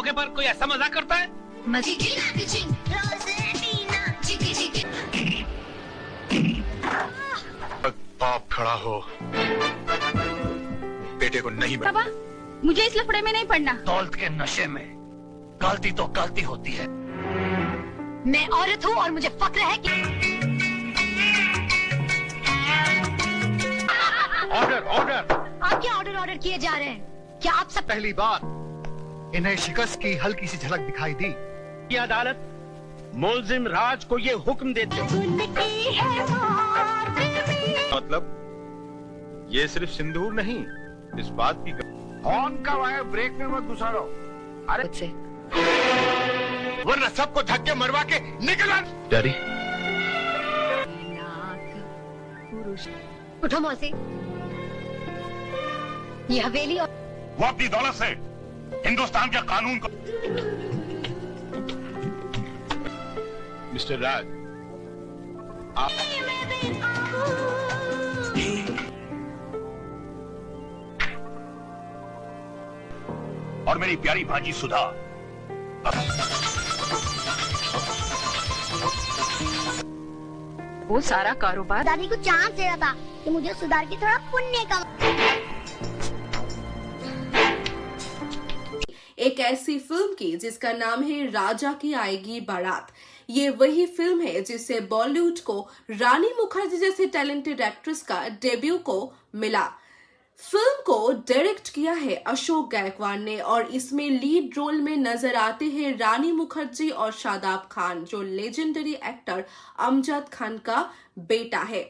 मौके पर कोई ऐसा मजाक करता है? बाप खड़ा हो, बेटे को नहीं पापा, मुझे इस लफड़े में नहीं पड़ना। दौलत के नशे में गलती तो गलती होती है। मैं औरत हूँ और मुझे फक्र है कि ऑर्डर ऑर्डर। आप क्या ऑर्डर किए जा रहे हैं? क्या आप सब पहली बार इन्हें शिकस्त की हल्की सी झलक दिखाई दी। ये अदालत मुल्जिम राज को ये हुक्म देते हैं। मतलब ये सिर्फ सिंदूर नहीं, इस बात की हॉर्न का वायर ब्रेक में मत घुसाड़ो। अरे वरना सबको धक्के मरवा के निकल। डैडी, उठो मौसी, ये हवेली और वो अपनी दौलत से हिंदुस्तान के कानून को। मिस्टर राज, आप और मेरी प्यारी भांजी सुधा वो सारा कारोबार दादी को चांस दे रहा था कि मुझे सुधार के थोड़ा पुण्य का। एक ऐसी फिल्म की जिसका नाम है राजा की आएगी बारात। ये वही फिल्म है जिससे बॉलीवुड को रानी मुखर्जी जैसे टैलेंटेड एक्ट्रेस का डेब्यू को मिला। फिल्म को डायरेक्ट किया है अशोक गायकवाड़ ने और इसमें लीड रोल में नजर आते हैं रानी मुखर्जी और शादाब खान, जो लेजेंडरी एक्टर अमजद खान का बेटा है।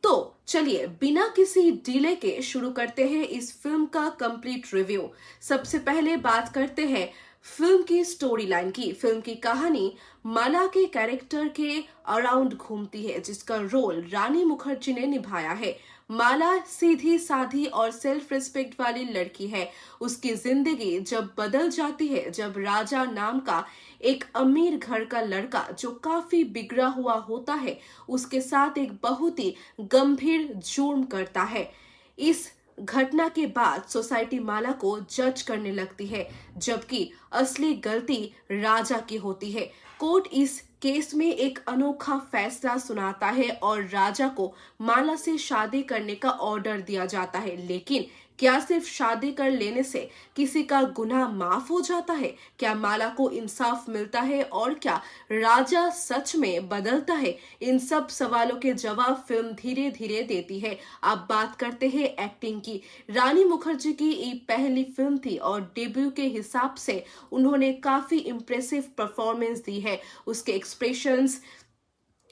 तो चलिए बिना किसी डिले के शुरू करते हैं इस फिल्म का कंप्लीट रिव्यू। सबसे पहले बात करते हैं फिल्म की स्टोरी लाइन की। फिल्म की कहानी माला के कैरेक्टर के अराउंड घूमती है, जिसका रोल रानी मुखर्जी ने निभाया है। माला सीधी साधी और सेल्फ रिस्पेक्ट वाली लड़की है। उसकी जिंदगी जब बदल जाती है जब राजा नाम का एक अमीर घर का लड़का, जो काफी बिगड़ा हुआ होता है, उसके साथ एक बहुत ही गंभीर जुर्म करता है। इस घटना के बाद सोसाइटी माला को जज करने लगती है, जबकि असली गलती राजा की होती है। कोर्ट इस केस में एक अनोखा फैसला सुनाता है और राजा को माला से शादी करने का ऑर्डर दिया जाता है। लेकिन क्या सिर्फ शादी कर लेने से किसी का गुनाह माफ हो जाता है? क्या माला को इंसाफ मिलता है और क्या राजा सच में बदलता है? इन सब सवालों के जवाब फिल्म धीरे धीरे देती है। अब बात करते हैं एक्टिंग की। रानी मुखर्जी की ये पहली फिल्म थी और डेब्यू के हिसाब से उन्होंने काफी इम्प्रेसिव परफॉर्मेंस दी है। उसके एक्सप्रेशंस,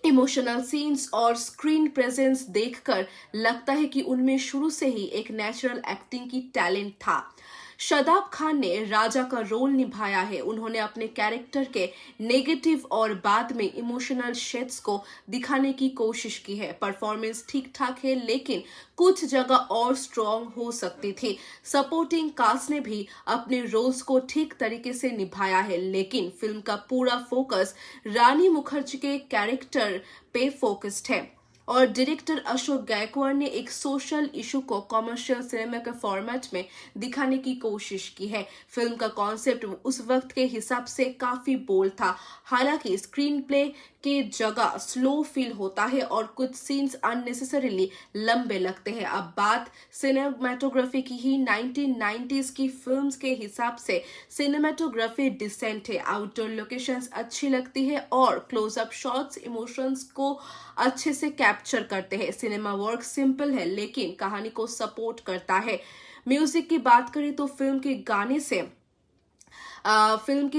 इमोशनल सीन्स और स्क्रीन प्रेजेंस देखकर लगता है कि उनमें शुरू से ही एक नेचुरल एक्टिंग की टैलेंट था। शादाब खान ने राजा का रोल निभाया है। उन्होंने अपने कैरेक्टर के नेगेटिव और बाद में इमोशनल शेड्स को दिखाने की कोशिश की है। परफॉर्मेंस ठीक ठाक है, लेकिन कुछ जगह और स्ट्रॉन्ग हो सकती थी। सपोर्टिंग कास्ट ने भी अपने रोल्स को ठीक तरीके से निभाया है, लेकिन फिल्म का पूरा फोकस रानी मुखर्जी के कैरेक्टर पे फोकस्ड है। और डायरेक्टर अशोक गायकवाड़ ने एक सोशल इशू को कमर्शियल सिनेमा के फॉर्मेट में दिखाने की कोशिश की है। फिल्म का कॉन्सेप्ट उस वक्त के हिसाब से काफी बोल्ड था। हालांकि स्क्रीन प्ले के जगह स्लो फील होता है और कुछ सीन्स अननेसेसरीली लंबे लगते हैं। अब बात सिनेमेटोग्राफी की ही 1990s की फिल्म्स के हिसाब से सिनेमेटोग्राफी डिसेंट है। आउटडोर लोकेशंस अच्छी लगती है और क्लोजअप शॉट्स इमोशंस को अच्छे से कैप्चर करते हैं। सिनेमा वर्क सिंपल है लेकिन कहानी को सपोर्ट करता है। म्यूजिक की बात करें तो फिल्म के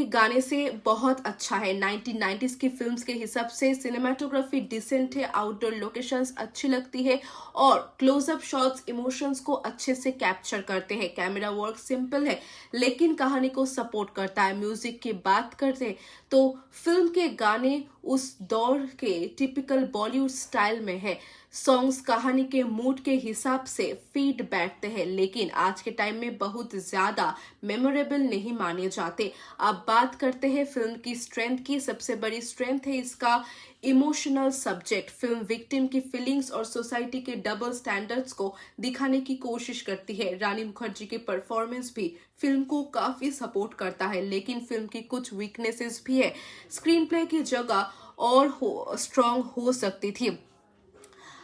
गाने से बहुत अच्छा है। 1990s की फिल्म्स के हिसाब से सिनेमाटोग्राफी डिसेंट है, आउटडोर लोकेशंस अच्छी लगती है और क्लोजअप शॉट्स इमोशंस को अच्छे से कैप्चर करते हैं। कैमरा वर्क सिंपल है लेकिन कहानी को सपोर्ट करता है। म्यूजिक की बात करते तो फिल्म के गाने उस दौर के टिपिकल बॉलीवुड स्टाइल में है। सॉन्ग्स कहानी के मूड के हिसाब से फीड बैठते हैं, लेकिन आज के टाइम में बहुत ज्यादा मेमोरेबल नहीं माने जाते। अब बात करते हैं फिल्म की स्ट्रेंथ की। सबसे बड़ी स्ट्रेंथ है इसका इमोशनल सब्जेक्ट फिल्म विक्टिम की फीलिंग्स और सोसाइटी के डबल स्टैंडर्ड्स को दिखाने की कोशिश करती है। रानी मुखर्जी के परफॉर्मेंस भी फिल्म को काफी सपोर्ट करता है, लेकिन फिल्म की कुछ वीकनेसेस भी है। स्क्रीन प्ले की जगह और स्ट्रॉन्ग हो सकती थी।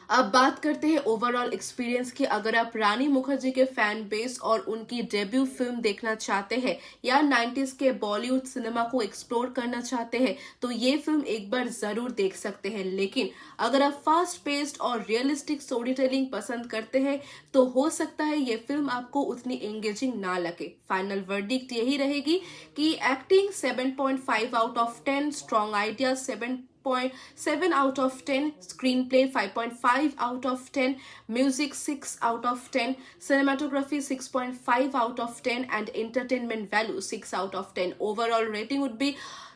अब बात करते हैं ओवरऑल एक्सपीरियंस की। अगर आप रानी मुखर्जी के फैन बेस और उनकी डेब्यू फिल्म देखना चाहते हैं या 90s के बॉलीवुड सिनेमा को एक्सप्लोर करना चाहते हैं तो ये फिल्म एक बार जरूर देख सकते हैं। लेकिन अगर आप फास्ट पेस्ड और रियलिस्टिक स्टोरी टेलिंग पसंद करते हैं तो हो सकता है ये फिल्म आपको उतनी एंगेजिंग ना लगे। फाइनल वर्डिक्ट यही रहेगी कि acting 7.5 out of 10, strong idea 7.7 out of 10, screenplay 5.5 out of 10, music 6 out of 10, cinematography 6.5 out of 10 and entertainment value 6 out of 10. Overall rating would be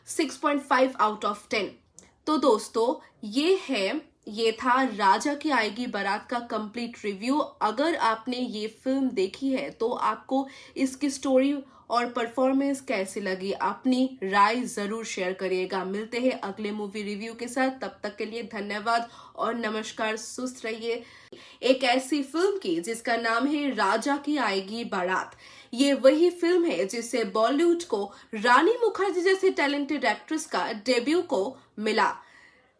6.5 out of 10. तो दोस्तों ये था राजा की आएगी बारात का कंप्लीट रिव्यू। अगर आपने ये फिल्म देखी है तो आपको इसकी स्टोरी और परफॉर्मेंस कैसी लगी, अपनी राय जरूर शेयर करिएगा। मिलते हैं अगले मूवी रिव्यू के साथ, तब तक के लिए धन्यवाद और नमस्कार। सुस्त रहिए। एक ऐसी फिल्म की जिसका नाम है राजा की आएगी बारात, ये वही फिल्म है जिससे बॉलीवुड को रानी मुखर्जी जैसे टैलेंटेड एक्ट्रेस का डेब्यू को मिला।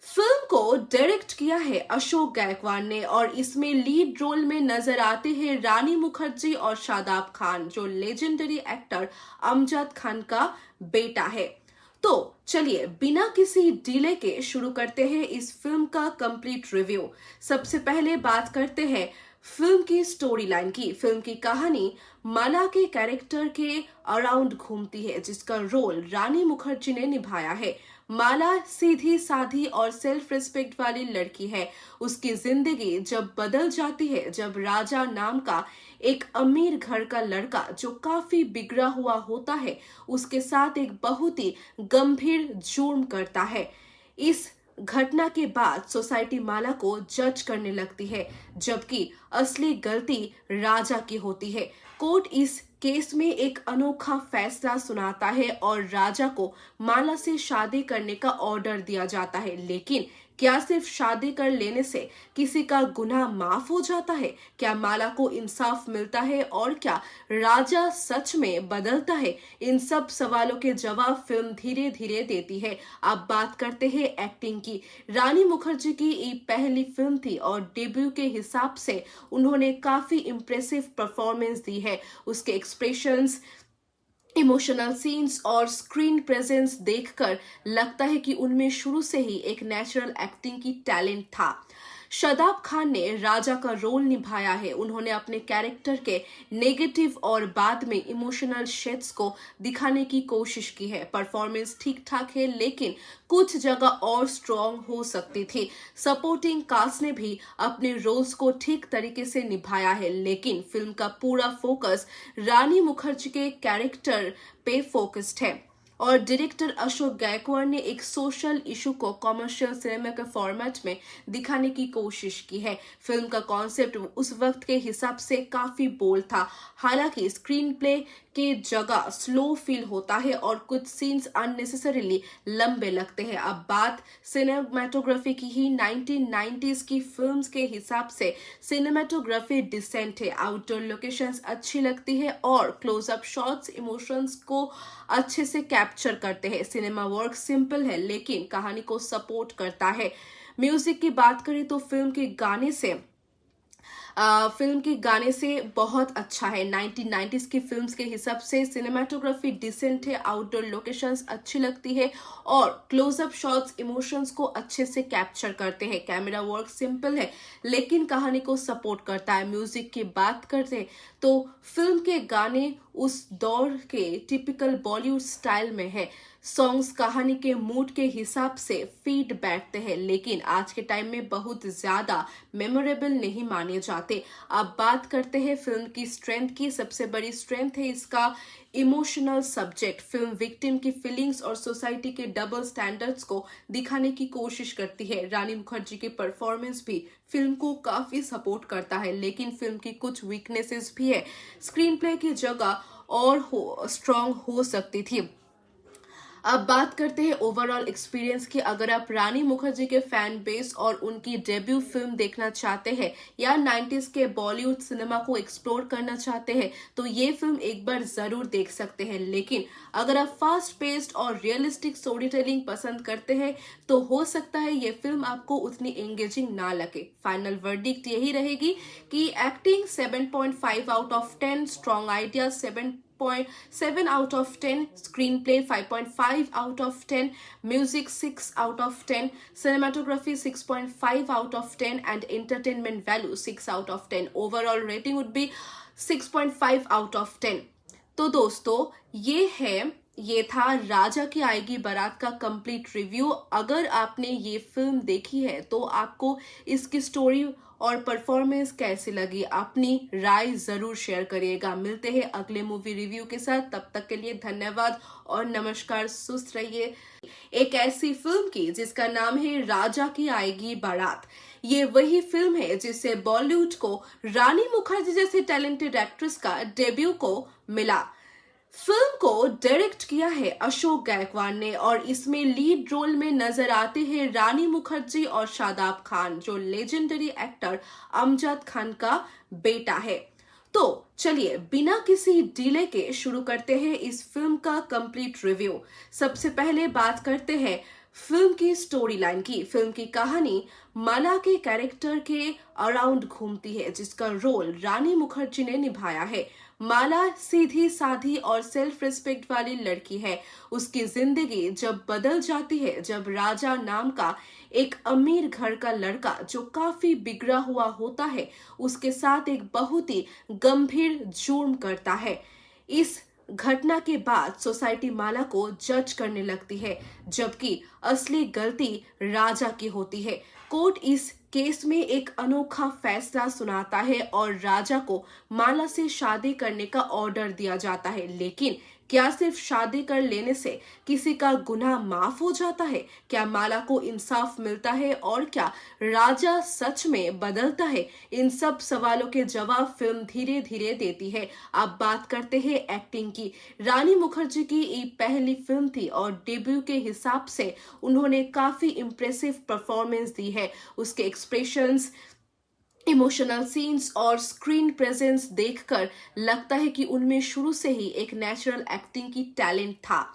फिल्म को डायरेक्ट किया है अशोक गायकवाड़ ने और इसमें लीड रोल में नजर आते हैं रानी मुखर्जी और शादाब खान, जो लेजेंडरी एक्टर अमजद खान का बेटा है। तो चलिए बिना किसी डिले के शुरू करते हैं इस फिल्म का कंप्लीट रिव्यू। सबसे पहले बात करते हैं फिल्म की स्टोरी लाइन की। फिल्म की कहानी माला के कैरेक्टर के अराउंड घूमती है, जिसका रोल रानी मुखर्जी ने निभाया है। माला सीधी साधी और सेल्फ रिस्पेक्ट वाली लड़की है। उसकी जिंदगी जब बदल जाती है जब राजा नाम का एक अमीर घर का लड़का जो काफी बिगड़ा हुआ होता है उसके साथ एक बहुत ही गंभीर जुर्म करता है। इस घटना के बाद सोसाइटी माला को जज करने लगती है, जबकि असली गलती राजा की होती है। कोर्ट इस केस में एक अनोखा फैसला सुनाता है और राजा को माला से शादी करने का ऑर्डर दिया जाता है। लेकिन क्या सिर्फ शादी कर लेने से किसी का गुनाह माफ हो जाता है? क्या माला को इंसाफ मिलता है और क्या राजा सच में बदलता है? इन सब सवालों के जवाब फिल्म धीरे धीरे देती है। अब बात करते हैं एक्टिंग की। रानी मुखर्जी की ये पहली फिल्म थी और डेब्यू के हिसाब से उन्होंने काफी इम्प्रेसिव परफॉर्मेंस दी है। उसके एक्सप्रेशंस, इमोशनल सीन्स और स्क्रीन प्रेजेंस देखकर लगता है कि उनमें शुरू से ही एक नेचुरल एक्टिंग की टैलेंट था। शादाब खान ने राजा का रोल निभाया है। उन्होंने अपने कैरेक्टर के नेगेटिव और बाद में इमोशनल शेड्स को दिखाने की कोशिश की है। परफॉर्मेंस ठीक ठाक है, लेकिन कुछ जगह और स्ट्रॉन्ग हो सकती थी। सपोर्टिंग कास्ट ने भी अपने रोल्स को ठीक तरीके से निभाया है, लेकिन फिल्म का पूरा फोकस रानी मुखर्जी के कैरेक्टर पे फोकस्ड है और डायरेक्टर अशोक गायकवाड़ ने एक सोशल इशू को कमर्शियल सिनेमा के फॉर्मेट में दिखाने की कोशिश की है। फिल्म का कॉन्सेप्ट उस वक्त के हिसाब से काफी बोल्ड था। हालांकि स्क्रीन प्ले के जगह स्लो फील होता है और कुछ सीन्स अननेसेसरीली लंबे लगते हैं। अब बात सिनेमेटोग्राफी की ही 1990s की फिल्म्स के हिसाब से सिनेमेटोग्राफी डिसेंट है। आउटडोर लोकेशंस अच्छी लगती है और क्लोजअप शॉट्स इमोशंस को अच्छे से कैप्चर करते हैं। सिनेमा वर्क सिंपल है लेकिन कहानी को सपोर्ट करता है। म्यूजिक की बात करें तो फिल्म के गाने से बहुत अच्छा है। 1990s की फिल्म्स के हिसाब से सिनेमाटोग्राफी डिसेंट है, आउटडोर लोकेशंस अच्छी लगती है और क्लोजअप शॉट्स इमोशंस को अच्छे से कैप्चर करते हैं। कैमरा वर्क सिंपल है लेकिन कहानी को सपोर्ट करता है। म्यूजिक की बात करते तो फिल्म के गाने उस दौर के टिपिकल बॉलीवुड स्टाइल में है। सॉन्ग्स कहानी के मूड के हिसाब से फीड बैठते हैं, लेकिन आज के टाइम में बहुत ज्यादा मेमोरेबल नहीं माने जाते। अब बात करते हैं फिल्म की स्ट्रेंथ की। सबसे बड़ी स्ट्रेंथ है इसका इमोशनल सब्जेक्ट। फिल्म विक्टिम की फीलिंग्स और सोसाइटी के डबल स्टैंडर्ड्स को दिखाने की कोशिश करती है। रानी मुखर्जी के परफॉर्मेंस भी फिल्म को काफी सपोर्ट करता है, लेकिन फिल्म की कुछ वीकनेसेस भी है। स्क्रीन प्ले की जगह और स्ट्रॉन्ग हो सकती थी। अब बात करते हैं ओवरऑल एक्सपीरियंस की। अगर आप रानी मुखर्जी के फैन बेस और उनकी डेब्यू फिल्म देखना चाहते हैं या 90s के बॉलीवुड सिनेमा को एक्सप्लोर करना चाहते हैं तो ये फिल्म एक बार जरूर देख सकते हैं। लेकिन अगर आप फास्ट पेस्ड और रियलिस्टिक स्टोरी टेलिंग पसंद करते हैं तो हो सकता है ये फिल्म आपको उतनी एंगेजिंग ना लगे। फाइनल वर्डिक्ट यही रहेगी कि acting 7.5 out of 10, strong idea 7.7 out of 10, screenplay 5.5 out of 10, music 6 out of 10, cinematography 6.5 out of 10 and entertainment value 6 out of 10. Overall rating would be 6.5 out of 10. तो दोस्तों ये था राजा की आएगी बारात का कंप्लीट रिव्यू। अगर आपने ये फिल्म देखी है तो आपको इसकी स्टोरी और परफॉर्मेंस कैसी लगी, अपनी राय जरूर शेयर करिएगा। मिलते हैं अगले मूवी रिव्यू के साथ, तब तक के लिए धन्यवाद और नमस्कार। सुस्त रहिए। एक ऐसी फिल्म की जिसका नाम है राजा की आएगी बारात, ये वही फिल्म है जिससे बॉलीवुड को रानी मुखर्जी जैसे टैलेंटेड एक्ट्रेस का डेब्यू को मिला। फिल्म को डायरेक्ट किया है अशोक गायकवाड़ ने और इसमें लीड रोल में नजर आते हैं रानी मुखर्जी और शादाब खान, जो लेजेंडरी एक्टर अमजद खान का बेटा है। तो चलिए बिना किसी डिले के शुरू करते हैं इस फिल्म का कंप्लीट रिव्यू। सबसे पहले बात करते हैं फिल्म की स्टोरी लाइन की। फिल्म की कहानी माला के कैरेक्टर के अराउंड घूमती है, जिसका रोल रानी मुखर्जी ने निभाया है। माला सीधी साधी और सेल्फ रिस्पेक्ट वाली लड़की है। उसकी जिंदगी जब बदल जाती है जब राजा नाम का एक अमीर घर का लड़का जो काफी बिगड़ा हुआ होता है उसके साथ एक बहुत ही गंभीर जुर्म करता है। इस घटना के बाद सोसाइटी माला को जज करने लगती है, जबकि असली गलती राजा की होती है। कोर्ट इस केस में एक अनोखा फैसला सुनाता है और राजा को माला से शादी करने का ऑर्डर दिया जाता है। लेकिन क्या सिर्फ शादी कर लेने से किसी का गुनाह माफ हो जाता है? क्या माला को इंसाफ मिलता है और क्या राजा सच में बदलता है? इन सब सवालों के जवाब फिल्म धीरे धीरे देती है। अब बात करते हैं एक्टिंग की। रानी मुखर्जी की ये पहली फिल्म थी और डेब्यू के हिसाब से उन्होंने काफी इम्प्रेसिव परफॉर्मेंस दी है। उसके एक्सप्रेशंस, इमोशनल सीन्स और स्क्रीन प्रेजेंस देखकर लगता है कि उनमें शुरू से ही एक नेचुरल एक्टिंग की टैलेंट था।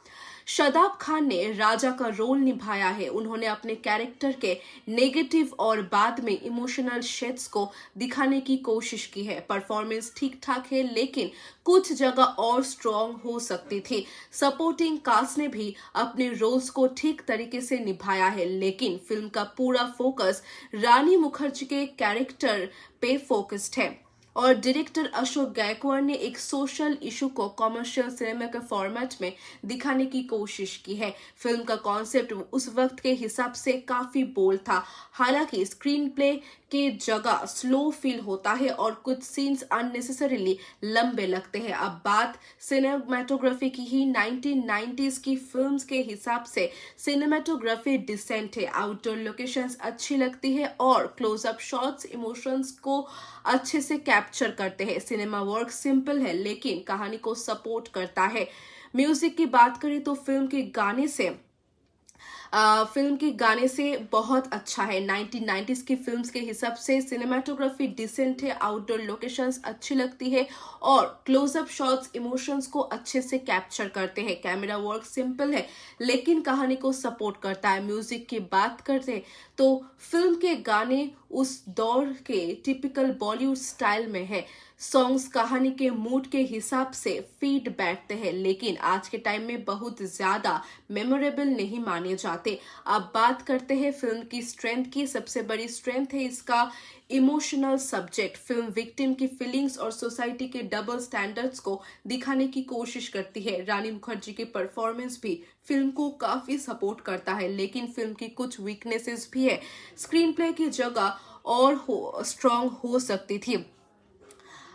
शादाब खान ने राजा का रोल निभाया है। उन्होंने अपने कैरेक्टर के नेगेटिव और बाद में इमोशनल शेड्स को दिखाने की कोशिश की है। परफॉर्मेंस ठीक ठाक है लेकिन कुछ जगह और स्ट्रॉन्ग हो सकती थी। सपोर्टिंग कास्ट ने भी अपने रोल्स को ठीक तरीके से निभाया है, लेकिन फिल्म का पूरा फोकस रानी मुखर्जी के कैरेक्टर पे फोकस्ड है और डायरेक्टर अशोक गायकवाड़ ने एक सोशल इशू को कमर्शियल सिनेमा के फॉर्मेट में दिखाने की कोशिश की है। फिल्म का कॉन्सेप्ट उस वक्त के हिसाब से काफी बोल्ड था। हालांकि स्क्रीन प्ले के जगह स्लो फील होता है और कुछ सीन्स अननेसेसरीली लंबे लगते हैं। अब बात सिनेमेटोग्राफी की ही 1990s की फिल्म्स के हिसाब से सिनेमेटोग्राफी डिसेंट है। आउटडोर लोकेशंस अच्छी लगती है और क्लोजअप शॉट्स इमोशंस को अच्छे से कैप्चर करते हैं। सिनेमा वर्क सिंपल है लेकिन कहानी को सपोर्ट करता है। म्यूजिक की बात करें तो फिल्म के गाने से बहुत अच्छा है। 1990s की फिल्म्स के हिसाब से सिनेमेटोग्राफी डिसेंट है, आउटडोर लोकेशंस अच्छी लगती है और क्लोजअप शॉट्स इमोशंस को अच्छे से कैप्चर करते हैं। कैमरा वर्क सिंपल है लेकिन कहानी को सपोर्ट करता है। म्यूजिक की बात करते तो फिल्म के गाने उस दौर के टिपिकल बॉलीवुड स्टाइल में है। सॉन्ग्स कहानी के मूड के हिसाब से फीड बैठते हैं लेकिन आज के टाइम में बहुत ज्यादा मेमोरेबल नहीं माने जाते। अब बात करते हैं फिल्म की स्ट्रेंथ की। सबसे बड़ी स्ट्रेंथ है इसका इमोशनल सब्जेक्ट। फिल्म विक्टिम की फीलिंग्स और सोसाइटी के डबल स्टैंडर्ड्स को दिखाने की कोशिश करती है। रानी मुखर्जी की परफॉर्मेंस भी फिल्म को काफी सपोर्ट करता है लेकिन फिल्म की कुछ वीकनेसेस भी है। स्क्रीन प्ले की जगह और स्ट्रॉन्ग हो सकती थी।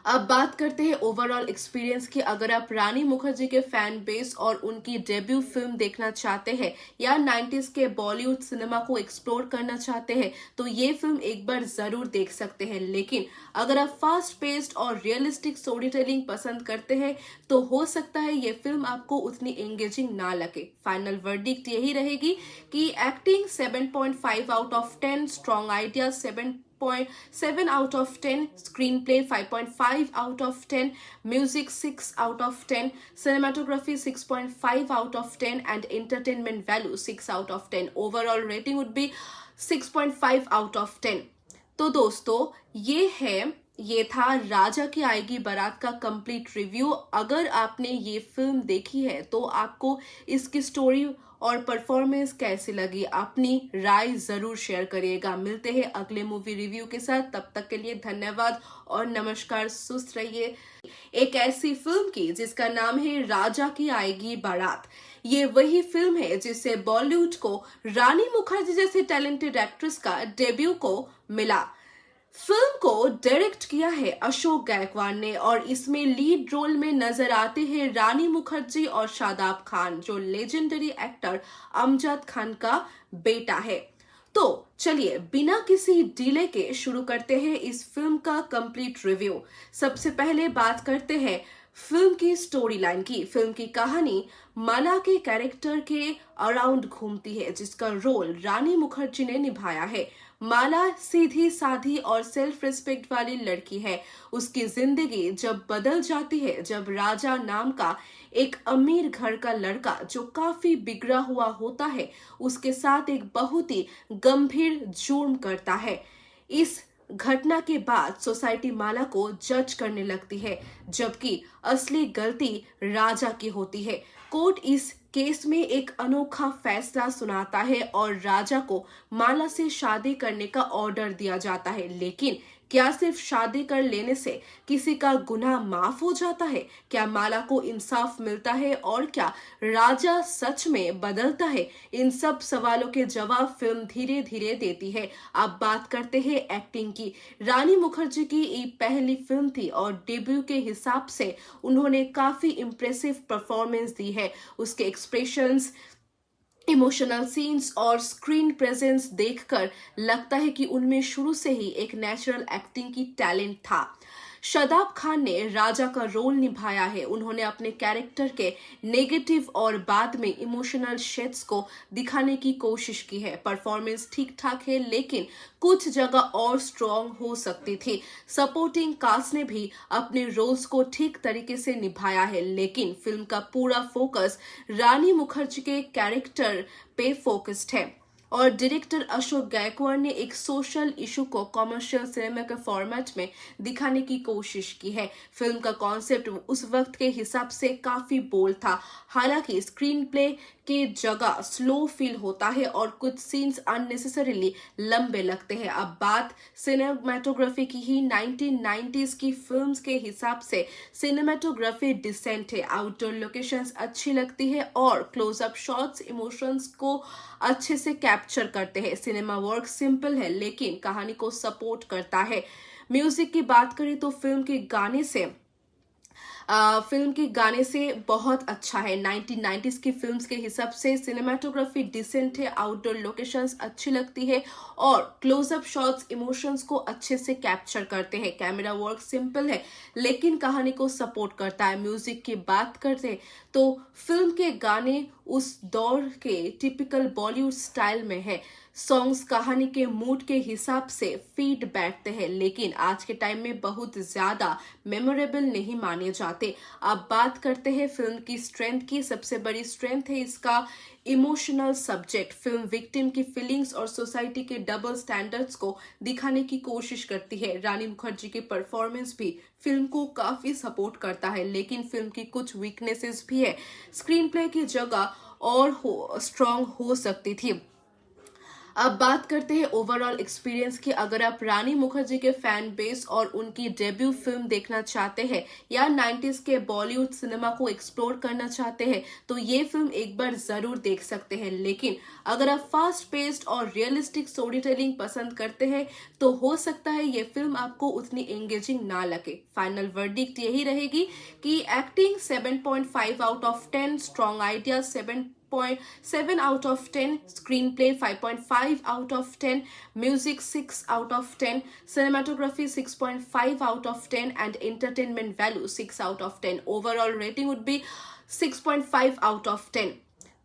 अब बात करते हैं ओवरऑल एक्सपीरियंस की। अगर आप रानी मुखर्जी के फैन बेस और उनकी डेब्यू फिल्म देखना चाहते हैं या 90s के बॉलीवुड सिनेमा को एक्सप्लोर करना चाहते हैं तो ये फिल्म एक बार जरूर देख सकते हैं। लेकिन अगर आप फास्ट पेस्ड और रियलिस्टिक स्टोरी टेलिंग पसंद करते हैं तो हो सकता है ये फिल्म आपको उतनी एंगेजिंग ना लगे। फाइनल वर्डिक्ट यही रहेगी कि acting 7.5 out of 10, strong idea 7.7 out of 10, screenplay 5.5 out of 10, music 6 out of 10, cinematography 6.5 out of 10 and entertainment value 6 out of 10. Overall rating would be 6.5 out of 10. तो दोस्तों ये था राजा की आएगी बारात का कंप्लीट रिव्यू। अगर आपने ये फिल्म देखी है तो आपको इसकी स्टोरी और परफॉर्मेंस कैसी लगी, अपनी राय जरूर शेयर करिएगा। मिलते हैं अगले मूवी रिव्यू के साथ, तब तक के लिए धन्यवाद और नमस्कार। सुस्त रहिए। एक ऐसी फिल्म की जिसका नाम है राजा की आएगी बारात, ये वही फिल्म है जिससे बॉलीवुड को रानी मुखर्जी जैसे टैलेंटेड एक्ट्रेस का डेब्यू को मिला। फिल्म को डायरेक्ट किया है अशोक गायकवाड़ ने और इसमें लीड रोल में नजर आते हैं रानी मुखर्जी और शादाब खान, जो लेजेंडरी एक्टर अमजद खान का बेटा है। तो चलिए बिना किसी डिले के शुरू करते हैं इस फिल्म का कंप्लीट रिव्यू। सबसे पहले बात करते हैं फिल्म की स्टोरी लाइन की। फिल्म की कहानी माला के कैरेक्टर के अराउंड घूमती है, जिसका रोल रानी मुखर्जी ने निभाया है। माला सीधी साधी और सेल्फ रिस्पेक्ट वाली लड़की है। उसकी जिंदगी जब बदल जाती है जब राजा नाम का एक अमीर घर का लड़का जो काफी बिगड़ा हुआ होता है उसके साथ एक बहुत ही गंभीर जुर्म करता है। इस घटना के बाद सोसाइटी माला को जज करने लगती है, जबकि असली गलती राजा की होती है। कोर्ट इस केस में एक अनोखा फैसला सुनाता है और राजा को माला से शादी करने का ऑर्डर दिया जाता है। लेकिन क्या सिर्फ शादी कर लेने से किसी का गुनाह माफ हो जाता है? क्या माला को इंसाफ मिलता है और क्या राजा सच में बदलता है? इन सब सवालों के जवाब फिल्म धीरे धीरे देती है। अब बात करते हैं एक्टिंग की। रानी मुखर्जी की ये पहली फिल्म थी और डेब्यू के हिसाब से उन्होंने काफी इम्प्रेसिव परफॉर्मेंस दी है। उसके एक्सप्रेशंस, इमोशनल सीन्स और स्क्रीन प्रेजेंस देखकर लगता है कि उनमें शुरू से ही एक नेचुरल एक्टिंग की टैलेंट था। शादाब खान ने राजा का रोल निभाया है। उन्होंने अपने कैरेक्टर के नेगेटिव और बाद में इमोशनल शेड्स को दिखाने की कोशिश की है। परफॉर्मेंस ठीक ठाक है लेकिन कुछ जगह और स्ट्रॉन्ग हो सकती थी। सपोर्टिंग कास्ट ने भी अपने रोल्स को ठीक तरीके से निभाया है, लेकिन फिल्म का पूरा फोकस रानी मुखर्जी के कैरेक्टर पे फोकस्ड है और डायरेक्टर अशोक गायकवाड़ ने एक सोशल इशू को कमर्शियल सिनेमा के फॉर्मेट में दिखाने की कोशिश की है। फिल्म का कॉन्सेप्ट उस वक्त के हिसाब से काफी बोल्ड था। हालांकि स्क्रीन प्ले के जगह स्लो फील होता है और कुछ सीन्स अननेसेसरीली लंबे लगते हैं। अब बात सिनेमेटोग्राफी की ही 1990s की फिल्म्स के हिसाब से सिनेमेटोग्राफी डिसेंट है। आउटडोर लोकेशंस अच्छी लगती है और क्लोजअप शॉट्स इमोशंस को अच्छे से कैप्चर करते हैं। सिनेमा वर्क सिंपल है लेकिन कहानी को सपोर्ट करता है। म्यूजिक की बात करें तो फिल्म के गाने से बहुत अच्छा है। 1990s की फिल्म्स के हिसाब से सिनेमेटोग्राफी डिसेंट है, आउटडोर लोकेशंस अच्छी लगती है और क्लोजअप शॉट्स इमोशंस को अच्छे से कैप्चर करते हैं। कैमरा वर्क सिंपल है लेकिन कहानी को सपोर्ट करता है। म्यूजिक की बात करते तो फिल्म के गाने उस दौर के टिपिकल बॉलीवुड स्टाइल में है। सॉन्ग्स कहानी के मूड के हिसाब से फीड बैठते हैं लेकिन आज के टाइम में बहुत ज्यादा मेमोरेबल नहीं माने जाते। अब बात करते हैं फिल्म की स्ट्रेंथ की। सबसे बड़ी स्ट्रेंथ है इसका इमोशनल सब्जेक्ट। फिल्म विक्टिम की फीलिंग्स और सोसाइटी के डबल स्टैंडर्ड्स को दिखाने की कोशिश करती है। रानी मुखर्जी की परफॉर्मेंस भी फिल्म को काफी सपोर्ट करता है लेकिन फिल्म की कुछ वीकनेसेस भी है। स्क्रीन प्ले की जगह और स्ट्रॉन्ग हो सकती थी। अब बात करते हैं ओवरऑल एक्सपीरियंस की। अगर आप रानी मुखर्जी के फैन बेस और उनकी डेब्यू फिल्म देखना चाहते हैं या 90s के बॉलीवुड सिनेमा को एक्सप्लोर करना चाहते हैं तो ये फिल्म एक बार जरूर देख सकते हैं। लेकिन अगर आप फास्ट पेस्ड और रियलिस्टिक स्टोरी टेलिंग पसंद करते हैं तो हो सकता है ये फिल्म आपको उतनी एंगेजिंग ना लगे। फाइनल वर्डिक्ट यही रहेगी कि acting 7.5 out of 10, strong idea 7.7 out of 10, screenplay 5.5 out of 10, music 6 out of 10, cinematography 6.5 out of 10 and entertainment value 6 out of 10. Overall rating would be 6.5 out of 10.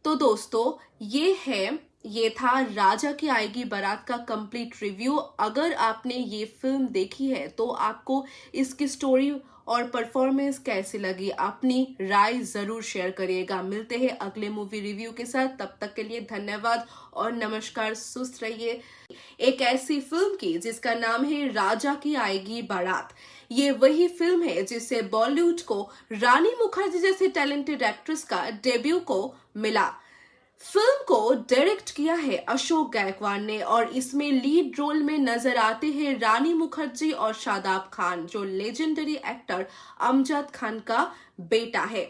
तो दोस्तों ये था राजा की आएगी बारात का कंप्लीट रिव्यू। अगर आपने ये फिल्म देखी है तो आपको इसकी स्टोरी और परफॉर्मेंस कैसी लगी, अपनी राय जरूर शेयर करिएगा। मिलते हैं अगले मूवी रिव्यू के साथ, तब तक के लिए धन्यवाद और नमस्कार। सुस्त रहिए। एक ऐसी फिल्म की जिसका नाम है राजा की आएगी बारात, ये वही फिल्म है जिससे बॉलीवुड को रानी मुखर्जी जैसे टैलेंटेड एक्ट्रेस का डेब्यू को मिला। फिल्म को डायरेक्ट किया है अशोक गायकवाड़ ने और इसमें लीड रोल में नजर आते हैं रानी मुखर्जी और शादाब खान, जो लेजेंडरी एक्टर अमजद खान का बेटा है।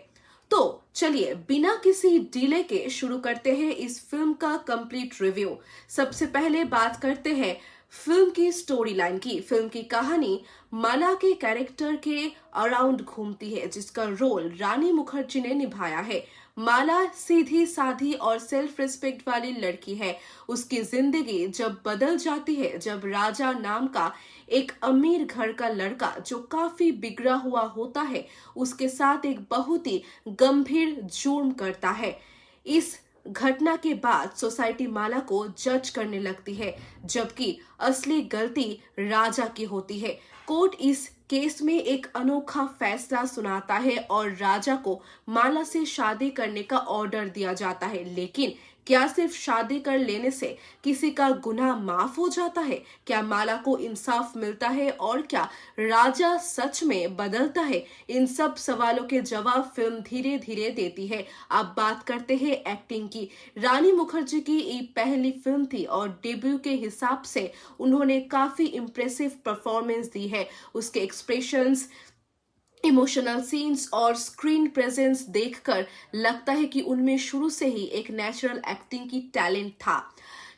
तो चलिए बिना किसी डिले के शुरू करते हैं इस फिल्म का कंप्लीट रिव्यू। सबसे पहले बात करते हैं फिल्म की स्टोरी लाइन की। फिल्म की कहानी माला के कैरेक्टर के अराउंड घूमती है, जिसका रोल रानी मुखर्जी ने निभाया है। माला सीधी साधी और सेल्फ रिस्पेक्ट वाली लड़की है। उसकी जिंदगी जब बदल जाती है जब राजा नाम का एक अमीर घर का लड़का जो काफी बिगड़ा हुआ होता है उसके साथ एक बहुत ही गंभीर जुर्म करता है। इस घटना के बाद सोसाइटी माला को जज करने लगती है, जबकि असली गलती राजा की होती है। कोर्ट इस केस में एक अनोखा फैसला सुनाता है और राजा को माला से शादी करने का ऑर्डर दिया जाता है। लेकिन क्या सिर्फ शादी कर लेने से किसी का गुनाह माफ हो जाता है? क्या माला को इंसाफ मिलता है और क्या राजा सच में बदलता है? इन सब सवालों के जवाब फिल्म धीरे धीरे देती है। अब बात करते हैं एक्टिंग की। रानी मुखर्जी की ये पहली फिल्म थी और डेब्यू के हिसाब से उन्होंने काफी इम्प्रेसिव परफॉर्मेंस दी है। उसके एक्सप्रेशंस, इमोशनल सीन्स और स्क्रीन प्रेजेंस देखकर लगता है कि उनमें शुरू से ही एक नेचुरल एक्टिंग की टैलेंट था।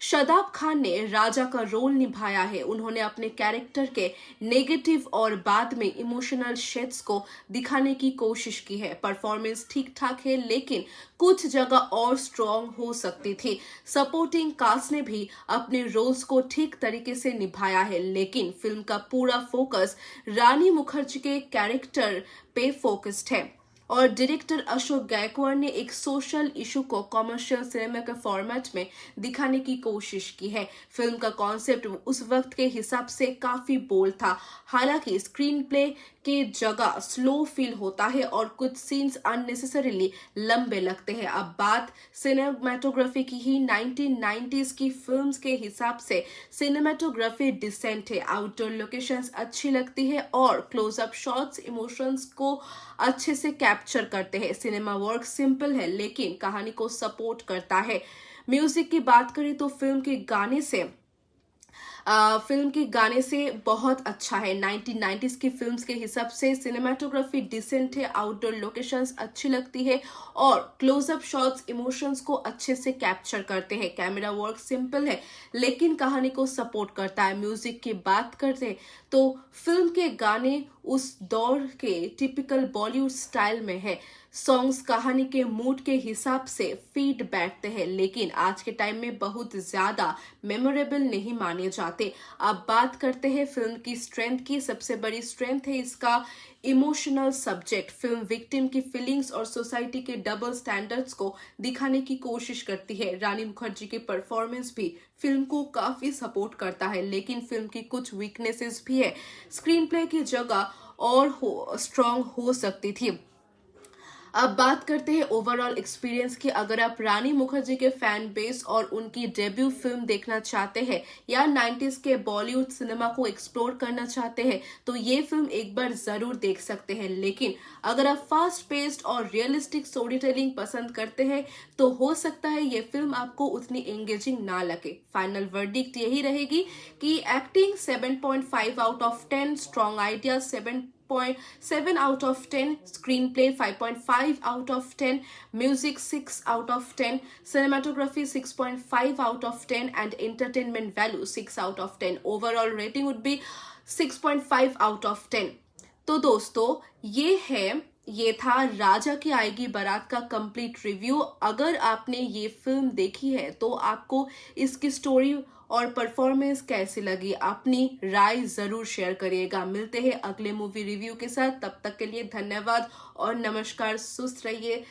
शादाब खान ने राजा का रोल निभाया है। उन्होंने अपने कैरेक्टर के नेगेटिव और बाद में इमोशनल शेड्स को दिखाने की कोशिश की है। परफॉर्मेंस ठीक ठाक है लेकिन कुछ जगह और स्ट्रॉन्ग हो सकती थी। सपोर्टिंग कास्ट ने भी अपने रोल्स को ठीक तरीके से निभाया है, लेकिन फिल्म का पूरा फोकस रानी मुखर्जी के कैरेक्टर पे फोकस्ड है और डायरेक्टर अशोक गायकवाड़ ने एक सोशल इशू को कमर्शियल सिनेमा के फॉर्मेट में दिखाने की कोशिश की है। फिल्म का कॉन्सेप्ट उस वक्त के हिसाब से काफी बोल्ड था। हालांकि स्क्रीन प्ले के जगह स्लो फील होता है और कुछ सीन्स अननेसेसरीली लंबे लगते हैं। अब बात सिनेमेटोग्राफी की ही 1990s की फिल्म्स के हिसाब से सिनेमेटोग्राफी डिसेंट है। आउटडोर लोकेशंस अच्छी लगती है और क्लोजअप शॉट्स इमोशंस को अच्छे से कैप्चर करते हैं। सिनेमा वर्क सिंपल है लेकिन कहानी को सपोर्ट करता है। म्यूजिक की बात करें तो फिल्म के गाने से बहुत अच्छा है। 1990s की फिल्म्स के हिसाब से सिनेमाटोग्राफी डिसेंट है, आउटडोर लोकेशंस अच्छी लगती है और क्लोजअप शॉट्स इमोशंस को अच्छे से कैप्चर करते हैं। कैमरा वर्क सिंपल है लेकिन कहानी को सपोर्ट करता है। म्यूजिक की बात करते तो फिल्म के गाने उस दौर के टिपिकल बॉलीवुड स्टाइल में है। सॉन्ग्स कहानी के मूड के हिसाब से फीड बैठते हैं लेकिन आज के टाइम में बहुत ज्यादा मेमोरेबल नहीं माने जाते। अब बात करते हैं फिल्म की स्ट्रेंथ की। सबसे बड़ी स्ट्रेंथ है इसका इमोशनल सब्जेक्ट। फिल्म विक्टिम की फीलिंग्स और सोसाइटी के डबल स्टैंडर्ड्स को दिखाने की कोशिश करती है। रानी मुखर्जी की परफॉर्मेंस भी फिल्म को काफी सपोर्ट करता है लेकिन फिल्म की कुछ वीकनेसेस भी है। स्क्रीन प्ले की जगह और स्ट्रॉन्ग हो सकती थी। अब बात करते हैं ओवरऑल एक्सपीरियंस की। अगर आप रानी मुखर्जी के फैन बेस और उनकी डेब्यू फिल्म देखना चाहते हैं या 90s के बॉलीवुड सिनेमा को एक्सप्लोर करना चाहते हैं तो ये फिल्म एक बार जरूर देख सकते हैं। लेकिन अगर आप फास्ट पेस्ड और रियलिस्टिक स्टोरी टेलिंग पसंद करते हैं तो हो सकता है ये फिल्म आपको उतनी एंगेजिंग ना लगे। फाइनल वर्डिक्ट यही रहेगी कि acting 7.5 out of 10, strong idea 7.7 out of 10, screenplay 5.5 out of 10, music 6 out of 10, cinematography 6.5 out of 10 and entertainment value 6 out of 10. Overall rating would be 6.5 out of 10. तो दोस्तों ये था राजा की आएगी बारात का कंप्लीट रिव्यू। अगर आपने ये फिल्म देखी है तो आपको इसकी स्टोरी और परफॉर्मेंस कैसी लगी, अपनी राय जरूर शेयर करिएगा। मिलते हैं अगले मूवी रिव्यू के साथ, तब तक के लिए धन्यवाद और नमस्कार। सुस्त रहिए।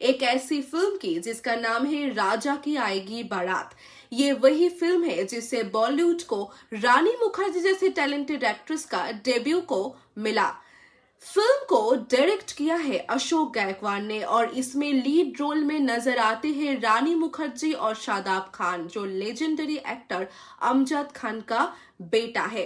एक ऐसी फिल्म की जिसका नाम है राजा की आएगी बारात, ये वही फिल्म है जिससे बॉलीवुड को रानी मुखर्जी जैसे टैलेंटेड एक्ट्रेस का डेब्यू को मिला। फिल्म को डायरेक्ट किया है अशोक गायकवाड़ ने और इसमें लीड रोल में नजर आते हैं रानी मुखर्जी और शादाब खान, जो लेजेंडरी एक्टर अमजद खान का बेटा है।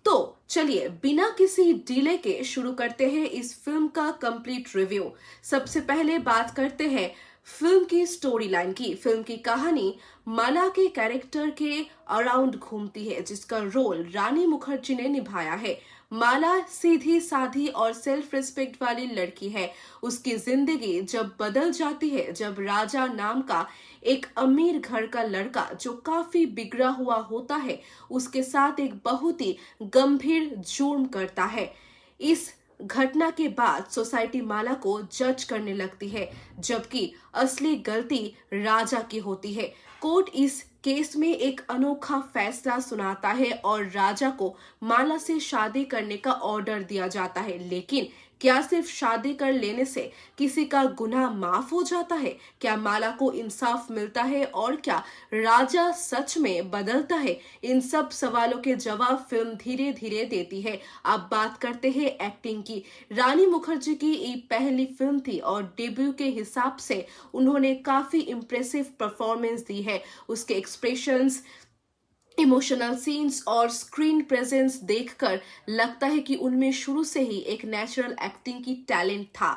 तो चलिए बिना किसी डिले के शुरू करते हैं इस फिल्म का कंप्लीट रिव्यू। सबसे पहले बात करते हैं फिल्म की स्टोरी लाइन की। फिल्म की कहानी माला के कैरेक्टर के अराउंड घूमती है, जिसका रोल रानी मुखर्जी ने निभाया है। माला सीधी साधी और सेल्फ रिस्पेक्ट वाली लड़की है। उसकी जिंदगी जब बदल जाती है जब राजा नाम का एक अमीर घर का लड़का जो काफी बिगड़ा हुआ होता है उसके साथ एक बहुत ही गंभीर जुर्म करता है। इस घटना के बाद सोसाइटी माला को जज करने लगती है, जबकि असली गलती राजा की होती है। कोर्ट इस केस में एक अनोखा फैसला सुनाता है और राजा को माला से शादी करने का ऑर्डर दिया जाता है। लेकिन क्या सिर्फ शादी कर लेने से किसी का गुनाह माफ हो जाता है? क्या माला को इंसाफ मिलता है और क्या राजा सच में बदलता है? इन सब सवालों के जवाब फिल्म धीरे धीरे देती है। अब बात करते हैं एक्टिंग की। रानी मुखर्जी की ये पहली फिल्म थी और डेब्यू के हिसाब से उन्होंने काफी इम्प्रेसिव परफॉर्मेंस दी है। उसके एक्सप्रेशंस, इमोशनल सीन्स और स्क्रीन प्रेजेंस देखकर लगता है कि उनमें शुरू से ही एक नेचुरल एक्टिंग की टैलेंट था।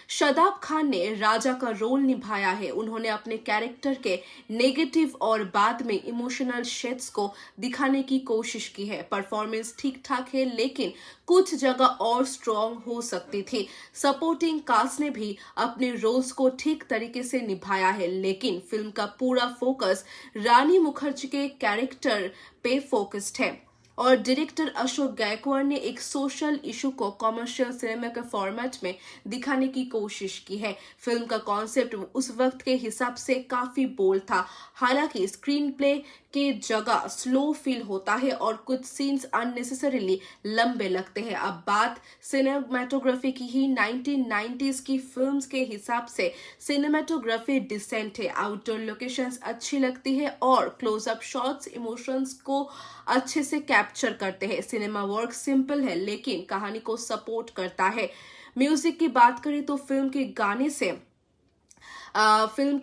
शादाब खान ने राजा का रोल निभाया है। उन्होंने अपने कैरेक्टर के नेगेटिव और बाद में इमोशनल शेड्स को दिखाने की कोशिश की है। परफॉर्मेंस ठीक ठाक है लेकिन कुछ जगह और स्ट्रॉन्ग हो सकती थी। सपोर्टिंग कास्ट ने भी अपने रोल्स को ठीक तरीके से निभाया है, लेकिन फिल्म का पूरा फोकस रानी मुखर्जी के कैरेक्टर पे फोकस्ड है और डायरेक्टर अशोक गायकवाड़ ने एक सोशल इशू को कमर्शियल सिनेमा के फॉर्मेट में दिखाने की कोशिश की है। फिल्म का कॉन्सेप्ट उस वक्त के हिसाब से काफी बोल्ड था। हालांकि स्क्रीन प्ले के जगह स्लो फील होता है और कुछ सीन्स अननेसेसरीली लंबे लगते हैं। अब बात सिनेमेटोग्राफी की ही 1990s की फिल्म्स के हिसाब से सिनेमेटोग्राफी डिसेंट है। आउटडोर लोकेशंस अच्छी लगती है और क्लोजअप शॉट्स इमोशंस को अच्छे से कैप्चर करते हैं। सिनेमा वर्क सिंपल है लेकिन कहानी को सपोर्ट करता है। म्यूजिक की बात करें तो फिल्म के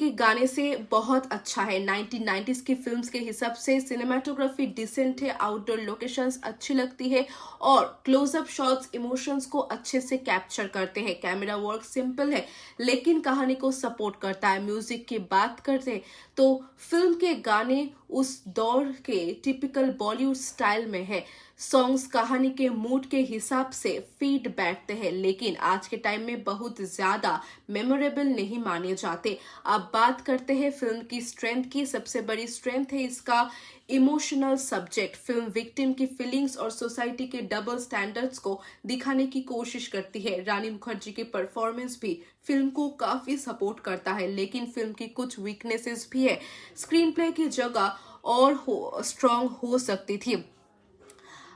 गाने से बहुत अच्छा है। 1990s की फिल्म्स के हिसाब से सिनेमेटोग्राफी डिसेंट है, आउटडोर लोकेशंस अच्छी लगती है और क्लोजअप शॉट्स इमोशंस को अच्छे से कैप्चर करते हैं। कैमरा वर्क सिंपल है लेकिन कहानी को सपोर्ट करता है। म्यूजिक की बात करते तो फिल्म के गाने उस दौर के टिपिकल बॉलीवुड स्टाइल में है। सॉन्ग्स कहानी के मूड के हिसाब से फीड बैठते हैं लेकिन आज के टाइम में बहुत ज्यादा मेमोरेबल नहीं माने जाते। अब बात करते हैं फिल्म की स्ट्रेंथ की। सबसे बड़ी स्ट्रेंथ है इसका इमोशनल सब्जेक्ट। फिल्म विक्टिम की फीलिंग्स और सोसाइटी के डबल स्टैंडर्ड्स को दिखाने की कोशिश करती है। रानी मुखर्जी की परफॉर्मेंस भी फिल्म को काफी सपोर्ट करता है लेकिन फिल्म की कुछ वीकनेसेस भी है। स्क्रीन प्ले की जगह और स्ट्रॉन्ग हो सकती थी।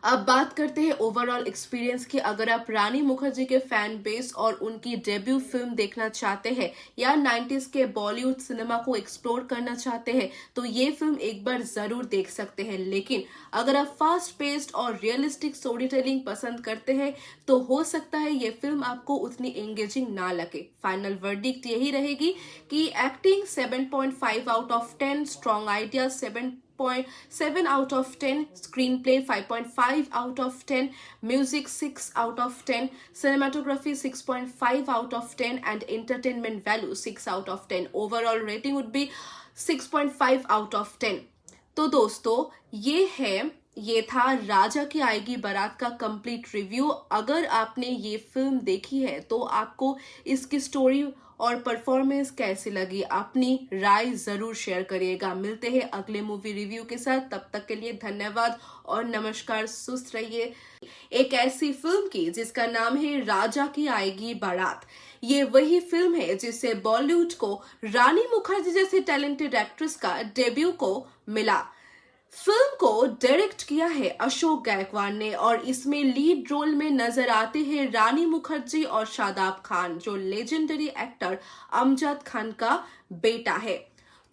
अब बात करते हैं ओवरऑल एक्सपीरियंस की। अगर आप रानी मुखर्जी के फैन बेस और उनकी डेब्यू फिल्म देखना चाहते हैं या 90s के बॉलीवुड सिनेमा को एक्सप्लोर करना चाहते हैं तो ये फिल्म एक बार जरूर देख सकते हैं। लेकिन अगर आप फास्ट पेस्ड और रियलिस्टिक स्टोरी टेलिंग पसंद करते हैं तो हो सकता है ये फिल्म आपको उतनी एंगेजिंग ना लगे। फाइनल वर्डिक्ट यही रहेगी कि acting 7.5 out of 10, strong idea 7.7 out of 10, screenplay 5.5 out of 10, music 6 out of 10, cinematography 6.5 out of 10 and entertainment value 6 out of 10. Overall rating would be 6.5 out of 10. तो दोस्तों ये था राजा की आएगी बारात का कंप्लीट रिव्यू। अगर आपने ये फिल्म देखी है तो आपको इसकी स्टोरी और परफॉर्मेंस कैसी लगी, अपनी राय जरूर शेयर करिएगा। मिलते हैं अगले मूवी रिव्यू के साथ, तब तक के लिए धन्यवाद और नमस्कार। सुस्त रहिए। एक ऐसी फिल्म की जिसका नाम है राजा की आएगी बारात, ये वही फिल्म है जिससे बॉलीवुड को रानी मुखर्जी जैसे टैलेंटेड एक्ट्रेस का डेब्यू को मिला। फिल्म को डायरेक्ट किया है अशोक गायकवाड़ ने और इसमें लीड रोल में नजर आते हैं रानी मुखर्जी और शादाब खान, जो लेजेंडरी एक्टर अमजद खान का बेटा है।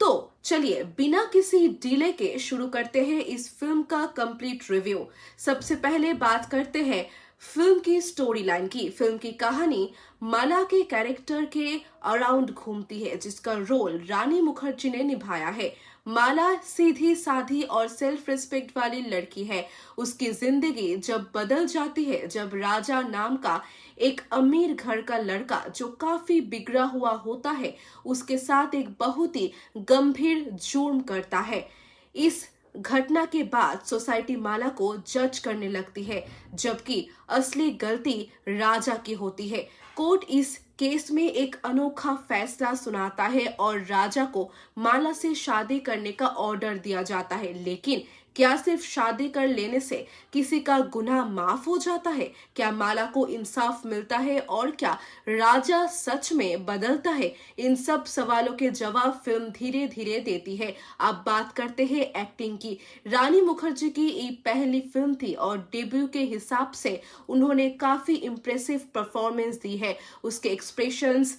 तो चलिए बिना किसी डिले के शुरू करते हैं इस फिल्म का कंप्लीट रिव्यू। सबसे पहले बात करते हैं फिल्म की स्टोरी लाइन की। फिल्म की कहानी माला के कैरेक्टर के अराउंड घूमती है, जिसका रोल रानी मुखर्जी ने निभाया है। माला सीधी साधी और सेल्फ रिस्पेक्ट वाली लड़की है। उसकी जिंदगी जब बदल जाती है जब राजा नाम का एक अमीर घर का लड़का जो काफी बिगड़ा हुआ होता है उसके साथ एक बहुत ही गंभीर जुर्म करता है। इस घटना के बाद सोसाइटी माला को जज करने लगती है, जबकि असली गलती राजा की होती है। कोर्ट इस केस में एक अनोखा फैसला सुनाता है और राजा को माला से शादी करने का ऑर्डर दिया जाता है। लेकिन क्या सिर्फ शादी कर लेने से किसी का गुनाह माफ हो जाता है? क्या माला को इंसाफ मिलता है और क्या राजा सच में बदलता है? इन सब सवालों के जवाब फिल्म धीरे धीरे देती है। अब बात करते हैं एक्टिंग की। रानी मुखर्जी की ये पहली फिल्म थी और डेब्यू के हिसाब से उन्होंने काफी इम्प्रेसिव परफॉर्मेंस दी है। उसके एक्सप्रेशंस,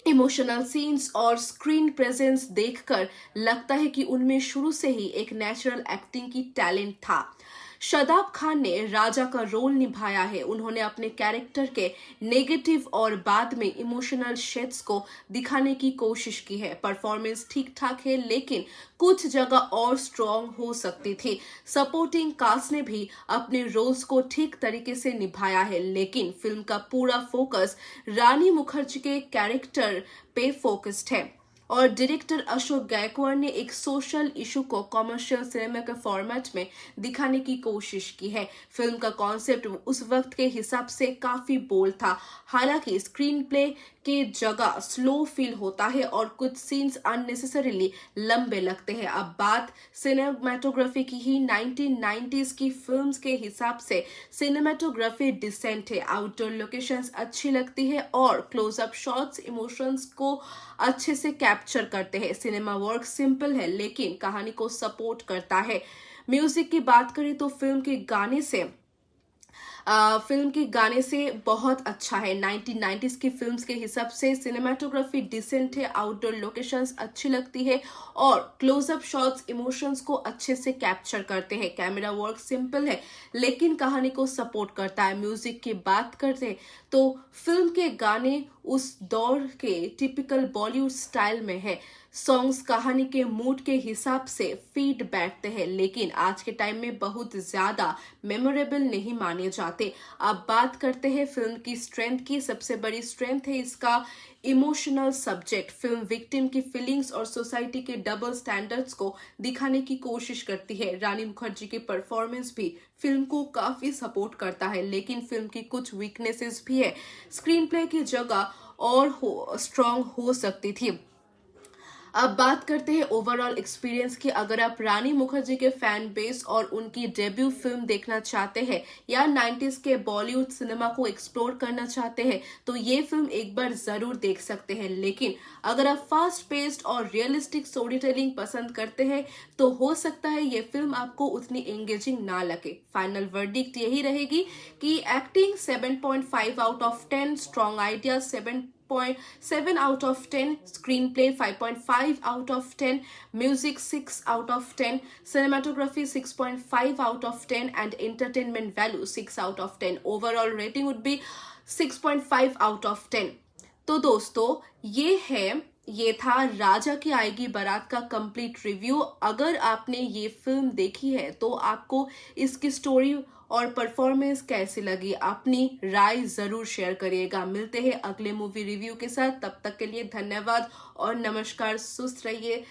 इमोशनल सीन्स और स्क्रीन प्रेजेंस देखकर लगता है कि उनमें शुरू से ही एक नेचुरल एक्टिंग की टैलेंट था। शादाब खान ने राजा का रोल निभाया है। उन्होंने अपने कैरेक्टर के नेगेटिव और बाद में इमोशनल शेड्स को दिखाने की कोशिश की है। परफॉर्मेंस ठीक ठाक है लेकिन कुछ जगह और स्ट्रॉन्ग हो सकती थी। सपोर्टिंग कास्ट ने भी अपने रोल्स को ठीक तरीके से निभाया है, लेकिन फिल्म का पूरा फोकस रानी मुखर्जी के कैरेक्टर पे फोकस्ड है और डायरेक्टर अशोक गायकवाड़ ने एक सोशल इशू को कमर्शियल सिनेमा के फॉर्मेट में दिखाने की कोशिश की है। फिल्म का कॉन्सेप्ट उस वक्त के हिसाब से काफी बोल्ड था। हालांकि स्क्रीन प्ले के जगह स्लो फील होता है और कुछ सीन्स अननेसेसरीली लंबे लगते हैं। अब बात सिनेमेटोग्राफी की ही 1990s की फिल्म्स के हिसाब से सिनेमेटोग्राफी डिसेंट है। आउटडोर लोकेशंस अच्छी लगती है और क्लोजअप शॉट्स इमोशंस को अच्छे से कैप्चर करते हैं। सिनेमा वर्क सिंपल है लेकिन कहानी को सपोर्ट करता है। म्यूजिक की बात करें तो फिल्म के गाने से बहुत अच्छा है। 1990s की फिल्म्स के हिसाब से सिनेमेटोग्राफी डिसेंट है, आउटडोर लोकेशंस अच्छी लगती है और क्लोजअप शॉट्स इमोशंस को अच्छे से कैप्चर करते हैं। कैमरा वर्क सिंपल है लेकिन कहानी को सपोर्ट करता है। म्यूजिक की बात करते तो फिल्म के गाने उस दौर के टिपिकल बॉलीवुड स्टाइल में है। सॉन्ग्स कहानी के मूड के हिसाब से फीड बैठते हैं लेकिन आज के टाइम में बहुत ज्यादा मेमोरेबल नहीं माने जाते। अब बात करते हैं फिल्म की स्ट्रेंथ की। सबसे बड़ी स्ट्रेंथ है इसका इमोशनल सब्जेक्ट। फिल्म विक्टिम की फीलिंग्स और सोसाइटी के डबल स्टैंडर्ड्स को दिखाने की कोशिश करती है। रानी मुखर्जी की परफॉर्मेंस भी फिल्म को काफी सपोर्ट करता है लेकिन फिल्म की कुछ वीकनेसेस भी है। स्क्रीन प्ले की जगह और स्ट्रॉन्ग हो सकती थी। अब बात करते हैं ओवरऑल एक्सपीरियंस की। अगर आप रानी मुखर्जी के फैन बेस और उनकी डेब्यू फिल्म देखना चाहते हैं या 90s के बॉलीवुड सिनेमा को एक्सप्लोर करना चाहते हैं तो ये फिल्म एक बार जरूर देख सकते हैं। लेकिन अगर आप फास्ट पेस्ड और रियलिस्टिक स्टोरी टेलिंग पसंद करते हैं तो हो सकता है ये फिल्म आपको उतनी एंगेजिंग ना लगे। फाइनल वर्डिक्ट यही रहेगी कि acting 7.5 out of 10, strong idea 7.7 out of 10, screenplay 5.5 out of 10, music 6 out of 10, cinematography 6.5 out of 10 and entertainment value 6 out of 10. Overall rating would be 6.5 out of 10. तो दोस्तों ये था राजा की आएगी बारात का कंप्लीट रिव्यू। अगर आपने ये फिल्म देखी है तो आपको इसकी स्टोरी और परफॉर्मेंस कैसी लगी, अपनी राय जरूर शेयर करिएगा। मिलते हैं अगले मूवी रिव्यू के साथ, तब तक के लिए धन्यवाद और नमस्कार। सुस्त रहिए।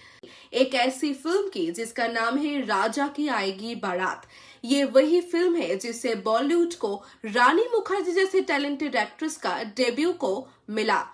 एक ऐसी फिल्म की जिसका नाम है राजा की आएगी बारात, ये वही फिल्म है जिससे बॉलीवुड को रानी मुखर्जी जैसे टैलेंटेड एक्ट्रेस का डेब्यू को मिला।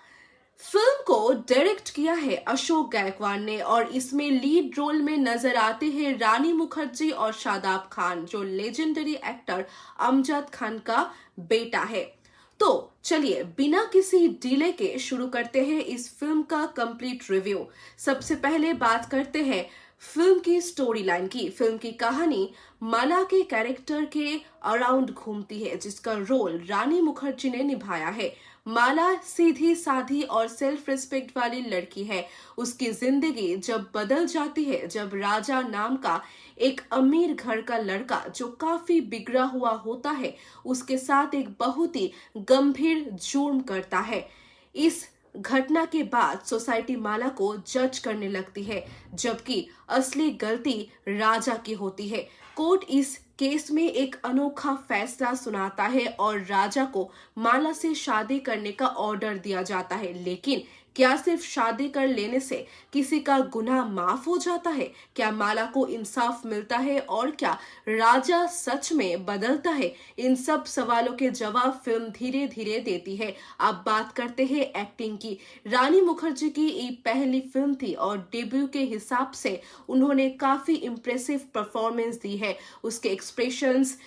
फिल्म को डायरेक्ट किया है अशोक गायकवाड़ ने और इसमें लीड रोल में नजर आते हैं रानी मुखर्जी और शादाब खान, जो लेजेंडरी एक्टर अमजद खान का बेटा है। तो चलिए बिना किसी डिले के शुरू करते हैं इस फिल्म का कंप्लीट रिव्यू। सबसे पहले बात करते हैं फिल्म की स्टोरी लाइन की। फिल्म की कहानी माला के कैरेक्टर के अराउंड घूमती है, जिसका रोल रानी मुखर्जी ने निभाया है। माला सीधी साधी और सेल्फ रिस्पेक्ट वाली लड़की है। उसकी जिंदगी जब बदल जाती है जब राजा नाम का एक अमीर घर का लड़का जो काफी बिगड़ा हुआ होता है उसके साथ एक बहुत ही गंभीर जुर्म करता है। इस घटना के बाद सोसाइटी माला को जज करने लगती है, जबकि असली गलती राजा की होती है। कोर्ट इस केस में एक अनोखा फैसला सुनाता है और राजा को माला से शादी करने का ऑर्डर दिया जाता है। लेकिन क्या सिर्फ शादी कर लेने से किसी का गुनाह माफ हो जाता है? क्या माला को इंसाफ मिलता है और क्या राजा सच में बदलता है? इन सब सवालों के जवाब फिल्म धीरे धीरे देती है। अब बात करते हैं एक्टिंग की। रानी मुखर्जी की ये पहली फिल्म थी और डेब्यू के हिसाब से उन्होंने काफी इम्प्रेसिव परफॉर्मेंस दी है। उसके एक्सप्रेशंस,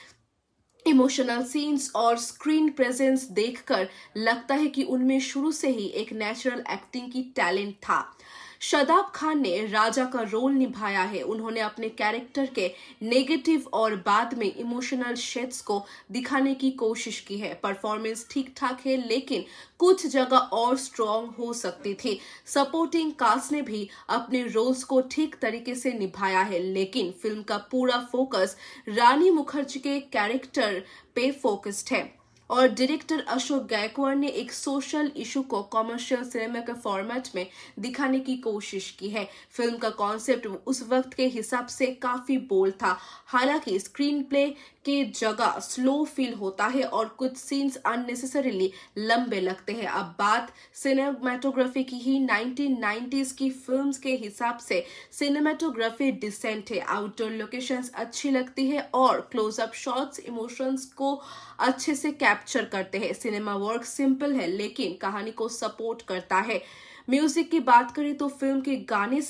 इमोशनल सीन्स और स्क्रीन प्रेजेंस देखकर लगता है कि उनमें शुरू से ही एक नेचुरल एक्टिंग की टैलेंट था। शादाब खान ने राजा का रोल निभाया है। उन्होंने अपने कैरेक्टर के नेगेटिव और बाद में इमोशनल शेड्स को दिखाने की कोशिश की है। परफॉर्मेंस ठीक ठाक है लेकिन कुछ जगह और स्ट्रॉन्ग हो सकती थी। सपोर्टिंग कास्ट ने भी अपने रोल्स को ठीक तरीके से निभाया है, लेकिन फिल्म का पूरा फोकस रानी मुखर्जी के कैरेक्टर पे फोकस्ड है और डायरेक्टर अशोक गायकवाड़ ने एक सोशल इशू को कमर्शियल सिनेमा के फॉर्मेट में दिखाने की कोशिश की है। फिल्म का कॉन्सेप्ट उस वक्त के हिसाब से काफी बोल्ड था। हालांकि स्क्रीन प्ले के जगह स्लो फील होता है और कुछ सीन्स अननेसेसरीली लंबे लगते हैं। अब बात सिनेमेटोग्राफी की ही 1990s की फिल्म्स के हिसाब से सिनेमेटोग्राफी डिसेंट है। आउटडोर लोकेशंस अच्छी लगती है और क्लोजअप शॉट्स इमोशंस को अच्छे से कैप्चर करते हैं। सिनेमा वर्क सिंपल है लेकिन कहानी को सपोर्ट करता है। म्यूजिक की बात करें तो फिल्म के गाने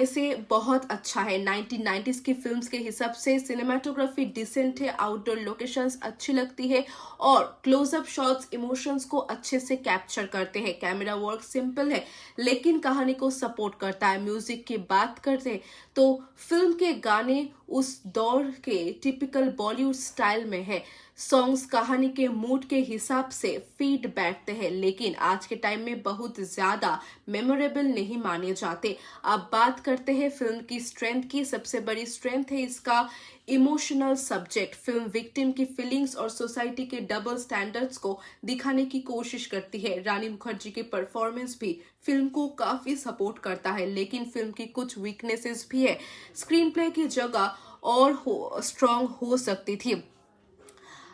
से बहुत अच्छा है। 1990s की फिल्म्स के हिसाब से सिनेमाटोग्राफी डिसेंट है, आउटडोर लोकेशंस अच्छी लगती है और क्लोजअप शॉट्स इमोशंस को अच्छे से कैप्चर करते हैं। कैमरा वर्क सिंपल है लेकिन कहानी को सपोर्ट करता है। म्यूजिक की बात करते हैं तो फिल्म के गाने उस दौर के टिपिकल बॉलीवुड स्टाइल में है। सॉन्ग्स कहानी के मूड के हिसाब से फीड बैठते हैं लेकिन आज के टाइम में बहुत ज्यादा मेमोरेबल नहीं माने जाते। अब बात करते हैं फिल्म की स्ट्रेंथ की। सबसे बड़ी स्ट्रेंथ है इसका इमोशनल सब्जेक्ट। फिल्म विक्टिम की फीलिंग्स और सोसाइटी के डबल स्टैंडर्ड्स को दिखाने की कोशिश करती है। रानी मुखर्जी की परफॉर्मेंस भी फिल्म को काफी सपोर्ट करता है लेकिन फिल्म की कुछ वीकनेसेस भी है। स्क्रीन प्ले की जगह और स्ट्रॉन्ग हो सकती थी।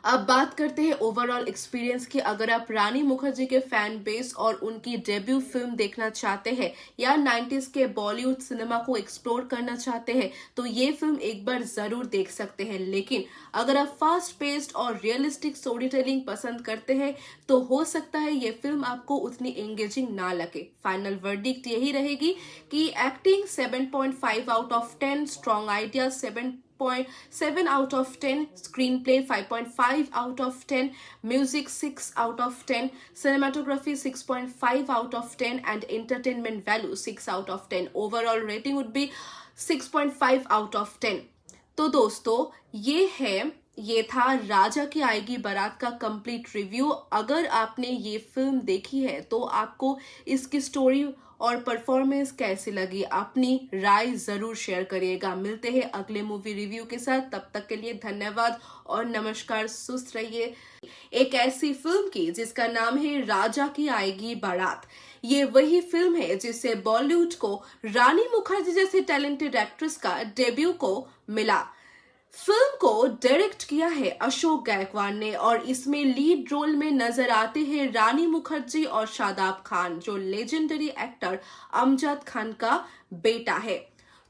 अब बात करते हैं ओवरऑल एक्सपीरियंस की। अगर आप रानी मुखर्जी के फैन बेस और उनकी डेब्यू फिल्म देखना चाहते हैं या 90s के बॉलीवुड सिनेमा को एक्सप्लोर करना चाहते हैं तो ये फिल्म एक बार जरूर देख सकते हैं। लेकिन अगर आप फास्ट पेस्ड और रियलिस्टिक स्टोरी टेलिंग पसंद करते हैं तो हो सकता है ये फिल्म आपको उतनी एंगेजिंग ना लगे। फाइनल वर्डिक्ट यही रहेगी कि acting 7.5 out of 10, strong idea 7.7 out of 10, screenplay 5.5 out of 10, music 6 out of 10, cinematography 6.5 out of 10 and entertainment value 6 out of 10. Overall rating would be 6.5 out of 10. तो दोस्तों ये था राजा की आएगी बारात का कंप्लीट रिव्यू। अगर आपने ये फिल्म देखी है तो आपको इसकी स्टोरी और परफॉर्मेंस कैसी लगी, अपनी राय जरूर शेयर करिएगा। मिलते हैं अगले मूवी रिव्यू के साथ, तब तक के लिए धन्यवाद और नमस्कार। सुस्त रहिए। एक ऐसी फिल्म की जिसका नाम है राजा की आएगी बारात, ये वही फिल्म है जिससे बॉलीवुड को रानी मुखर्जी जैसी टैलेंटेड एक्ट्रेस का डेब्यू को मिला। फिल्म को डायरेक्ट किया है अशोक गायकवाड़ ने और इसमें लीड रोल में नजर आते हैं रानी मुखर्जी और शादाब खान, जो लेजेंडरी एक्टर अमजद खान का बेटा है।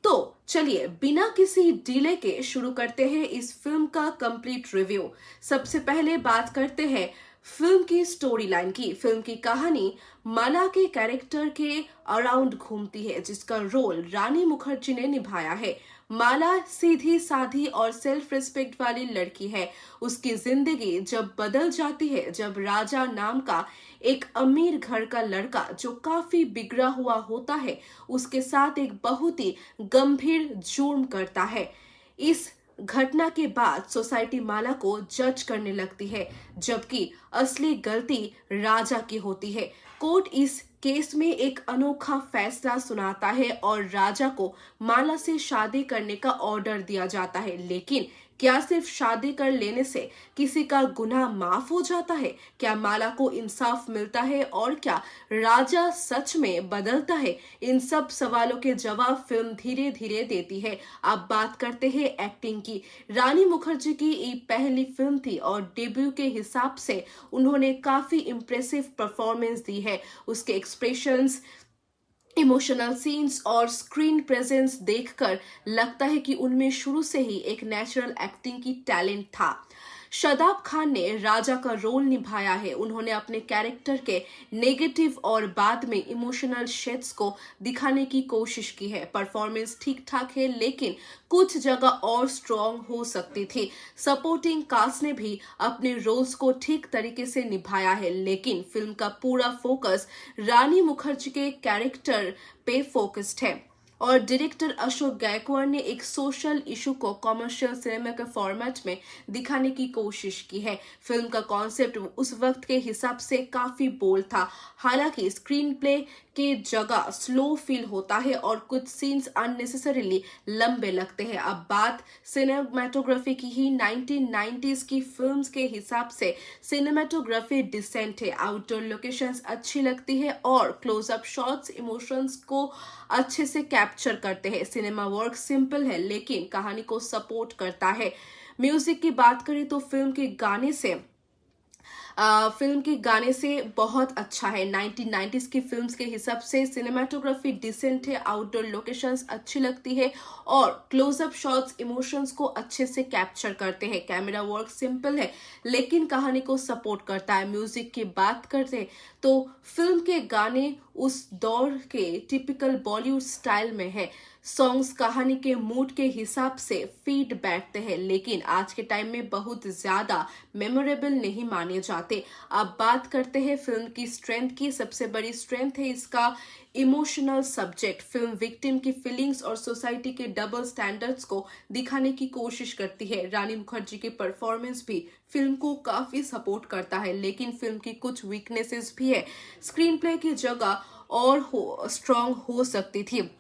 तो चलिए बिना किसी डिले के शुरू करते हैं इस फिल्म का कंप्लीट रिव्यू। सबसे पहले बात करते हैं फिल्म की स्टोरी लाइन की। फिल्म की कहानी माला के कैरेक्टर के अराउंड घूमती है, जिसका रोल रानी मुखर्जी ने निभाया है। माला सीधी साधी और सेल्फ रिस्पेक्ट वाली लड़की है। उसकी जिंदगी जब बदल जाती है जब राजा नाम का एक अमीर घर का लड़का जो काफी बिगड़ा हुआ होता है उसके साथ एक बहुत ही गंभीर जुर्म करता है। इस घटना के बाद सोसाइटी माला को जज करने लगती है, जबकि असली गलती राजा की होती है। कोर्ट इस केस में एक अनोखा फैसला सुनाता है और राजा को माला से शादी करने का ऑर्डर दिया जाता है। लेकिन क्या सिर्फ शादी कर लेने से किसी का गुनाह माफ हो जाता है? क्या माला को इंसाफ मिलता है और क्या राजा सच में बदलता है? इन सब सवालों के जवाब फिल्म धीरे धीरे देती है। अब बात करते हैं एक्टिंग की। रानी मुखर्जी की ये पहली फिल्म थी और डेब्यू के हिसाब से उन्होंने काफी इम्प्रेसिव परफॉर्मेंस दी है। उसके एक्सप्रेशंस, इमोशनल सीन्स और स्क्रीन प्रेजेंस देखकर लगता है कि उनमें शुरू से ही एक नेचुरल एक्टिंग की टैलेंट था। शादाब खान ने राजा का रोल निभाया है। उन्होंने अपने कैरेक्टर के नेगेटिव और बाद में इमोशनल शेड्स को दिखाने की कोशिश की है। परफॉर्मेंस ठीक ठाक है लेकिन कुछ जगह और स्ट्रॉन्ग हो सकती थी। सपोर्टिंग कास्ट ने भी अपने रोल्स को ठीक तरीके से निभाया है, लेकिन फिल्म का पूरा फोकस रानी मुखर्जी के कैरेक्टर पे फोकस्ड है और डायरेक्टर अशोक गायकवाड़ ने एक सोशल इशू को कमर्शियल सिनेमा के फॉर्मेट में दिखाने की कोशिश की है। फिल्म का कॉन्सेप्ट उस वक्त के हिसाब से काफी बोल्ड था। हालांकि स्क्रीन प्ले के जगह स्लो फील होता है और कुछ सीन्स अननेसेसरीली लंबे लगते हैं। अब बात सिनेमेटोग्राफी की ही 1990s की फिल्म्स के हिसाब से सिनेमेटोग्राफी डिसेंट है। आउटडोर लोकेशंस अच्छी लगती है और क्लोजअप शॉट्स इमोशंस को अच्छे से कैप्चर करते हैं। सिनेमा वर्क सिंपल है लेकिन कहानी को सपोर्ट करता है। म्यूजिक की बात करें तो फिल्म के गाने से बहुत अच्छा है। 1990s की फिल्म्स के हिसाब से सिनेमाटोग्राफी डिसेंट है, आउटडोर लोकेशंस अच्छी लगती है और क्लोजअप शॉट्स इमोशंस को अच्छे से कैप्चर करते हैं। कैमरा वर्क सिंपल है लेकिन कहानी को सपोर्ट करता है। म्यूजिक की बात करते हैं तो फिल्म के गाने उस दौर के टिपिकल बॉलीवुड स्टाइल में है। सॉन्ग्स कहानी के मूड के हिसाब से फीड बैठते हैं लेकिन आज के टाइम में बहुत ज्यादा मेमोरेबल नहीं माने जाते। अब बात करते हैं फिल्म की स्ट्रेंथ की। सबसे बड़ी स्ट्रेंथ है इसका इमोशनल सब्जेक्ट। फिल्म विक्टिम की फीलिंग्स और सोसाइटी के डबल स्टैंडर्ड्स को दिखाने की कोशिश करती है। रानी मुखर्जी की परफॉर्मेंस भी फिल्म को काफी सपोर्ट करता है लेकिन फिल्म की कुछ वीकनेसेस भी है। स्क्रीन प्ले की जगह और स्ट्रॉन्ग हो सकती थी।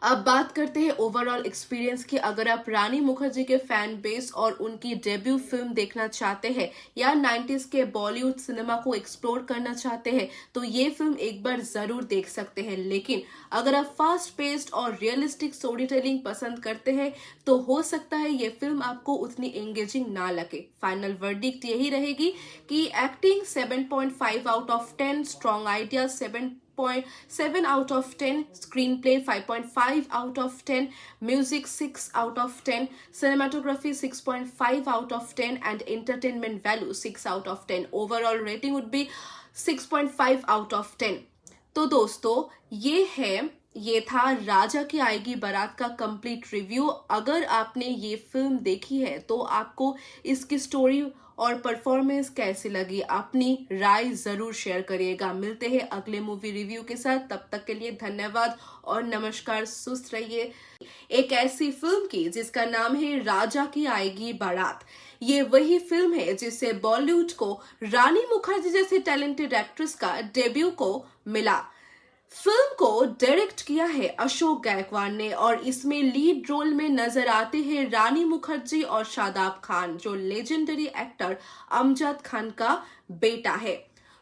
अब बात करते हैं ओवरऑल एक्सपीरियंस की। अगर आप रानी मुखर्जी के फैन बेस और उनकी डेब्यू फिल्म देखना चाहते हैं या 90s के बॉलीवुड सिनेमा को एक्सप्लोर करना चाहते हैं तो ये फिल्म एक बार जरूर देख सकते हैं। लेकिन अगर आप फास्ट पेस्ड और रियलिस्टिक स्टोरी टेलिंग पसंद करते हैं तो हो सकता है ये फिल्म आपको उतनी एंगेजिंग ना लगे। फाइनल वर्डिक्ट यही रहेगी कि acting 7.5 out of 10, strong idea 7.7 out of 10, screenplay 5.5 out of 10, music 6 out of 10, cinematography 6.5 out of 10 and entertainment value 6 out of 10. Overall rating would be 6.5 out of 10. तो दोस्तों ये था राजा की आएगी बारात का कंप्लीट रिव्यू। अगर आपने ये फिल्म देखी है तो आपको इसकी स्टोरी और परफॉर्मेंस कैसी लगी, अपनी राय जरूर शेयर करिएगा। मिलते हैं अगले मूवी रिव्यू के साथ, तब तक के लिए धन्यवाद और नमस्कार। सुस्त रहिए। एक ऐसी फिल्म की जिसका नाम है राजा की आएगी बारात, ये वही फिल्म है जिससे बॉलीवुड को रानी मुखर्जी जैसे टैलेंटेड एक्ट्रेस का डेब्यू को मिला। फिल्म को डायरेक्ट किया है अशोक गायकवाड़ ने और इसमें लीड रोल में नजर आते हैं रानी मुखर्जी और शादाब खान, जो लेजेंडरी एक्टर अमजद खान का बेटा है।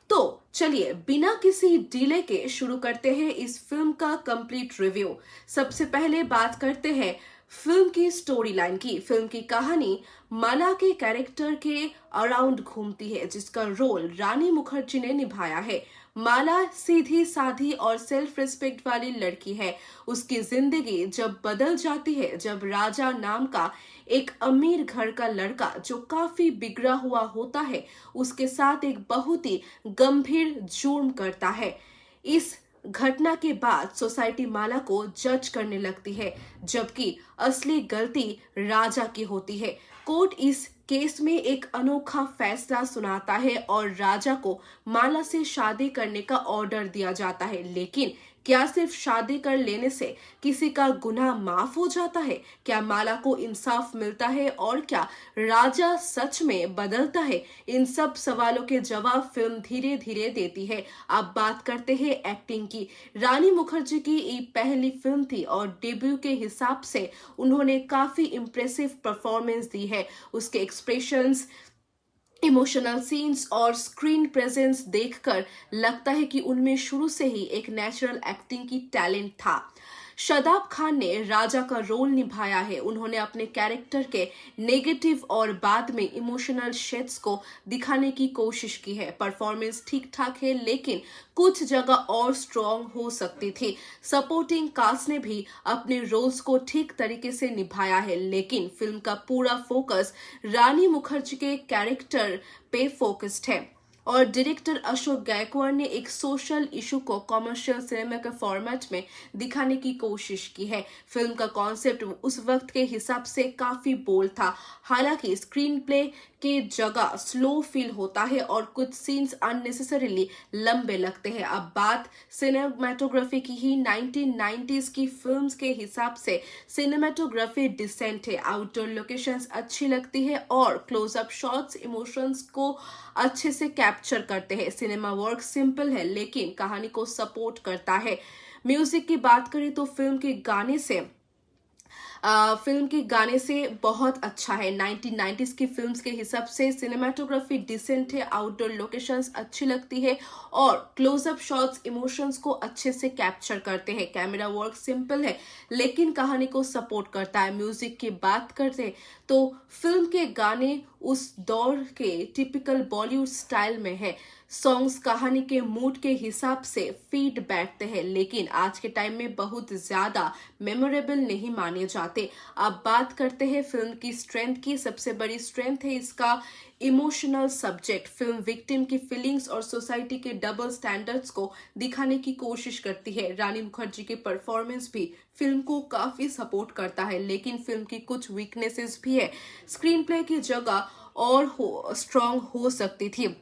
तो चलिए बिना किसी डिले के शुरू करते हैं इस फिल्म का कंप्लीट रिव्यू। सबसे पहले बात करते हैं फिल्म की स्टोरी लाइन की। फिल्म की कहानी माला के कैरेक्टर के अराउंड घूमती है, जिसका रोल रानी मुखर्जी ने निभाया है। माला सीधी साधी और सेल्फ रिस्पेक्ट वाली लड़की है। उसकी जिंदगी जब बदल जाती है जब राजा नाम का एक अमीर घर का लड़का जो काफी बिगड़ा हुआ होता है उसके साथ एक बहुत ही गंभीर जुर्म करता है। इस घटना के बाद सोसाइटी माला को जज करने लगती है, जबकि असली गलती राजा की होती है। कोर्ट इस केस में एक अनोखा फैसला सुनाता है और राजा को माला से शादी करने का ऑर्डर दिया जाता है। लेकिन क्या सिर्फ शादी कर लेने से किसी का गुनाह माफ हो जाता है? क्या माला को इंसाफ मिलता है और क्या राजा सच में बदलता है? इन सब सवालों के जवाब फिल्म धीरे धीरे देती है। अब बात करते हैं एक्टिंग की। रानी मुखर्जी की ये पहली फिल्म थी और डेब्यू के हिसाब से उन्होंने काफी इम्प्रेसिव परफॉर्मेंस दी है। उसके एक्सप्रेशंस, इमोशनल सीन्स और स्क्रीन प्रेजेंस देखकर लगता है कि उनमें शुरू से ही एक नेचुरल एक्टिंग की टैलेंट था। शादाब खान ने राजा का रोल निभाया है। उन्होंने अपने कैरेक्टर के नेगेटिव और बाद में इमोशनल शेड्स को दिखाने की कोशिश की है। परफॉर्मेंस ठीक ठाक है लेकिन कुछ जगह और स्ट्रॉन्ग हो सकती थी। सपोर्टिंग कास्ट ने भी अपने रोल्स को ठीक तरीके से निभाया है, लेकिन फिल्म का पूरा फोकस रानी मुखर्जी के कैरेक्टर पे फोकस्ड है और डायरेक्टर अशोक गायकवाड़ ने एक सोशल इशू को कमर्शियल सिनेमा के फॉर्मेट में दिखाने की कोशिश की है। फिल्म का कॉन्सेप्ट उस वक्त के हिसाब से काफी बोल्ड था। हालांकि स्क्रीन प्ले के जगह स्लो फील होता है और कुछ सीन्स अननेसेसरीली लंबे लगते हैं। अब बात सिनेमेटोग्राफी की ही 1990s की फिल्म्स के हिसाब से सिनेमेटोग्राफी डिसेंट है। आउटडोर लोकेशंस अच्छी लगती है और क्लोजअप शॉट्स इमोशंस को अच्छे से कैप्चर करते हैं। सिनेमा वर्क सिंपल है लेकिन कहानी को सपोर्ट करता है। म्यूजिक की बात करें तो फिल्म के गाने से बहुत अच्छा है। 1990s की फिल्म्स के हिसाब से सिनेमाटोग्राफी डिसेंट है, आउटडोर लोकेशंस अच्छी लगती है और क्लोजअप शॉट्स इमोशंस को अच्छे से कैप्चर करते हैं। कैमरा वर्क सिंपल है लेकिन कहानी को सपोर्ट करता है। म्यूजिक की बात करते तो फिल्म के गाने उस दौर के टिपिकल बॉलीवुड स्टाइल में है। सॉन्ग्स कहानी के मूड के हिसाब से फीड बैठते हैं लेकिन आज के टाइम में बहुत ज्यादा मेमोरेबल नहीं माने जाते। अब बात करते हैं फिल्म की स्ट्रेंथ की। सबसे बड़ी स्ट्रेंथ है इसका इमोशनल सब्जेक्ट। फिल्म विक्टिम की फीलिंग्स और सोसाइटी के डबल स्टैंडर्ड्स को दिखाने की कोशिश करती है। रानी मुखर्जी की परफॉर्मेंस भी फिल्म को काफी सपोर्ट करता है लेकिन फिल्म की कुछ वीकनेसेस भी है। स्क्रीन प्ले की जगह और स्ट्रॉन्ग हो सकती थी।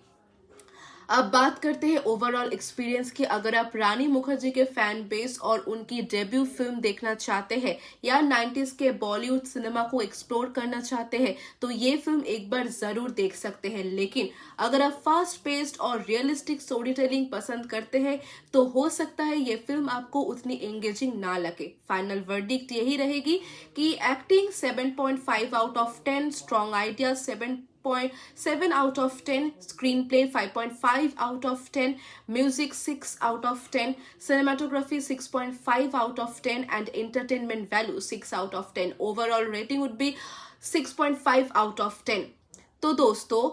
अब बात करते हैं ओवरऑल एक्सपीरियंस की। अगर आप रानी मुखर्जी के फैन बेस और उनकी डेब्यू फिल्म देखना चाहते हैं या 90s के बॉलीवुड सिनेमा को एक्सप्लोर करना चाहते हैं तो ये फिल्म एक बार जरूर देख सकते हैं। लेकिन अगर आप फास्ट पेस्ड और रियलिस्टिक स्टोरी टेलिंग पसंद करते हैं तो हो सकता है ये फिल्म आपको उतनी एंगेजिंग ना लगे। फाइनल वर्डिक्ट यही रहेगी कि acting 7.5 out of 10, strong idea 7.7 out of 10, screenplay 5.5 out of 10, music 6 out of 10, cinematography 6.5 out of 10 and entertainment value 6 out of 10. Overall rating would be 6.5 out of 10. तो दोस्तों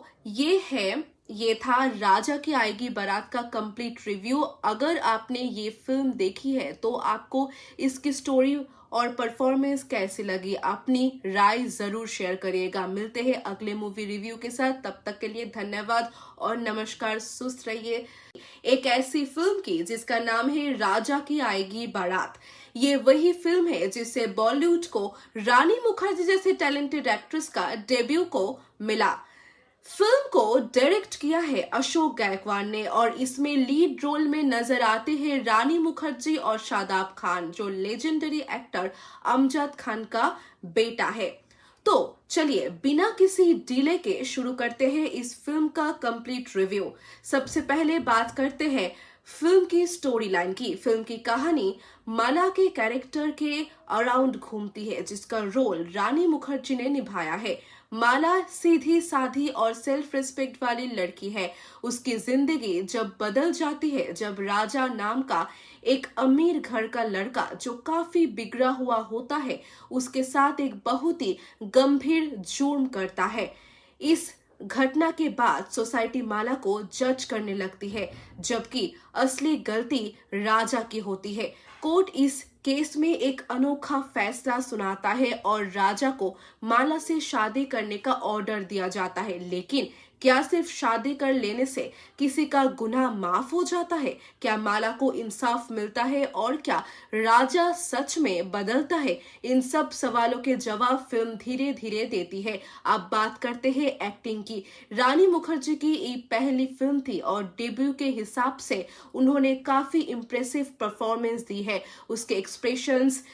ये था राजा की आएगी बारात का कंप्लीट रिव्यू। अगर आपने ये फिल्म देखी है तो आपको इसकी स्टोरी और परफॉर्मेंस कैसी लगी, अपनी राय जरूर शेयर करिएगा। मिलते हैं अगले मूवी रिव्यू के साथ, तब तक के लिए धन्यवाद और नमस्कार। सुस्त रहिए। एक ऐसी फिल्म की जिसका नाम है राजा की आएगी बारात, ये वही फिल्म है जिससे बॉलीवुड को रानी मुखर्जी जैसे टैलेंटेड एक्ट्रेस का डेब्यू को मिला। फिल्म को डायरेक्ट किया है अशोक गायकवाड़ ने और इसमें लीड रोल में नजर आते हैं रानी मुखर्जी और शादाब खान, जो लेजेंडरी एक्टर अमजद खान का बेटा है। तो चलिए बिना किसी डिले के शुरू करते हैं इस फिल्म का कंप्लीट रिव्यू। सबसे पहले बात करते हैं फिल्म की स्टोरी लाइन की। फिल्म की कहानी माला के कैरेक्टर के अराउंड घूमती है, जिसका रोल रानी मुखर्जी ने निभाया है। माला सीधी साधी और सेल्फ रिस्पेक्ट वाली लड़की है। उसकी जिंदगी जब बदल जाती है जब राजा नाम का एक अमीर घर का लड़का जो काफी बिगड़ा हुआ होता है उसके साथ एक बहुत ही गंभीर जुर्म करता है। इस घटना के बाद सोसाइटी माला को जज करने लगती है, जबकि असली गलती राजा की होती है। कोर्ट इस केस में एक अनोखा फैसला सुनाता है और राजा को माला से शादी करने का ऑर्डर दिया जाता है। लेकिन क्या सिर्फ शादी कर लेने से किसी का गुनाह माफ हो जाता है? क्या माला को इंसाफ मिलता है और क्या राजा सच में बदलता है? इन सब सवालों के जवाब फिल्म धीरे धीरे देती है। अब बात करते हैं एक्टिंग की। रानी मुखर्जी की ये पहली फिल्म थी और डेब्यू के हिसाब से उन्होंने काफी इम्प्रेसिव परफॉर्मेंस दी है। उसके एक्सप्रेशंस,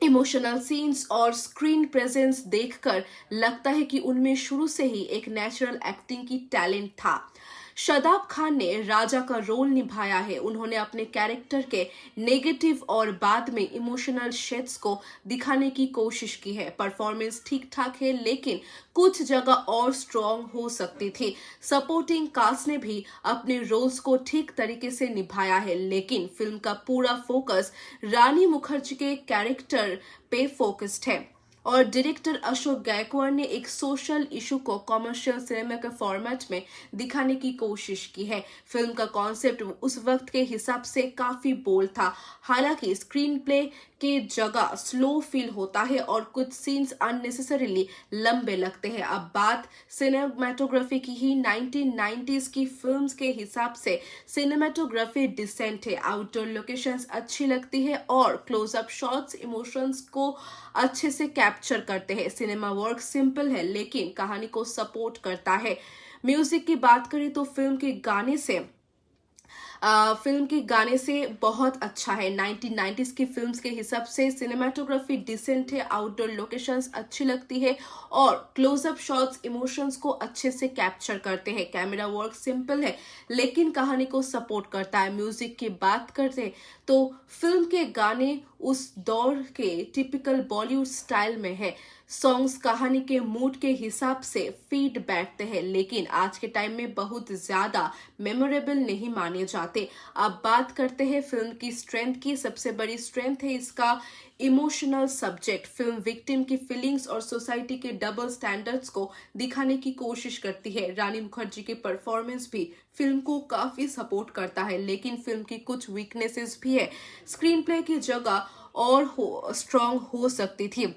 इमोशनल सीन्स और स्क्रीन प्रेजेंस देखकर लगता है कि उनमें शुरू से ही एक नेचुरल एक्टिंग की टैलेंट था। शादाब खान ने राजा का रोल निभाया है। उन्होंने अपने कैरेक्टर के नेगेटिव और बाद में इमोशनल शेड्स को दिखाने की कोशिश की है। परफॉर्मेंस ठीक ठाक है लेकिन कुछ जगह और स्ट्रॉन्ग हो सकती थी। सपोर्टिंग कास्ट ने भी अपने रोल्स को ठीक तरीके से निभाया है, लेकिन फिल्म का पूरा फोकस रानी मुखर्जी के कैरेक्टर पे फोकस्ड है और डायरेक्टर अशोक गायकवाड़ ने एक सोशल इशू को कमर्शियल सिनेमा के फॉर्मेट में दिखाने की कोशिश की है। फिल्म का कॉन्सेप्ट उस वक्त के हिसाब से काफी बोल्ड था। हालांकि स्क्रीन प्ले के जगह स्लो फील होता है और कुछ सीन्स अननेसेसरीली लंबे लगते हैं। अब बात सिनेमेटोग्राफी की ही 1990s की फिल्म्स के हिसाब से सिनेमेटोग्राफी डिसेंट है। आउटडोर लोकेशंस अच्छी लगती है और क्लोजअप शॉट्स इमोशंस को अच्छे से कैप्चर करते हैं। सिनेमा वर्क सिंपल है लेकिन कहानी को सपोर्ट करता है। म्यूजिक की बात करें तो फिल्म के गाने से बहुत अच्छा है। 1990s की फिल्म्स के हिसाब से सिनेमाटोग्राफी डिसेंट है, आउटडोर लोकेशंस अच्छी लगती है और क्लोजअप शॉट्स इमोशंस को अच्छे से कैप्चर करते हैं। कैमरा वर्क सिंपल है लेकिन कहानी को सपोर्ट करता है। म्यूजिक की बात करते तो फिल्म के गाने उस दौर के टिपिकल बॉलीवुड स्टाइल में है। सॉन्ग्स कहानी के मूड के हिसाब से फीड बैठते हैं लेकिन आज के टाइम में बहुत ज्यादा मेमोरेबल नहीं माने जाते। अब बात करते हैं फिल्म की स्ट्रेंथ की। सबसे बड़ी स्ट्रेंथ है इसका इमोशनल सब्जेक्ट। फिल्म विक्टिम की फीलिंग्स और सोसाइटी के डबल स्टैंडर्ड्स को दिखाने की कोशिश करती है। रानी मुखर्जी की परफॉर्मेंस भी फिल्म को काफी सपोर्ट करता है लेकिन फिल्म की कुछ वीकनेसेस भी है। स्क्रीन प्ले की जगह और स्ट्रॉन्ग हो सकती थी।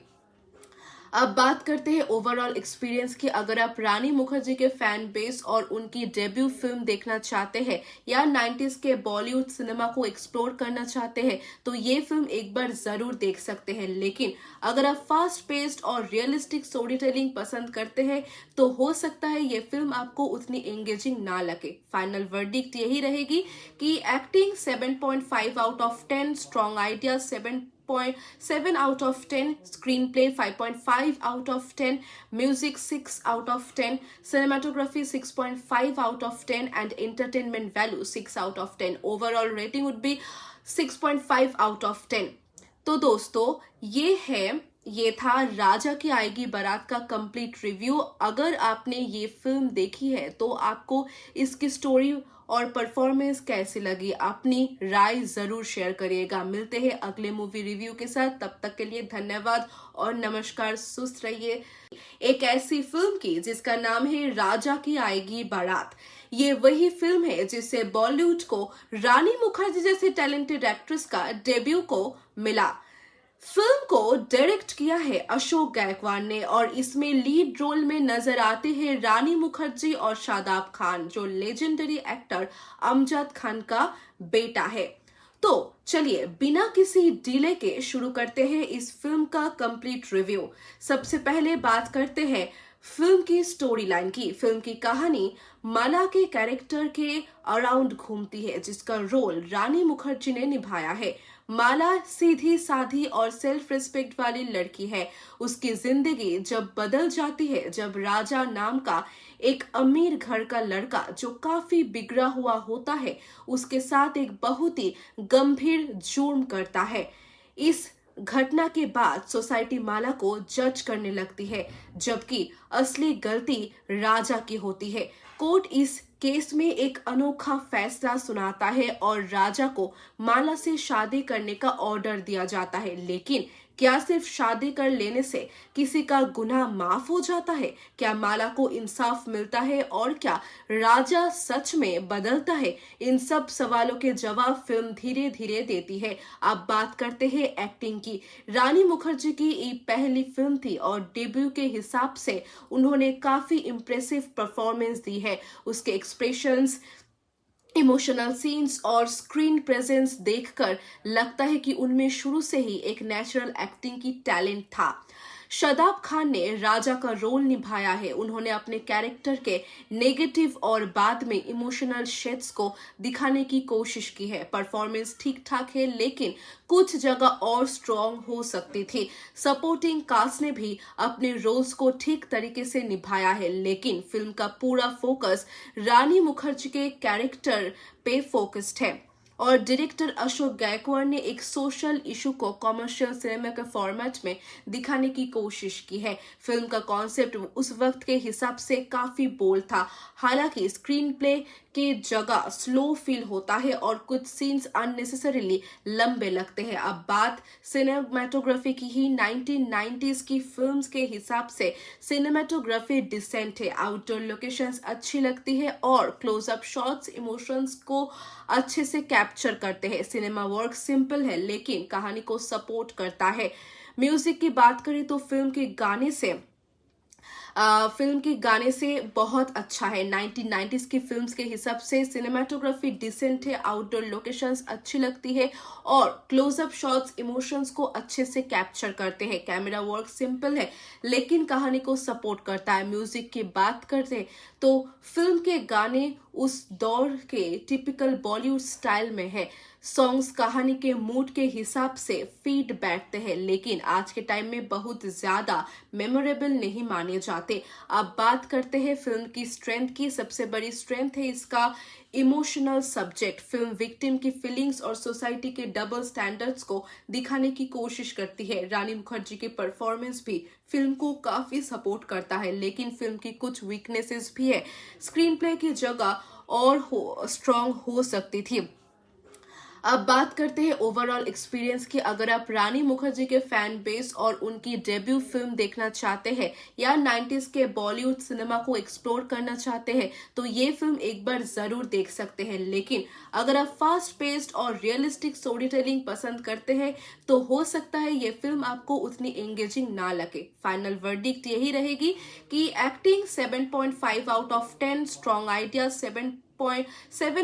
अब बात करते हैं ओवरऑल एक्सपीरियंस की। अगर आप रानी मुखर्जी के फैन बेस और उनकी डेब्यू फिल्म देखना चाहते हैं या 90s के बॉलीवुड सिनेमा को एक्सप्लोर करना चाहते हैं तो ये फिल्म एक बार जरूर देख सकते हैं। लेकिन अगर आप फास्ट पेस्ड और रियलिस्टिक स्टोरी टेलिंग पसंद करते हैं तो हो सकता है ये फिल्म आपको उतनी एंगेजिंग ना लगे। फाइनल वर्डिक्ट यही रहेगी कि acting 7.5 out of 10, strong idea 7.7 out of 10, screenplay 5.5 out of 10, music 6 out of 10, cinematography 6.5 out of 10 and entertainment value 6 out of 10. Overall rating would be 6.5 out of 10. तो दोस्तों ये था राजा की आएगी बारात का कंप्लीट रिव्यू। अगर आपने ये फिल्म देखी है तो आपको इसकी स्टोरी और परफॉर्मेंस कैसी लगी, अपनी राय जरूर शेयर करिएगा। मिलते हैं अगले मूवी रिव्यू के साथ, तब तक के लिए धन्यवाद और नमस्कार। सुस्त रहिए। एक ऐसी फिल्म की जिसका नाम है राजा की आएगी बारात, ये वही फिल्म है जिससे बॉलीवुड को रानी मुखर्जी जैसे टैलेंटेड एक्ट्रेस का डेब्यू को मिला। फिल्म को डायरेक्ट किया है अशोक गायकवाड़ ने और इसमें लीड रोल में नजर आते हैं रानी मुखर्जी और शादाब खान, जो लेजेंडरी एक्टर अमजद खान का बेटा है। तो चलिए बिना किसी डिले के शुरू करते हैं इस फिल्म का कंप्लीट रिव्यू। सबसे पहले बात करते हैं फिल्म की स्टोरी लाइन की। फिल्म की कहानी माला के कैरेक्टर के अराउंड घूमती है, जिसका रोल रानी मुखर्जी ने निभाया है। माला सीधी साधी और सेल्फ रिस्पेक्ट वाली लड़की है। उसकी जिंदगी जब बदल जाती है जब राजा नाम का एक अमीर घर का लड़का, जो काफी बिगड़ा हुआ होता है, उसके साथ एक बहुत ही गंभीर जुर्म करता है। इस घटना के बाद सोसाइटी माला को जज करने लगती है, जबकि असली गलती राजा की होती है। कोर्ट इस केस में एक अनोखा फैसला सुनाता है और राजा को माला से शादी करने का ऑर्डर दिया जाता है। लेकिन क्या सिर्फ शादी कर लेने से किसी का गुनाह माफ हो जाता है? क्या माला को इंसाफ मिलता है और क्या राजा सच में बदलता है? इन सब सवालों के जवाब फिल्म धीरे धीरे देती है। अब बात करते हैं एक्टिंग की। रानी मुखर्जी की ये पहली फिल्म थी और डेब्यू के हिसाब से उन्होंने काफी इम्प्रेसिव परफॉर्मेंस दी है। उसके एक्सप्रेशंस, इमोशनल सीन्स और स्क्रीन प्रेजेंस देखकर लगता है कि उनमें शुरू से ही एक नेचुरल एक्टिंग की टैलेंट था। शादाब खान ने राजा का रोल निभाया है। उन्होंने अपने कैरेक्टर के नेगेटिव और बाद में इमोशनल शेड्स को दिखाने की कोशिश की है। परफॉर्मेंस ठीक ठाक है, लेकिन कुछ जगह और स्ट्रॉन्ग हो सकती थी। सपोर्टिंग कास्ट ने भी अपने रोल्स को ठीक तरीके से निभाया है, लेकिन फिल्म का पूरा फोकस रानी मुखर्जी के कैरेक्टर पे फोकस्ड है और डायरेक्टर अशोक गायकवाड़ ने एक सोशल इशू को कमर्शियल सिनेमा के फॉर्मेट में दिखाने की कोशिश की है। फिल्म का कॉन्सेप्ट उस वक्त के हिसाब से काफी बोल्ड था। हालांकि स्क्रीन प्ले की जगह स्लो फील होता है और कुछ सीन्स अननेसेसरीली लंबे लगते हैं। अब बात सिनेमेटोग्राफी की ही 1990s की फिल्म्स के हिसाब से सिनेमेटोग्राफी डिसेंट है। आउटडोर लोकेशंस अच्छी लगती है और क्लोजअप शॉट्स इमोशंस को अच्छे से कैप्चर करते हैं। सिनेमा वर्क सिंपल है लेकिन कहानी को सपोर्ट करता है। म्यूजिक की बात करें तो फिल्म के गाने से बहुत अच्छा है। 1990s की फिल्म्स के हिसाब से सिनेमाटोग्राफी डिसेंट है, आउटडोर लोकेशंस अच्छी लगती है और क्लोजअप शॉट्स इमोशंस को अच्छे से कैप्चर करते हैं। कैमरा वर्क सिंपल है लेकिन कहानी को सपोर्ट करता है। म्यूजिक की बात करते तो फिल्म के गाने उस दौर के टिपिकल बॉलीवुड स्टाइल में है। सॉन्ग्स कहानी के मूड के हिसाब से फीड बैठते हैं, लेकिन आज के टाइम में बहुत ज्यादा मेमोरेबल नहीं माने जाते। अब बात करते हैं फिल्म की स्ट्रेंथ की। सबसे बड़ी स्ट्रेंथ है इसका इमोशनल सब्जेक्ट। फिल्म विक्टिम की फीलिंग्स और सोसाइटी के डबल स्टैंडर्ड्स को दिखाने की कोशिश करती है। रानी मुखर्जी की परफॉर्मेंस भी फिल्म को काफी सपोर्ट करता है, लेकिन फिल्म की कुछ वीकनेसेस भी है। स्क्रीन प्ले की जगह और स्ट्रॉन्ग हो सकती थी। अब बात करते हैं ओवरऑल एक्सपीरियंस की। अगर आप रानी मुखर्जी के फैन बेस और उनकी डेब्यू फिल्म देखना चाहते हैं या 90s के बॉलीवुड सिनेमा को एक्सप्लोर करना चाहते हैं तो ये फिल्म एक बार जरूर देख सकते हैं। लेकिन अगर आप फास्ट पेस्ड और रियलिस्टिक स्टोरी टेलिंग पसंद करते हैं तो हो सकता है ये फिल्म आपको उतनी एंगेजिंग ना लगे। फाइनल वर्डिक्ट यही रहेगी कि acting 7.5 out of 10, strong idea 7.7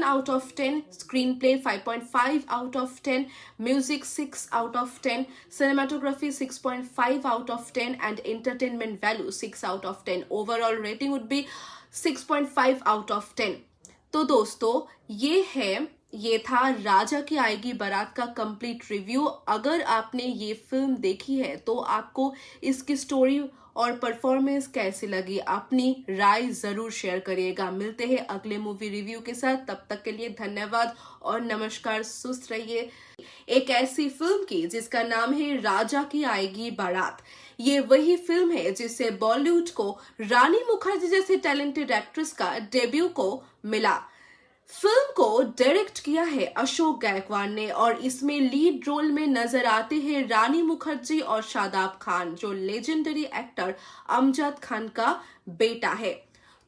out of 10, screenplay 5.5 out of 10, music 6 out of 10, cinematography 6.5 out of 10 and entertainment value 6 out of 10. Overall rating would be 6.5 out of 10. तो दोस्तों ये था राजा की आएगी बारात का कंप्लीट रिव्यू। अगर आपने ये फिल्म देखी है तो आपको इसकी स्टोरी और परफॉर्मेंस कैसी लगी, अपनी राय जरूर शेयर करिएगा। मिलते हैं अगले मूवी रिव्यू के साथ, तब तक के लिए धन्यवाद और नमस्कार। सुस्त रहिए। एक ऐसी फिल्म की जिसका नाम है राजा की आएगी बारात, ये वही फिल्म है जिससे बॉलीवुड को रानी मुखर्जी जैसे टैलेंटेड एक्ट्रेस का डेब्यू को मिला। फिल्म को डायरेक्ट किया है अशोक गायकवाड़ ने और इसमें लीड रोल में नजर आते हैं रानी मुखर्जी और शादाब खान, जो लेजेंडरी एक्टर अमजद खान का बेटा है।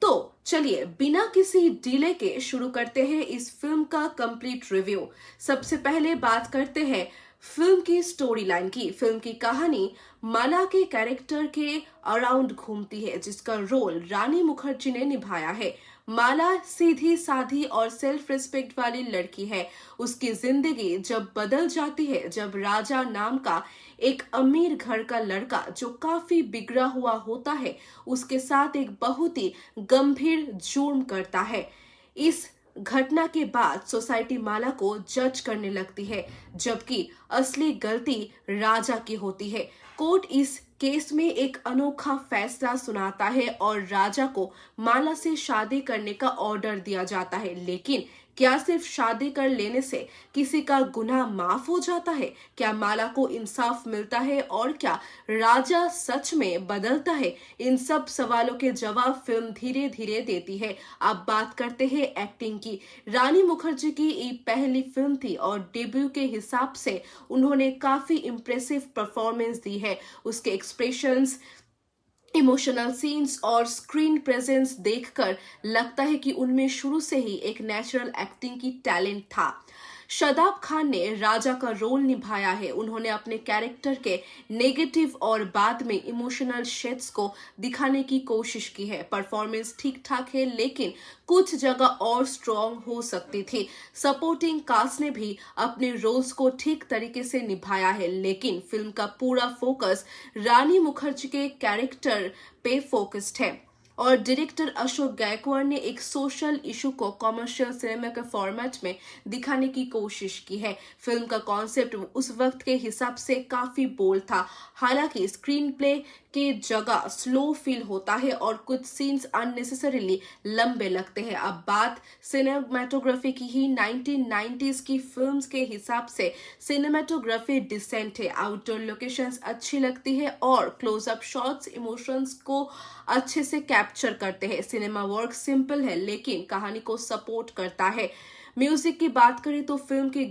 तो चलिए बिना किसी डिले के शुरू करते हैं इस फिल्म का कंप्लीट रिव्यू। सबसे पहले बात करते हैं फिल्म की स्टोरी लाइन की। फिल्म की कहानी माला के कैरेक्टर के अराउंड घूमती है, जिसका रोल रानी मुखर्जी ने निभाया है। माला सीधी साधी और सेल्फ रिस्पेक्ट वाली लड़की है। उसकी जिंदगी जब बदल जाती है जब राजा नाम का एक अमीर घर का लड़का, जो काफी बिगड़ा हुआ होता है, उसके साथ एक बहुत ही गंभीर जुर्म करता है। इस घटना के बाद सोसाइटी माला को जज करने लगती है, जबकि असली गलती राजा की होती है। कोर्ट इस केस में एक अनोखा फैसला सुनाता है और राजा को माला से शादी करने का ऑर्डर दिया जाता है। लेकिन क्या सिर्फ शादी कर लेने से किसी का गुनाह माफ हो जाता है? क्या माला को इंसाफ मिलता है और क्या राजा सच में बदलता है? इन सब सवालों के जवाब फिल्म धीरे धीरे देती है। अब बात करते हैं एक्टिंग की। रानी मुखर्जी की ये पहली फिल्म थी और डेब्यू के हिसाब से उन्होंने काफी इम्प्रेसिव परफॉर्मेंस दी है। उसके एक्सप्रेशंस, इमोशनल सीन्स और स्क्रीन प्रेजेंस देखकर लगता है कि उनमें शुरू से ही एक नेचुरल एक्टिंग की टैलेंट था। शादाब खान ने राजा का रोल निभाया है। उन्होंने अपने कैरेक्टर के नेगेटिव और बाद में इमोशनल शेड्स को दिखाने की कोशिश की है। परफॉर्मेंस ठीक ठाक है, लेकिन कुछ जगह और स्ट्रॉन्ग हो सकती थी। सपोर्टिंग कास्ट ने भी अपने रोल्स को ठीक तरीके से निभाया है, लेकिन फिल्म का पूरा फोकस रानी मुखर्जी के कैरेक्टर पे फोकस्ड है और डायरेक्टर अशोक गायकवाड़ ने एक सोशल इशू को कमर्शियल सिनेमा के फॉर्मेट में दिखाने की कोशिश की है। फिल्म का कॉन्सेप्ट उस वक्त के हिसाब से काफी बोल्ड था। हालांकि स्क्रीन प्ले के जगह स्लो फील होता है और कुछ सीन्स अननेसेसरीली लंबे लगते हैं। अब बात सिनेमेटोग्राफी की ही 1990s की फिल्म्स के हिसाब से सिनेमेटोग्राफी डिसेंट है। आउटडोर लोकेशंस अच्छी लगती है और क्लोजअप शॉट्स इमोशंस को अच्छे से कैप्चर करते हैं। सिनेमा वर्क सिंपल है लेकिन कहानी को सपोर्ट करता है। म्यूजिक की बात करें तो फिल्म के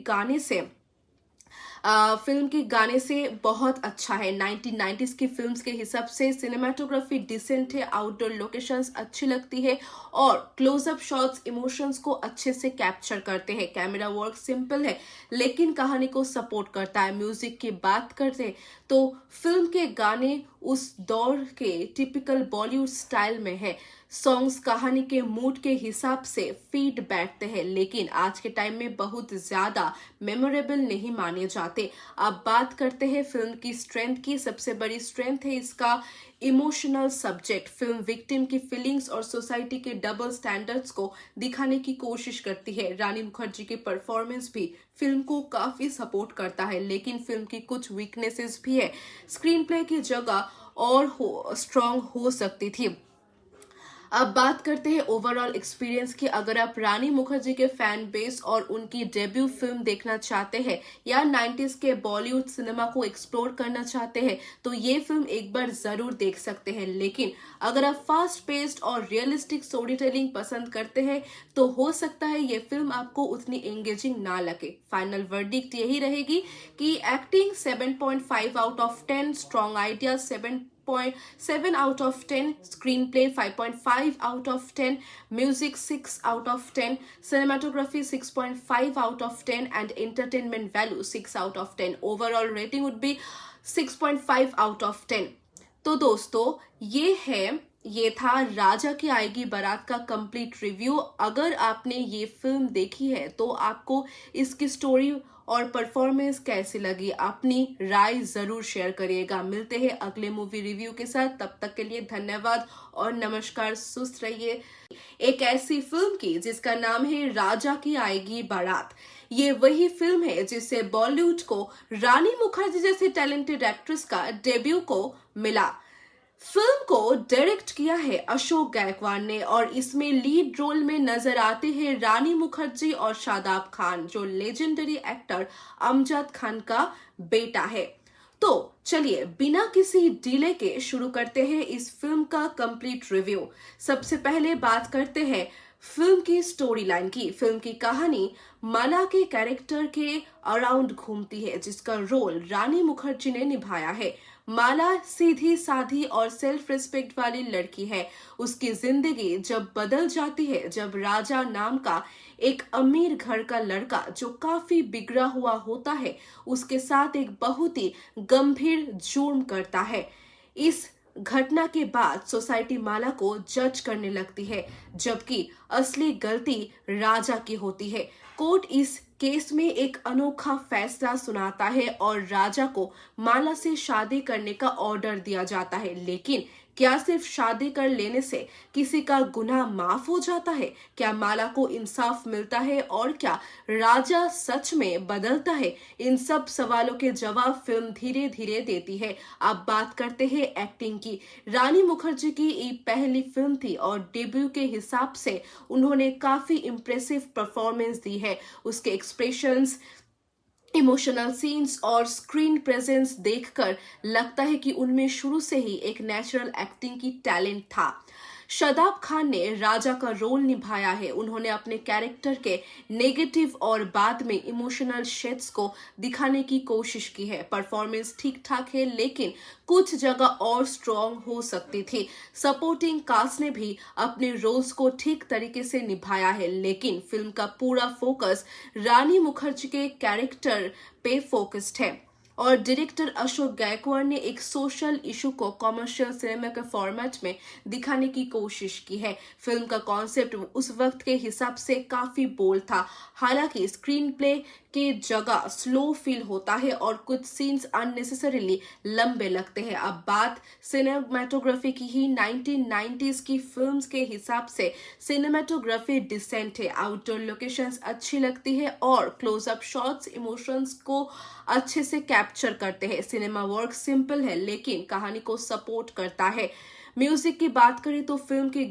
गाने से बहुत अच्छा है। 1990s की फिल्म्स के हिसाब से सिनेमाटोग्राफी डिसेंट है, आउटडोर लोकेशंस अच्छी लगती है और क्लोजअप शॉट्स इमोशंस को अच्छे से कैप्चर करते हैं। कैमरा वर्क सिंपल है लेकिन कहानी को सपोर्ट करता है। म्यूजिक की बात करते तो फिल्म के गाने उस दौर के टिपिकल बॉलीवुड स्टाइल में है। सॉन्ग्स कहानी के मूड के हिसाब से फीड बैठते हैं, लेकिन आज के टाइम में बहुत ज्यादा मेमोरेबल नहीं माने जाते। अब बात करते हैं फिल्म की स्ट्रेंथ की। सबसे बड़ी स्ट्रेंथ है इसका इमोशनल सब्जेक्ट। फिल्म विक्टिम की फीलिंग्स और सोसाइटी के डबल स्टैंडर्ड्स को दिखाने की कोशिश करती है। रानी मुखर्जी की परफॉर्मेंस भी फिल्म को काफी सपोर्ट करता है, लेकिन फिल्म की कुछ वीकनेसेस भी है। स्क्रीन प्ले की जगह और स्ट्रॉन्ग हो सकती थी। अब बात करते हैं ओवरऑल एक्सपीरियंस की। अगर आप रानी मुखर्जी के फैन बेस और उनकी डेब्यू फिल्म देखना चाहते हैं या 90s के बॉलीवुड सिनेमा को एक्सप्लोर करना चाहते हैं तो ये फिल्म एक बार जरूर देख सकते हैं। लेकिन अगर आप फास्ट पेस्ड और रियलिस्टिक स्टोरी टेलिंग पसंद करते हैं तो हो सकता है ये फिल्म आपको उतनी एंगेजिंग ना लगे। फाइनल वर्डिक्ट यही रहेगी कि acting 7.5 out of 10, strong idea 7.7 out of 10, screenplay 5.5 out of 10, music 6 out of 10, cinematography 6.5 out of 10 and entertainment value 6 out of 10. Overall rating would be 6.5 out of 10. तो दोस्तों ये था राजा की आएगी बारात का कंप्लीट रिव्यू। अगर आपने ये फिल्म देखी है तो आपको इसकी स्टोरी और परफॉर्मेंस कैसी लगी, अपनी राय जरूर शेयर करिएगा। मिलते हैं अगले मूवी रिव्यू के साथ, तब तक के लिए धन्यवाद और नमस्कार। सुस्त रहिए। एक ऐसी फिल्म की जिसका नाम है राजा की आएगी बारात। ये वही फिल्म है जिससे बॉलीवुड को रानी मुखर्जी जैसे टैलेंटेड एक्ट्रेस का डेब्यू को मिला। फिल्म को डायरेक्ट किया है अशोक गायकवाड़ ने और इसमें लीड रोल में नजर आते हैं रानी मुखर्जी और शादाब खान, जो लेजेंडरी एक्टर अमजद खान का बेटा है। तो चलिए बिना किसी डिले के शुरू करते हैं इस फिल्म का कंप्लीट रिव्यू। सबसे पहले बात करते हैं फिल्म की स्टोरी लाइन की। फिल्म की कहानी माला के कैरेक्टर के अराउंड घूमती है, जिसका रोल रानी मुखर्जी ने निभाया है। माला सीधी साधी और सेल्फ रिस्पेक्ट वाली लड़की है। उसकी जिंदगी जब बदल जाती है जब राजा नाम का एक अमीर घर का लड़का जो काफी बिगड़ा हुआ होता है उसके साथ एक बहुत ही गंभीर जुर्म करता है। इस घटना के बाद सोसाइटी माला को जज करने लगती है, जबकि असली गलती राजा की होती है। कोर्ट इस केस में एक अनोखा फैसला सुनाता है और राजा को माला से शादी करने का ऑर्डर दिया जाता है। लेकिन क्या सिर्फ शादी कर लेने से किसी का गुनाह माफ हो जाता है? क्या माला को इंसाफ मिलता है और क्या राजा सच में बदलता है? इन सब सवालों के जवाब फिल्म धीरे धीरे देती है। अब बात करते हैं एक्टिंग की। रानी मुखर्जी की ये पहली फिल्म थी और डेब्यू के हिसाब से उन्होंने काफी इम्प्रेसिव परफॉर्मेंस दी है। उसके एक्सप्रेशंस, इमोशनल सीन्स और स्क्रीन प्रेजेंस देखकर लगता है कि उनमें शुरू से ही एक नेचुरल एक्टिंग की टैलेंट था। शादाब खान ने राजा का रोल निभाया है। उन्होंने अपने कैरेक्टर के नेगेटिव और बाद में इमोशनल शेड्स को दिखाने की कोशिश की है। परफॉर्मेंस ठीक ठाक है लेकिन कुछ जगह और स्ट्रॉन्ग हो सकती थी। सपोर्टिंग कास्ट ने भी अपने रोल्स को ठीक तरीके से निभाया है, लेकिन फिल्म का पूरा फोकस रानी मुखर्जी के कैरेक्टर पे फोकस्ड है और डायरेक्टर अशोक गायकवाड़ ने एक सोशल इशू को कमर्शियल सिनेमा के फॉर्मेट में दिखाने की कोशिश की है। फिल्म का कॉन्सेप्ट उस वक्त के हिसाब से काफी बोल्ड था। हालांकि स्क्रीन प्ले के जगह स्लो फील होता है और कुछ सीन्स अननेसेसरीली लंबे लगते हैं। अब बात सिनेमेटोग्राफी की ही 1990s की फिल्म्स के हिसाब से सिनेमेटोग्राफी डिसेंट है। आउटडोर लोकेशंस अच्छी लगती है और क्लोजअप शॉट्स इमोशंस को अच्छे से कैप्चर करते हैं। सिनेमा वर्क सिंपल है लेकिन कहानी को सपोर्ट करता है। म्यूजिक की बात करें तो फिल्म के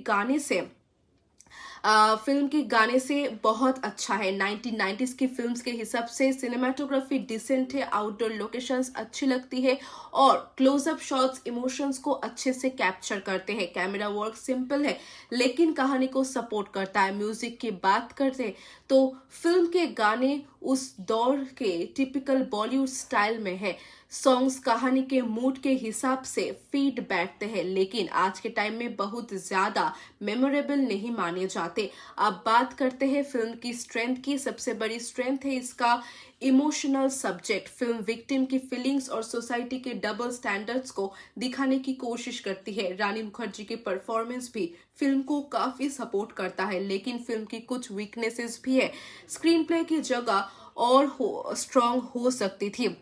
गाने से बहुत अच्छा है। 1990s की फिल्म्स के हिसाब से सिनेमेटोग्राफी डिसेंट है, आउटडोर लोकेशंस अच्छी लगती है और क्लोजअप शॉट्स इमोशंस को अच्छे से कैप्चर करते हैं। कैमरा वर्क सिंपल है लेकिन कहानी को सपोर्ट करता है। म्यूजिक की बात करते तो फिल्म के गाने उस दौर के टिपिकल बॉलीवुड स्टाइल में है। सॉन्ग्स कहानी के मूड के हिसाब से फीड बैठते हैं लेकिन आज के टाइम में बहुत ज्यादा मेमोरेबल नहीं माने जाते। अब बात करते हैं फिल्म की स्ट्रेंथ की। सबसे बड़ी स्ट्रेंथ है इसका इमोशनल सब्जेक्ट। फिल्म विक्टिम की फीलिंग्स और सोसाइटी के डबल स्टैंडर्ड्स को दिखाने की कोशिश करती है। रानी मुखर्जी की परफॉर्मेंस भी फिल्म को काफी सपोर्ट करता है लेकिन फिल्म की कुछ वीकनेसेस भी है। स्क्रीन प्ले की जगह और स्ट्रॉन्ग हो सकती थी।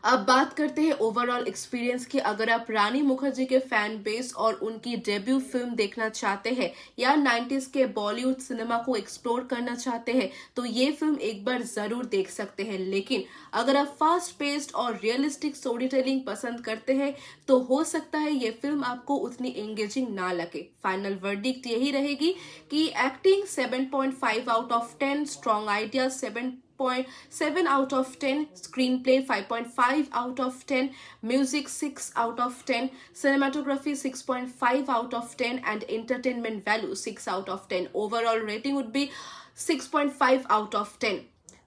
अब बात करते हैं ओवरऑल एक्सपीरियंस की। अगर आप रानी मुखर्जी के फैन बेस और उनकी डेब्यू फिल्म देखना चाहते हैं या 90s के बॉलीवुड सिनेमा को एक्सप्लोर करना चाहते हैं तो ये फिल्म एक बार जरूर देख सकते हैं। लेकिन अगर आप फास्ट पेस्ड और रियलिस्टिक स्टोरी टेलिंग पसंद करते हैं तो हो सकता है ये फिल्म आपको उतनी एंगेजिंग ना लगे। फाइनल वर्डिक्ट यही रहेगी कि acting 7.5 out of 10, strong idea 7.7 out of 10, screenplay 5.5 out of 10, music 6 out of 10, cinematography 6.5 out of 10 and entertainment value 6 out of 10. Overall rating would be 6.5 out of 10.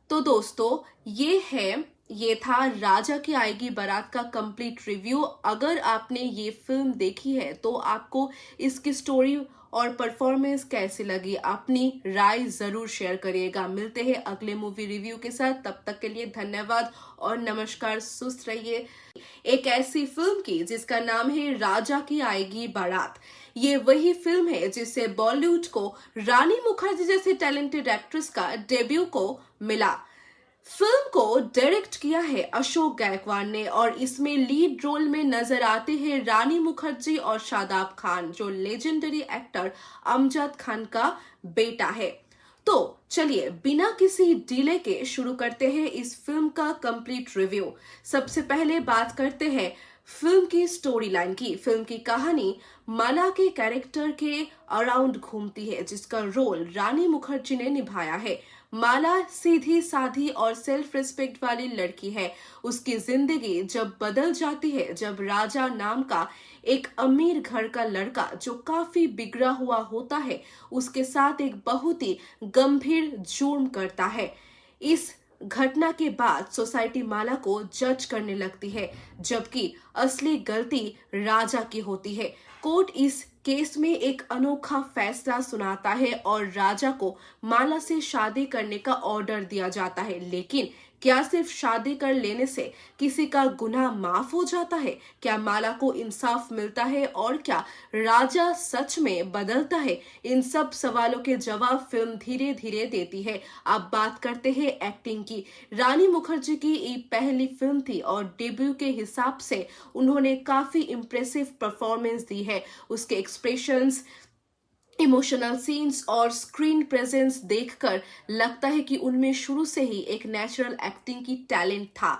तो दोस्तों ये था राजा की आएगी बारात का कंप्लीट रिव्यू। अगर आपने ये फिल्म देखी है तो आपको इसकी स्टोरी और परफॉर्मेंस कैसी लगी, अपनी राय जरूर शेयर करिएगा। मिलते हैं अगले मूवी रिव्यू के साथ, तब तक के लिए धन्यवाद और नमस्कार। सुस्त रहिए। एक ऐसी फिल्म की जिसका नाम है राजा की आएगी बारात। ये वही फिल्म है जिससे बॉलीवुड को रानी मुखर्जी जैसे टैलेंटेड एक्ट्रेस का डेब्यू को मिला। फिल्म को डायरेक्ट किया है अशोक गायकवाड़ ने और इसमें लीड रोल में नजर आते हैं रानी मुखर्जी और शादाब खान, जो लेजेंडरी एक्टर अमजद खान का बेटा है। तो चलिए बिना किसी डिले के शुरू करते हैं इस फिल्म का कंप्लीट रिव्यू। सबसे पहले बात करते हैं फिल्म की स्टोरी लाइन की। फिल्म की कहानी माला के कैरेक्टर के अराउंड घूमती है, जिसका रोल रानी मुखर्जी ने निभाया है। माला सीधी साधी और सेल्फ रिस्पेक्ट वाली लड़की है। उसकी जिंदगी जब बदल जाती है जब राजा नाम का एक अमीर घर का लड़का, जो काफी बिगड़ा हुआ होता है, उसके साथ एक बहुत ही गंभीर जुर्म करता है। इस घटना के बाद सोसाइटी माला को जज करने लगती है, जबकि असली गलती राजा की होती है। कोर्ट इस केस में एक अनोखा फैसला सुनाता है और राजा को माला से शादी करने का ऑर्डर दिया जाता है। लेकिन क्या सिर्फ शादी कर लेने से किसी का गुनाह माफ हो जाता है? क्या माला को इंसाफ मिलता है और क्या राजा सच में बदलता है? इन सब सवालों के जवाब फिल्म धीरे धीरे देती है। अब बात करते हैं एक्टिंग की। रानी मुखर्जी की ये पहली फिल्म थी और डेब्यू के हिसाब से उन्होंने काफी इम्प्रेसिव परफॉर्मेंस दी है। उसके एक्सप्रेशंस, इमोशनल सीन्स और स्क्रीन प्रेजेंस देखकर लगता है कि उनमें शुरू से ही एक नेचुरल एक्टिंग की टैलेंट था।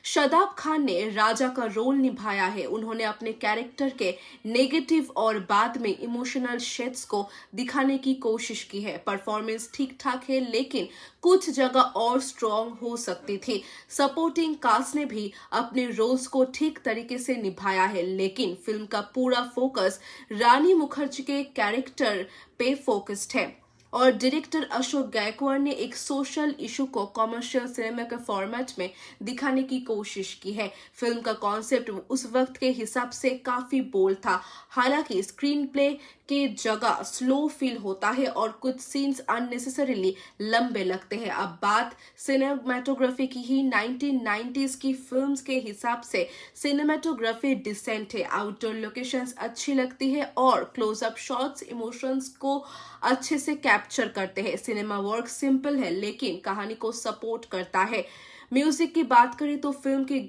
शादाब खान ने राजा का रोल निभाया है। उन्होंने अपने कैरेक्टर के नेगेटिव और बाद में इमोशनल शेड्स को दिखाने की कोशिश की है। परफॉर्मेंस ठीक ठाक है, लेकिन कुछ जगह और स्ट्रॉन्ग हो सकती थी। सपोर्टिंग कास्ट ने भी अपने रोल्स को ठीक तरीके से निभाया है, लेकिन फिल्म का पूरा फोकस रानी मुखर्जी के कैरेक्टर पे फोकस्ड है। और डायरेक्टर अशोक गायकवाड़ ने एक सोशल इशू को कमर्शियल सिनेमा के फॉर्मेट में दिखाने की कोशिश की है। फिल्म का कॉन्सेप्ट उस वक्त के हिसाब से काफी बोल्ड था। हालांकि स्क्रीन प्ले के जगह स्लो फील होता है और कुछ सीन्स अननेसेसरीली लंबे लगते हैं। अब बात सिनेमेटोग्राफी की ही 1990s की फिल्म्स के हिसाब से सिनेमेटोग्राफी डिसेंट है। आउटडोर लोकेशंस अच्छी लगती है और क्लोजअप शॉट्स इमोशंस को अच्छे से कैप्चर करते हैं। सिनेमा वर्क सिंपल है लेकिन कहानी को सपोर्ट करता है। म्यूजिक की बात करें तो फिल्म के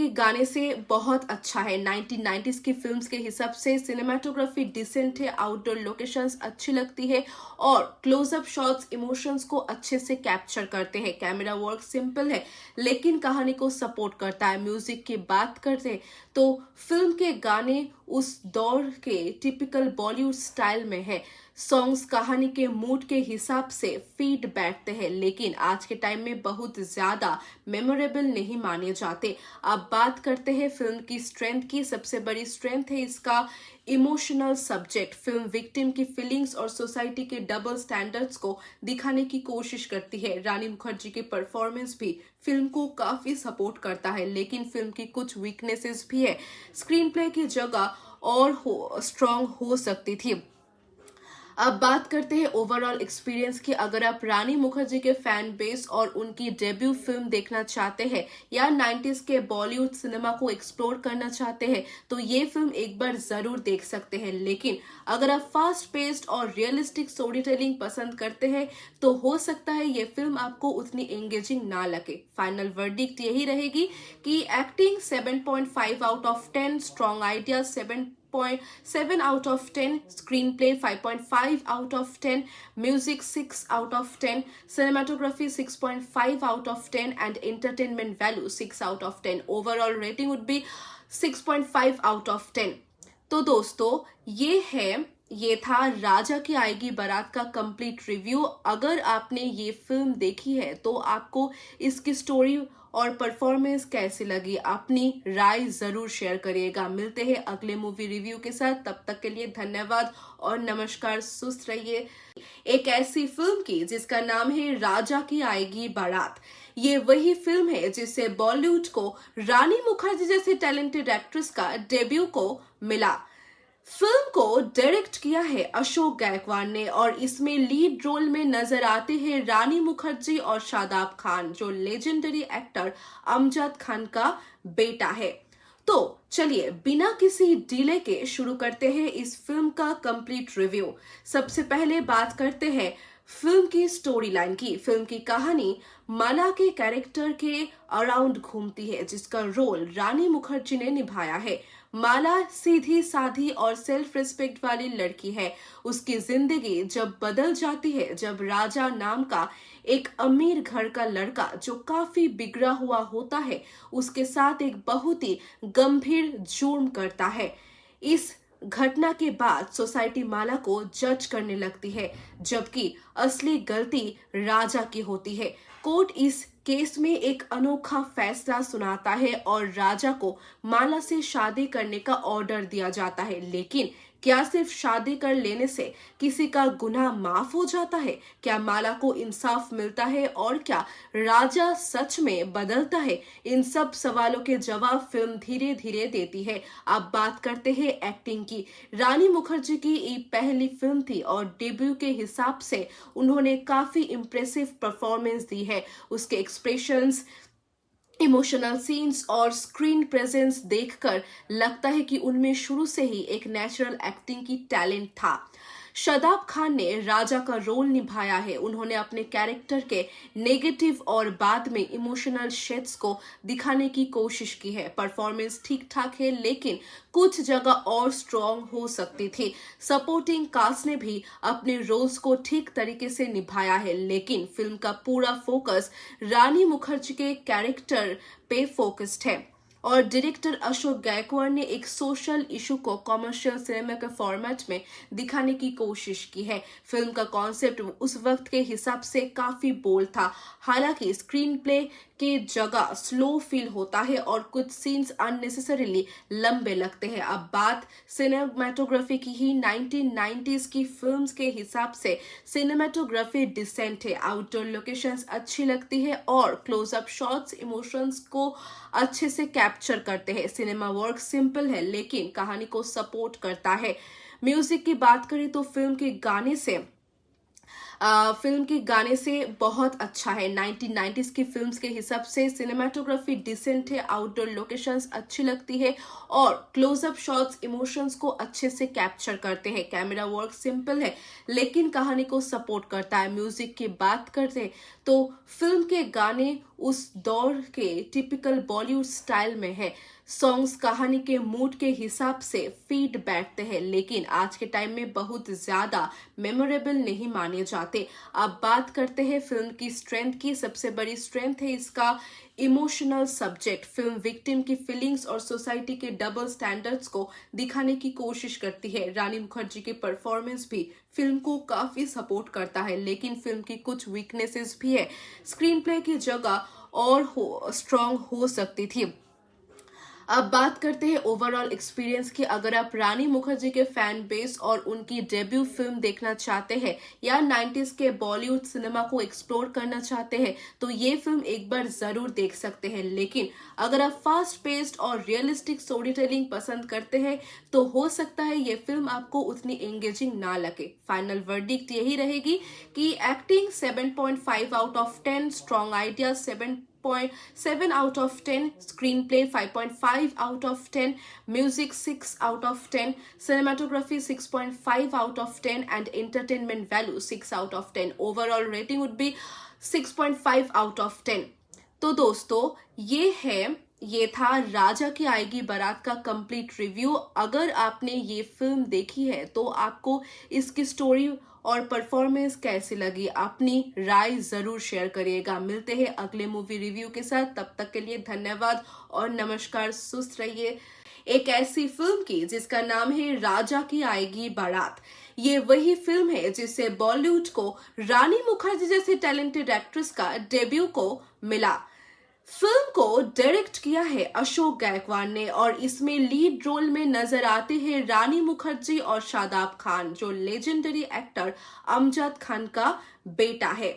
गाने से बहुत अच्छा है। 1990s की फिल्म्स के हिसाब से सिनेमेटोग्राफी डिसेंट है, आउटडोर लोकेशंस अच्छी लगती है और क्लोजअप शॉट्स इमोशंस को अच्छे से कैप्चर करते हैं। कैमरा वर्क सिंपल है लेकिन कहानी को सपोर्ट करता है। म्यूजिक की बात करते तो फिल्म के गाने उस दौर के टिपिकल बॉलीवुड स्टाइल में है। सॉन्ग्स कहानी के मूड के हिसाब से फीड बैठते हैं, लेकिन आज के टाइम में बहुत ज्यादा मेमोरेबल नहीं माने जाते। अब बात करते हैं फिल्म की स्ट्रेंथ की। सबसे बड़ी स्ट्रेंथ है इसका इमोशनल सब्जेक्ट। फिल्म विक्टिम की फीलिंग्स और सोसाइटी के डबल स्टैंडर्ड्स को दिखाने की कोशिश करती है। रानी मुखर्जी की परफॉर्मेंस भी फिल्म को काफी सपोर्ट करता है, लेकिन फिल्म की कुछ वीकनेसेस भी है। स्क्रीन प्ले की जगह और स्ट्रॉन्ग हो सकती थी। अब बात करते हैं ओवरऑल एक्सपीरियंस की। अगर आप रानी मुखर्जी के फैन बेस और उनकी डेब्यू फिल्म देखना चाहते हैं या 90s के बॉलीवुड सिनेमा को एक्सप्लोर करना चाहते हैं तो ये फिल्म एक बार जरूर देख सकते हैं। लेकिन अगर आप फास्ट पेस्ड और रियलिस्टिक स्टोरी टेलिंग पसंद करते हैं तो हो सकता है ये फिल्म आपको उतनी एंगेजिंग ना लगे। फाइनल वर्डिक्ट यही रहेगी कि acting 7.5 out of 10, strong idea 7.7 out of 10, screenplay 5.5 out of 10, music 6 out of 10, cinematography 6.5 out of 10 and entertainment value 6 out of 10. Overall rating would be 6.5 out of 10. तो दोस्तों ये था राजा की आएगी बारात का कंप्लीट रिव्यू। अगर आपने ये फिल्म देखी है तो आपको इसकी स्टोरी और परफॉर्मेंस कैसी लगी, अपनी राय जरूर शेयर करिएगा। मिलते हैं अगले मूवी रिव्यू के साथ, तब तक के लिए धन्यवाद और नमस्कार। सुस्त रहिए। एक ऐसी फिल्म की जिसका नाम है राजा की आएगी बारात, ये वही फिल्म है जिससे बॉलीवुड को रानी मुखर्जी जैसे टैलेंटेड एक्ट्रेस का डेब्यू को मिला। फिल्म को डायरेक्ट किया है अशोक गायकवाड़ ने और इसमें लीड रोल में नजर आते हैं रानी मुखर्जी और शादाब खान, जो लेजेंडरी एक्टर अमजद खान का बेटा है। तो चलिए बिना किसी डिले के शुरू करते हैं इस फिल्म का कंप्लीट रिव्यू। सबसे पहले बात करते हैं फिल्म की स्टोरी लाइन की। फिल्म की कहानी माला के कैरेक्टर के अराउंड घूमती है, जिसका रोल रानी मुखर्जी ने निभाया है। माला सीधी साधी और सेल्फ रिस्पेक्ट वाली लड़की है। उसकी जिंदगी जब बदल जाती है जब राजा नाम का एक अमीर घर का लड़का जो काफी बिगड़ा हुआ होता है उसके साथ एक बहुत ही गंभीर जुर्म करता है। इस घटना के बाद सोसाइटी माला को जज करने लगती है, जबकि असली गलती राजा की होती है। कोर्ट इस केस में एक अनोखा फैसला सुनाता है और राजा को माला से शादी करने का ऑर्डर दिया जाता है। लेकिन क्या सिर्फ शादी कर लेने से किसी का गुनाह माफ हो जाता है? क्या माला को इंसाफ मिलता है और क्या राजा सच में बदलता है? इन सब सवालों के जवाब फिल्म धीरे धीरे देती है। अब बात करते हैं एक्टिंग की। रानी मुखर्जी की ये पहली फिल्म थी और डेब्यू के हिसाब से उन्होंने काफी इम्प्रेसिव परफॉर्मेंस दी है। उसके एक्सप्रेशंस, इमोशनल सीन्स और स्क्रीन प्रेजेंस देखकर लगता है कि उनमें शुरू से ही एक नेचुरल एक्टिंग की टैलेंट था। शादाब खान ने राजा का रोल निभाया है। उन्होंने अपने कैरेक्टर के नेगेटिव और बाद में इमोशनल शेड्स को दिखाने की कोशिश की है। परफॉर्मेंस ठीक ठाक है लेकिन कुछ जगह और स्ट्रॉन्ग हो सकती थी। सपोर्टिंग कास्ट ने भी अपने रोल्स को ठीक तरीके से निभाया है, लेकिन फिल्म का पूरा फोकस रानी मुखर्जी के कैरेक्टर पे फोकस्ड है और डायरेक्टर अशोक गायकवाड़ ने एक सोशल इशू को कमर्शियल सिनेमा के फॉर्मेट में दिखाने की कोशिश की है। फिल्म का कॉन्सेप्ट उस वक्त के हिसाब से काफी बोल्ड था। हालांकि स्क्रीन प्ले के जगह स्लो फील होता है और कुछ सीन्स अननेसेसरीली लंबे लगते हैं। अब बात सिनेमेटोग्राफी की ही 1990s की फिल्म्स के हिसाब से सिनेमेटोग्राफी डिसेंट है। आउटडोर लोकेशंस अच्छी लगती है और क्लोजअप शॉट्स इमोशंस को अच्छे से कैप्चर करते हैं। सिनेमा वर्क सिंपल है लेकिन कहानी को सपोर्ट करता है। म्यूजिक की बात करें तो फिल्म के गाने से बहुत अच्छा है। 1990s की फिल्म्स के हिसाब से सिनेमाटोग्राफी डिसेंट है, आउटडोर लोकेशंस अच्छी लगती है और क्लोजअप शॉट्स इमोशंस को अच्छे से कैप्चर करते हैं। कैमरा वर्क सिंपल है लेकिन कहानी को सपोर्ट करता है। म्यूजिक की बात करते तो फिल्म के गाने उस दौर के टिपिकल बॉलीवुड स्टाइल में है। सॉन्ग्स कहानी के मूड के हिसाब से फीड बैठते हैं लेकिन आज के टाइम में बहुत ज्यादा मेमोरेबल नहीं माने जाते। अब बात करते हैं फिल्म की स्ट्रेंथ की। सबसे बड़ी स्ट्रेंथ है इसका इमोशनल सब्जेक्ट। फिल्म विक्टिम की फीलिंग्स और सोसाइटी के डबल स्टैंडर्ड्स को दिखाने की कोशिश करती है। रानी मुखर्जी की परफॉर्मेंस भी फिल्म को काफी सपोर्ट करता है लेकिन फिल्म की कुछ वीकनेसेस भी है। स्क्रीन प्ले की जगह और स्ट्रॉन्ग हो सकती थी। अब बात करते हैं ओवरऑल एक्सपीरियंस की। अगर आप रानी मुखर्जी के फैन बेस और उनकी डेब्यू फिल्म देखना चाहते हैं या 90s के बॉलीवुड सिनेमा को एक्सप्लोर करना चाहते हैं तो ये फिल्म एक बार जरूर देख सकते हैं। लेकिन अगर आप फास्ट पेस्ड और रियलिस्टिक स्टोरी टेलिंग पसंद करते हैं तो हो सकता है ये फिल्म आपको उतनी एंगेजिंग ना लगे। फाइनल वर्डिक्ट यही रहेगी कि acting 7.5 out of 10, strong idea 7.7 out of 10, screenplay 5.5 out of 10, music 6 out of 10, cinematography 6.5 out of 10 and entertainment value 6 out of 10. Overall rating would be 6.5 out of 10. तो दोस्तों ये था राजा की आएगी बारात का कंप्लीट रिव्यू। अगर आपने ये फिल्म देखी है तो आपको इसकी स्टोरी और परफॉर्मेंस कैसी लगी, अपनी राय जरूर शेयर करिएगा। मिलते हैं अगले मूवी रिव्यू के साथ, तब तक के लिए धन्यवाद और नमस्कार। सुस्त रहिए। एक ऐसी फिल्म की जिसका नाम है राजा की आएगी बारात, ये वही फिल्म है जिससे बॉलीवुड को रानी मुखर्जी जैसे टैलेंटेड एक्ट्रेस का डेब्यू को मिला। फिल्म को डायरेक्ट किया है अशोक गायकवाड़ ने और इसमें लीड रोल में नजर आते हैं रानी मुखर्जी और शादाब खान, जो लेजेंडरी एक्टर अमजद खान का बेटा है।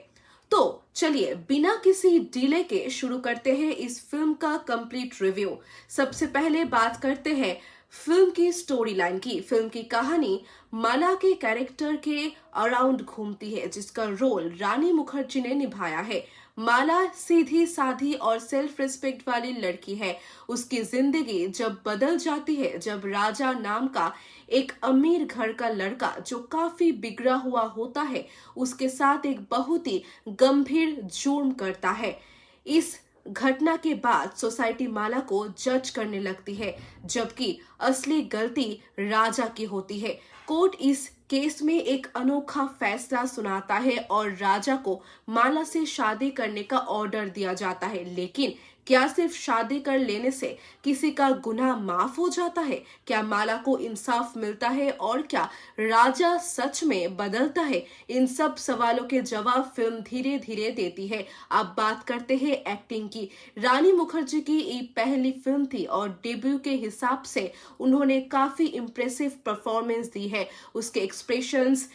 तो चलिए बिना किसी डिले के शुरू करते हैं इस फिल्म का कंप्लीट रिव्यू। सबसे पहले बात करते हैं फिल्म की स्टोरी लाइन की। फिल्म की कहानी माला के कैरेक्टर के अराउंड घूमती है, जिसका रोल रानी मुखर्जी ने निभाया है। माला सीधी साधी और सेल्फ रिस्पेक्ट वाली लड़की है। उसकी जिंदगी जब बदल जाती है जब राजा नाम का एक अमीर घर का लड़का जो काफी बिगड़ा हुआ होता है उसके साथ एक बहुत ही गंभीर जुर्म करता है। इस घटना के बाद सोसाइटी माला को जज करने लगती है, जबकि असली गलती राजा की होती है। कोर्ट इस केस में एक अनोखा फैसला सुनाता है और राजा को माला से शादी करने का ऑर्डर दिया जाता है। लेकिन क्या सिर्फ शादी कर लेने से किसी का गुनाह माफ हो जाता है? क्या माला को इंसाफ मिलता है और क्या राजा सच में बदलता है? इन सब सवालों के जवाब फिल्म धीरे धीरे देती है। अब बात करते हैं एक्टिंग की। रानी मुखर्जी की ये पहली फिल्म थी और डेब्यू के हिसाब से उन्होंने काफी इम्प्रेसिव परफॉर्मेंस दी है। उसके एक्सप्रेशंस,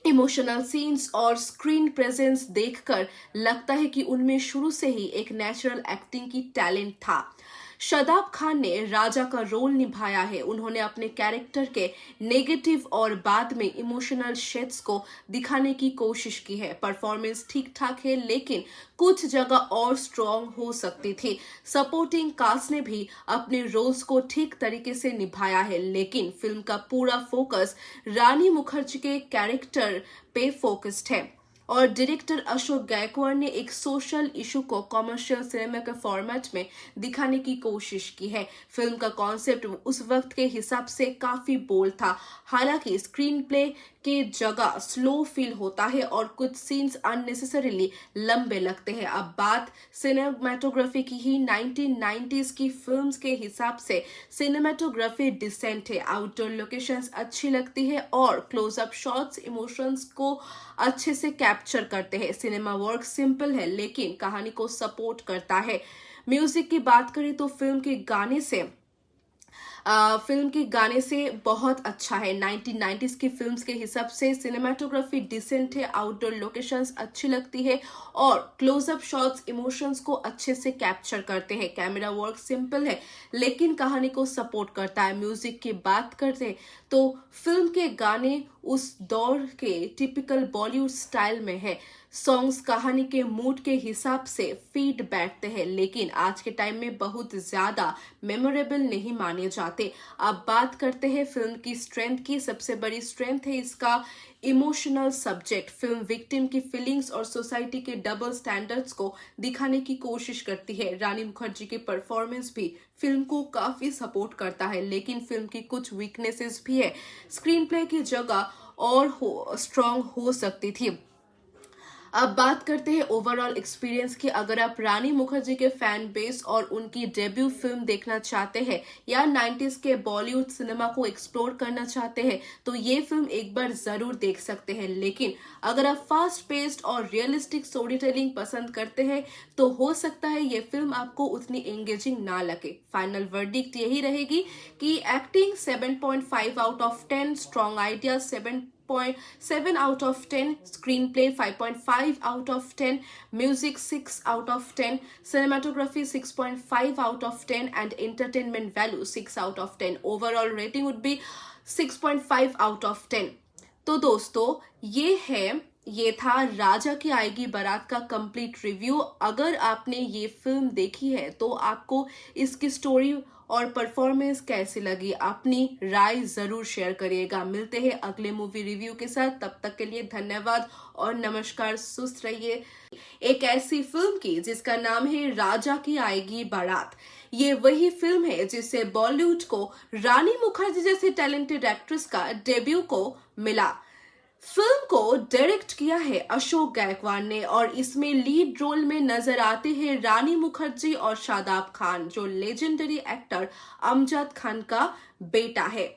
इमोशनल सीन्स और स्क्रीन प्रेजेंस देखकर लगता है कि उनमें शुरू से ही एक नेचुरल एक्टिंग की टैलेंट था। शादाब खान ने राजा का रोल निभाया है। उन्होंने अपने कैरेक्टर के नेगेटिव और बाद में इमोशनल शेड्स को दिखाने की कोशिश की है। परफॉर्मेंस ठीक ठाक है लेकिन कुछ जगह और स्ट्रॉन्ग हो सकती थी। सपोर्टिंग कास्ट ने भी अपने रोल्स को ठीक तरीके से निभाया है, लेकिन फिल्म का पूरा फोकस रानी मुखर्जी के कैरेक्टर पे फोकस्ड है और डायरेक्टर अशोक गायकवाड़ ने एक सोशल इशू को कमर्शियल सिनेमा के फॉर्मेट में दिखाने की कोशिश की है। फिल्म का कॉन्सेप्ट उस वक्त के हिसाब से काफी बोल्ड था। हालांकि स्क्रीन प्ले के जगह स्लो फील होता है और कुछ सीन्स अननेसेसरीली लंबे लगते हैं। अब बात सिनेमेटोग्राफी की ही 1990s की फिल्म्स के हिसाब से सिनेमेटोग्राफी डिसेंट है। आउटडोर लोकेशंस अच्छी लगती है और क्लोजअप शॉट्स इमोशंस को अच्छे से कैप्चर करते हैं। सिनेमा वर्क सिंपल है लेकिन कहानी को सपोर्ट करता है। म्यूजिक की बात करें तो फिल्म के गाने से बहुत अच्छा है। 1990s की फिल्म्स के हिसाब से सिनेमाटोग्राफी डिसेंट है, आउटडोर लोकेशंस अच्छी लगती है और क्लोजअप शॉट्स इमोशंस को अच्छे से कैप्चर करते हैं। कैमरा वर्क सिंपल है लेकिन कहानी को सपोर्ट करता है। म्यूजिक की बात करते तो फिल्म के गाने उस दौर के टिपिकल बॉलीवुड स्टाइल में है। सॉन्ग्स कहानी के मूड के हिसाब से फीड बैठते हैं लेकिन आज के टाइम में बहुत ज्यादा मेमोरेबल नहीं माने जाते। अब बात करते हैं फिल्म की स्ट्रेंथ की। सबसे बड़ी स्ट्रेंथ है इसका इमोशनल सब्जेक्ट। फिल्म विक्टिम की फीलिंग्स और सोसाइटी के डबल स्टैंडर्ड्स को दिखाने की कोशिश करती है। रानी मुखर्जी की परफॉर्मेंस भी फिल्म को काफी सपोर्ट करता है लेकिन फिल्म की कुछ वीकनेसेस भी है। स्क्रीन प्ले की जगह और स्ट्रॉन्ग हो सकती थी। अब बात करते हैं ओवरऑल एक्सपीरियंस की। अगर आप रानी मुखर्जी के फैन बेस और उनकी डेब्यू फिल्म देखना चाहते हैं या 90s के बॉलीवुड सिनेमा को एक्सप्लोर करना चाहते हैं तो ये फिल्म एक बार जरूर देख सकते हैं। लेकिन अगर आप फास्ट पेस्ड और रियलिस्टिक स्टोरी टेलिंग पसंद करते हैं तो हो सकता है ये फिल्म आपको उतनी एंगेजिंग ना लगे। फाइनल वर्डिक्ट यही रहेगी कि acting 7.5 out of 10, strong idea 7.7 out of 10, screenplay 5.5 out of 10, music 6 out of 10, cinematography 6.5 out of 10 and entertainment value 6 out of 10. Overall rating would be 6.5 out of 10. तो दोस्तों ये था राजा की आएगी बारात का कंप्लीट रिव्यू। अगर आपने ये फिल्म देखी है तो आपको इसकी स्टोरी और परफॉर्मेंस कैसी लगी, अपनी राय जरूर शेयर करिएगा। मिलते हैं अगले मूवी रिव्यू के साथ, तब तक के लिए धन्यवाद और नमस्कार। सुस्त रहिए। एक ऐसी फिल्म की जिसका नाम है राजा की आएगी बारात, ये वही फिल्म है जिससे बॉलीवुड को रानी मुखर्जी जैसे टैलेंटेड एक्ट्रेस का डेब्यू को मिला। फिल्म को डायरेक्ट किया है अशोक गायकवाड़ ने और इसमें लीड रोल में नजर आते हैं रानी मुखर्जी और शादाब खान, जो लेजेंडरी एक्टर अमजद खान का बेटा है।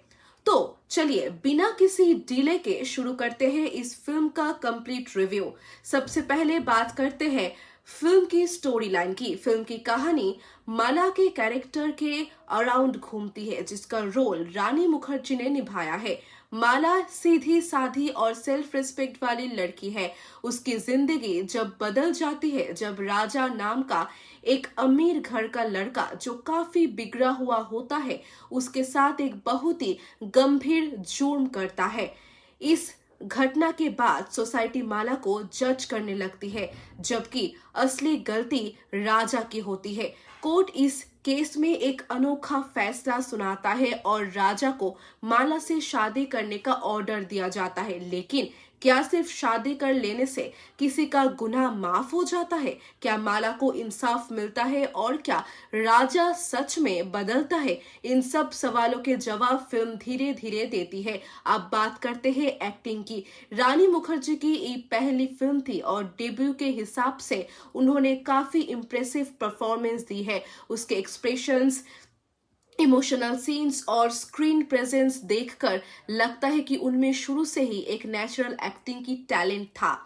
तो चलिए बिना किसी डिले के शुरू करते हैं इस फिल्म का कंप्लीट रिव्यू। सबसे पहले बात करते हैं फिल्म की स्टोरी लाइन की। फिल्म की कहानी माला के कैरेक्टर के अराउंड घूमती है, जिसका रोल रानी मुखर्जी ने निभाया है। माला सीधी साधी और सेल्फ रिस्पेक्ट वाली लड़की है। उसकी जिंदगी जब बदल जाती है जब राजा नाम का एक अमीर घर का लड़का जो काफी बिगड़ा हुआ होता है उसके साथ एक बहुत ही गंभीर जुर्म करता है। इस घटना के बाद सोसाइटी माला को जज करने लगती है, जबकि असली गलती राजा की होती है। कोर्ट इस केस में एक अनोखा फैसला सुनाता है और राजा को माला से शादी करने का ऑर्डर दिया जाता है। लेकिन क्या सिर्फ शादी कर लेने से किसी का गुनाह माफ हो जाता है? क्या माला को इंसाफ मिलता है और क्या राजा सच में बदलता है? इन सब सवालों के जवाब फिल्म धीरे धीरे देती है। अब बात करते हैं एक्टिंग की। रानी मुखर्जी की ये पहली फिल्म थी और डेब्यू के हिसाब से उन्होंने काफी इम्प्रेसिव परफॉर्मेंस दी है। उसके एक्सप्रेशंस, इमोशनल सीन्स और स्क्रीन प्रेजेंस देखकर लगता है कि उनमें शुरू से ही एक नेचुरल एक्टिंग की टैलेंट था।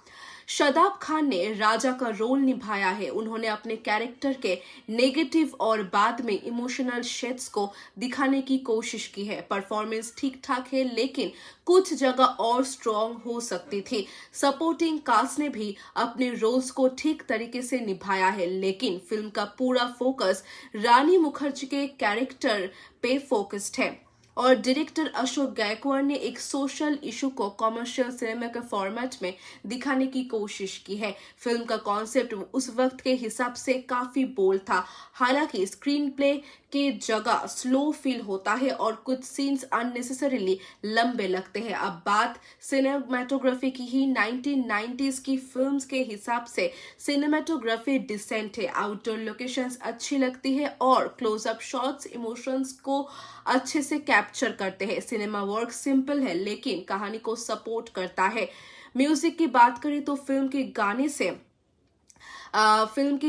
शादाब खान ने राजा का रोल निभाया है। उन्होंने अपने कैरेक्टर के नेगेटिव और बाद में इमोशनल शेड्स को दिखाने की कोशिश की है। परफॉर्मेंस ठीक ठाक है लेकिन कुछ जगह और स्ट्रॉन्ग हो सकती थी। सपोर्टिंग कास्ट ने भी अपने रोल्स को ठीक तरीके से निभाया है, लेकिन फिल्म का पूरा फोकस रानी मुखर्जी के कैरेक्टर पे फोकस्ड है और डायरेक्टर अशोक गायकवाड़ ने एक सोशल इशू को कमर्शियल सिनेमा के फॉर्मेट में दिखाने की कोशिश की है। फिल्म का कॉन्सेप्ट उस वक्त के हिसाब से काफी बोल्ड था। हालांकि स्क्रीन प्ले के जगह स्लो फील होता है और कुछ सीन्स अननेसेसरीली लंबे लगते हैं। अब बात सिनेमेटोग्राफी की ही 1990s की फिल्म्स के हिसाब से सिनेमेटोग्राफी डिसेंट है। आउटडोर लोकेशंस अच्छी लगती है और क्लोजअप शॉट्स इमोशंस को अच्छे से कैप्चर करते हैं। सिनेमा वर्क सिंपल है लेकिन कहानी को सपोर्ट करता है। म्यूजिक की बात करें तो फिल्म के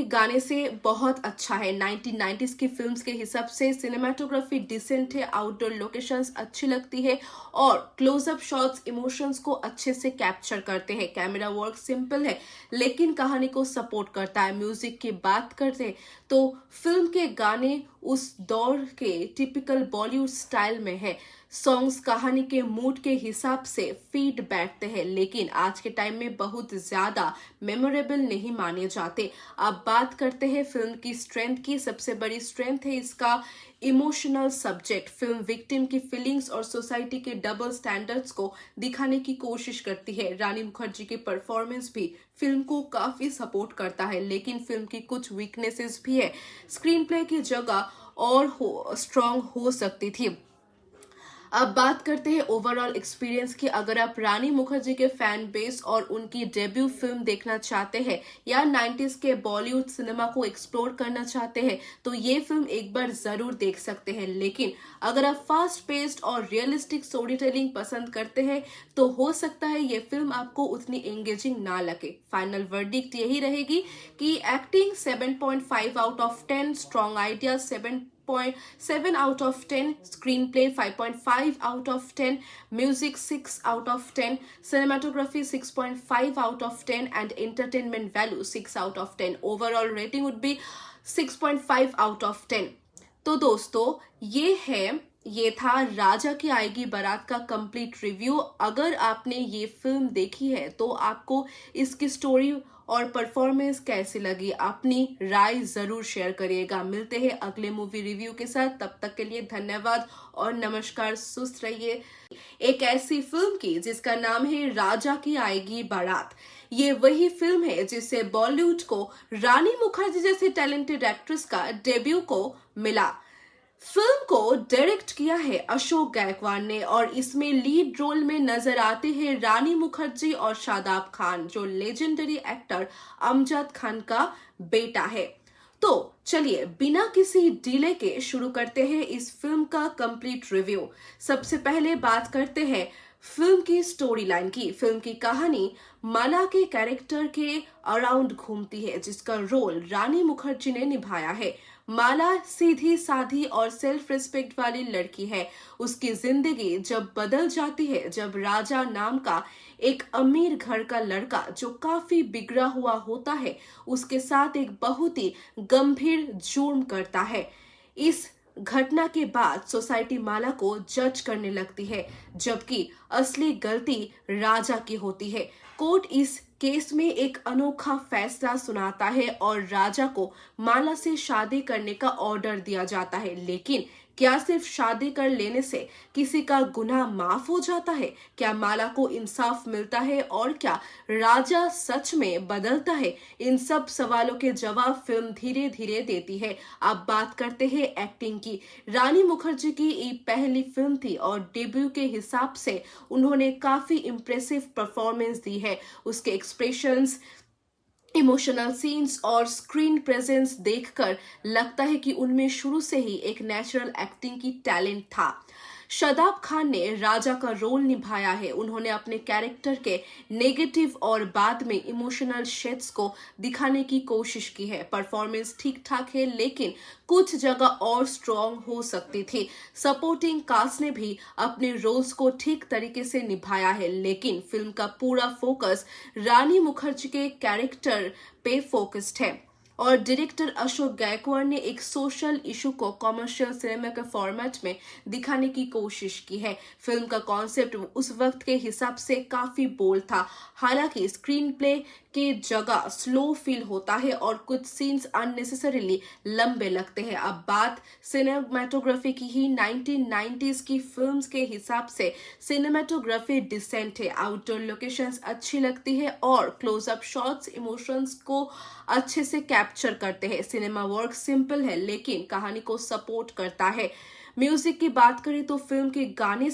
गाने से बहुत अच्छा है। 1990s की फिल्म्स के हिसाब से सिनेमेटोग्राफी डिसेंट है, आउटडोर लोकेशंस अच्छी लगती है और क्लोजअप शॉट्स इमोशंस को अच्छे से कैप्चर करते हैं। कैमरा वर्क सिंपल है लेकिन कहानी को सपोर्ट करता है। म्यूजिक की बात करते तो फिल्म के गाने उस दौर के टिपिकल बॉलीवुड स्टाइल में है। सॉन्ग्स कहानी के मूड के हिसाब से फीड बैठते हैं लेकिन आज के टाइम में बहुत ज्यादा मेमोरेबल नहीं माने जाते। अब बात करते हैं फिल्म की स्ट्रेंथ की। सबसे बड़ी स्ट्रेंथ है इसका इमोशनल सब्जेक्ट। फिल्म विक्टिम की फीलिंग्स और सोसाइटी के डबल स्टैंडर्ड्स को दिखाने की कोशिश करती है। रानी मुखर्जी की परफॉर्मेंस भी फिल्म को काफी सपोर्ट करता है लेकिन फिल्म की कुछ वीकनेसेस भी है। स्क्रीन प्ले की जगह और स्ट्रॉन्ग हो सकती थी। अब बात करते हैं ओवरऑल एक्सपीरियंस की। अगर आप रानी मुखर्जी के फैन बेस और उनकी डेब्यू फिल्म देखना चाहते हैं या 90s के बॉलीवुड सिनेमा को एक्सप्लोर करना चाहते हैं तो ये फिल्म एक बार जरूर देख सकते हैं। लेकिन अगर आप फास्ट पेस्ड और रियलिस्टिक स्टोरी टेलिंग पसंद करते हैं तो हो सकता है ये फिल्म आपको उतनी एंगेजिंग ना लगे। फाइनल वर्डिक्ट यही रहेगी कि acting 7.5 out of 10, strong idea 7.7 out of 10, screenplay 5.5 out of 10, music 6 out of 10, cinematography 6.5 out of 10 and entertainment value 6 out of 10. Overall rating would be 6.5 out of 10. तो दोस्तों ये था राजा की आएगी बारात का कंप्लीट रिव्यू। अगर आपने ये फिल्म देखी है तो आपको इसकी स्टोरी और परफॉर्मेंस कैसी लगी, अपनी राय जरूर शेयर करिएगा। मिलते हैं अगले मूवी रिव्यू के साथ, तब तक के लिए धन्यवाद और नमस्कार। सुस्त रहिए। एक ऐसी फिल्म की जिसका नाम है राजा की आएगी बारात, ये वही फिल्म है जिससे बॉलीवुड को रानी मुखर्जी जैसे टैलेंटेड एक्ट्रेस का डेब्यू को मिला। फिल्म को डायरेक्ट किया है अशोक गायकवाड़ ने और इसमें लीड रोल में नजर आते हैं रानी मुखर्जी और शादाब खान, जो लेजेंडरी एक्टर अमजद खान का बेटा है। तो चलिए बिना किसी डिले के शुरू करते हैं इस फिल्म का कंप्लीट रिव्यू। सबसे पहले बात करते हैं फिल्म की स्टोरी लाइन की। फिल्म की कहानी माला के कैरेक्टर के अराउंड घूमती है, जिसका रोल रानी मुखर्जी ने निभाया है। माला सीधी साधी और सेल्फ रिस्पेक्ट वाली लड़की है। उसकी जिंदगी जब बदल जाती है जब राजा नाम का एक अमीर घर का लड़का जो काफी बिगड़ा हुआ होता है उसके साथ एक बहुत ही गंभीर जुर्म करता है। इस घटना के बाद सोसाइटी माला को जज करने लगती है, जबकि असली गलती राजा की होती है। कोर्ट इस केस में एक अनोखा फैसला सुनाता है और राजा को माला से शादी करने का ऑर्डर दिया जाता है। लेकिन क्या सिर्फ शादी कर लेने से किसी का गुनाह माफ हो जाता है? क्या माला को इंसाफ मिलता है और क्या राजा सच में बदलता है? इन सब सवालों के जवाब फिल्म धीरे धीरे देती है। अब बात करते हैं एक्टिंग की। रानी मुखर्जी की ये पहली फिल्म थी और डेब्यू के हिसाब से उन्होंने काफी इम्प्रेसिव परफॉर्मेंस दी है। उसके एक्सप्रेशंस, इमोशनल सीन्स और स्क्रीन प्रेजेंस देखकर लगता है कि उनमें शुरू से ही एक नेचुरल एक्टिंग की टैलेंट था। शादाब खान ने राजा का रोल निभाया है। उन्होंने अपने कैरेक्टर के नेगेटिव और बाद में इमोशनल शेड्स को दिखाने की कोशिश की है। परफॉर्मेंस ठीक ठाक है लेकिन कुछ जगह और स्ट्रॉन्ग हो सकती थी। सपोर्टिंग कास्ट ने भी अपने रोल्स को ठीक तरीके से निभाया है, लेकिन फिल्म का पूरा फोकस रानी मुखर्जी के कैरेक्टर पे फोकस्ड है और डायरेक्टर अशोक गायकवाड़ ने एक सोशल इशू को कमर्शियल सिनेमा के फॉर्मेट में दिखाने की कोशिश की है। फिल्म का कॉन्सेप्ट उस वक्त के हिसाब से काफी बोल्ड था। हालांकि स्क्रीन प्ले के जगह स्लो फील होता है और कुछ सीन्स अननेसेसरीली लंबे लगते हैं। अब बात सिनेमेटोग्राफी की ही 1990s की फिल्म्स के हिसाब से सिनेमेटोग्राफी डिसेंट है। आउटडोर लोकेशंस अच्छी लगती है और क्लोजअप शॉट्स इमोशंस को अच्छे से कैप्चर करते हैं। सिनेमा वर्क सिंपल है लेकिन कहानी को सपोर्ट करता है। म्यूजिक की बात करें तो फिल्म के गाने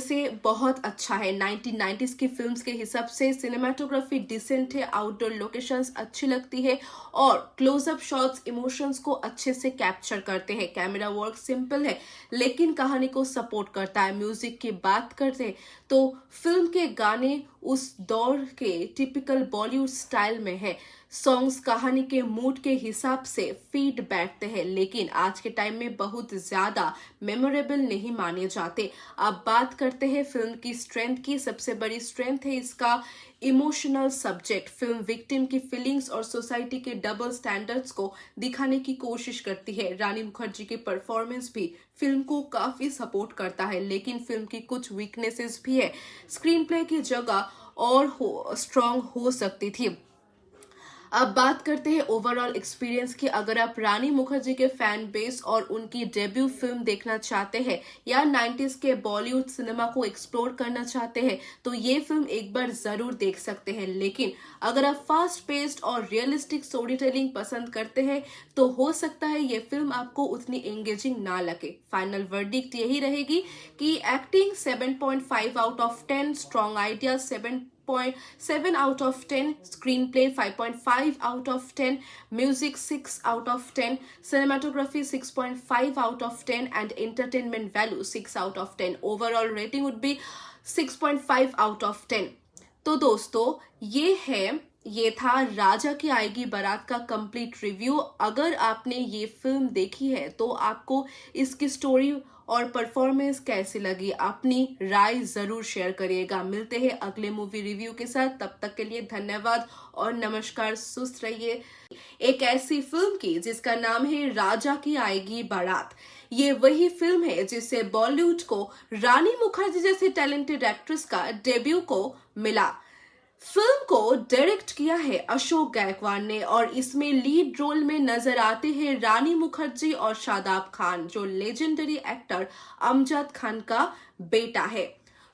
से बहुत अच्छा है। 1990s की फिल्म्स के हिसाब से सिनेमाटोग्राफी डिसेंट है, आउटडोर लोकेशंस अच्छी लगती है और क्लोजअप शॉट्स इमोशंस को अच्छे से कैप्चर करते हैं। कैमरा वर्क सिंपल है लेकिन कहानी को सपोर्ट करता है। म्यूजिक की बात करते हैं तो फिल्म के गाने उस दौर के टिपिकल बॉलीवुड स्टाइल में है। सॉन्ग्स कहानी के मूड के हिसाब से फीड बैठते हैं लेकिन आज के टाइम में बहुत ज्यादा मेमोरेबल नहीं माने जाते। अब बात करते हैं फिल्म की स्ट्रेंथ की। सबसे बड़ी स्ट्रेंथ है इसका इमोशनल सब्जेक्ट। फिल्म विक्टिम की फीलिंग्स और सोसाइटी के डबल स्टैंडर्ड्स को दिखाने की कोशिश करती है। रानी मुखर्जी की परफॉर्मेंस भी फिल्म को काफी सपोर्ट करता है लेकिन फिल्म की कुछ वीकनेसेस भी है। स्क्रीन प्ले की जगह और स्ट्रॉन्ग हो सकती थी। अब बात करते हैं ओवरऑल एक्सपीरियंस की। अगर आप रानी मुखर्जी के फैन बेस और उनकी डेब्यू फिल्म देखना चाहते हैं या 90s के बॉलीवुड सिनेमा को एक्सप्लोर करना चाहते हैं तो ये फिल्म एक बार जरूर देख सकते हैं। लेकिन अगर आप फास्ट पेस्ड और रियलिस्टिक स्टोरी टेलिंग पसंद करते हैं तो हो सकता है ये फिल्म आपको उतनी एंगेजिंग ना लगे। फाइनल वर्डिक्ट यही रहेगी कि acting 7.5 out of 10, strong idea 7.7 out of 10, screenplay 5.5 out of 10, music 6 out of 10, cinematography 6.5 out of 10 and entertainment value 6 out of 10. Overall rating would be 6.5 out of 10. तो दोस्तों ये था राजा की आएगी बारात का कंप्लीट रिव्यू। अगर आपने ये फिल्म देखी है तो आपको इसकी स्टोरी और परफॉर्मेंस कैसी लगी, अपनी राय जरूर शेयर करिएगा। मिलते हैं अगले मूवी रिव्यू के साथ, तब तक के लिए धन्यवाद और नमस्कार। सुस्त रहिए। एक ऐसी फिल्म की जिसका नाम है राजा की आएगी बारात, ये वही फिल्म है जिससे बॉलीवुड को रानी मुखर्जी जैसी टैलेंटेड एक्ट्रेस का डेब्यू को मिला। फिल्म को डायरेक्ट किया है अशोक गायकवाड़ ने और इसमें लीड रोल में नजर आते हैं रानी मुखर्जी और शादाब खान, जो लेजेंडरी एक्टर अमजद खान का बेटा है।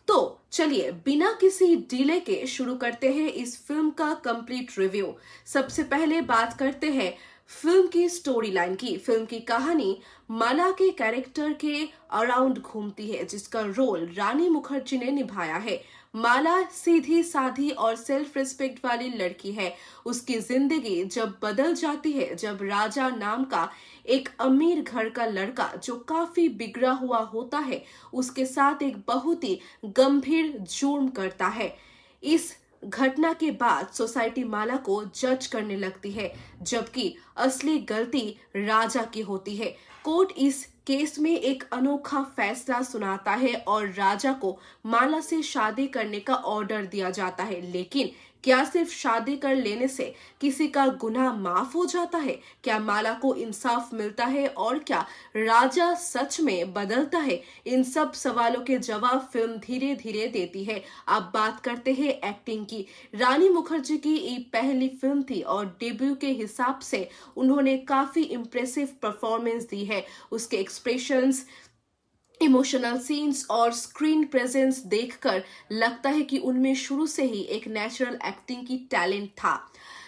तो चलिए बिना किसी डिले के शुरू करते हैं इस फिल्म का कंप्लीट रिव्यू। सबसे पहले बात करते हैं फिल्म की स्टोरी लाइन की। फिल्म की कहानी माला के कैरेक्टर के अराउंड घूमती है, जिसका रोल रानी मुखर्जी ने निभाया है। माला सीधी साधी और सेल्फ रिस्पेक्ट वाली लड़की है। उसकी जिंदगी जब बदल जाती है जब राजा नाम का एक अमीर घर का लड़का जो काफी बिगड़ा हुआ होता है उसके साथ एक बहुत ही गंभीर जुर्म करता है। इस घटना के बाद सोसाइटी माला को जज करने लगती है, जबकि असली गलती राजा की होती है। कोर्ट इस केस में एक अनोखा फैसला सुनाता है और राजा को माला से शादी करने का ऑर्डर दिया जाता है। लेकिन क्या सिर्फ शादी कर लेने से किसी का गुनाह माफ हो जाता है? क्या माला को इंसाफ मिलता है और क्या राजा सच में बदलता है? इन सब सवालों के जवाब फिल्म धीरे धीरे देती है। अब बात करते हैं एक्टिंग की। रानी मुखर्जी की ये पहली फिल्म थी और डेब्यू के हिसाब से उन्होंने काफी इम्प्रेसिव परफॉर्मेंस दी है। उसके एक्सप्रेशंस, इमोशनल सीन्स और स्क्रीन प्रेजेंस देखकर लगता है कि उनमें शुरू से ही एक नेचुरल एक्टिंग की टैलेंट था।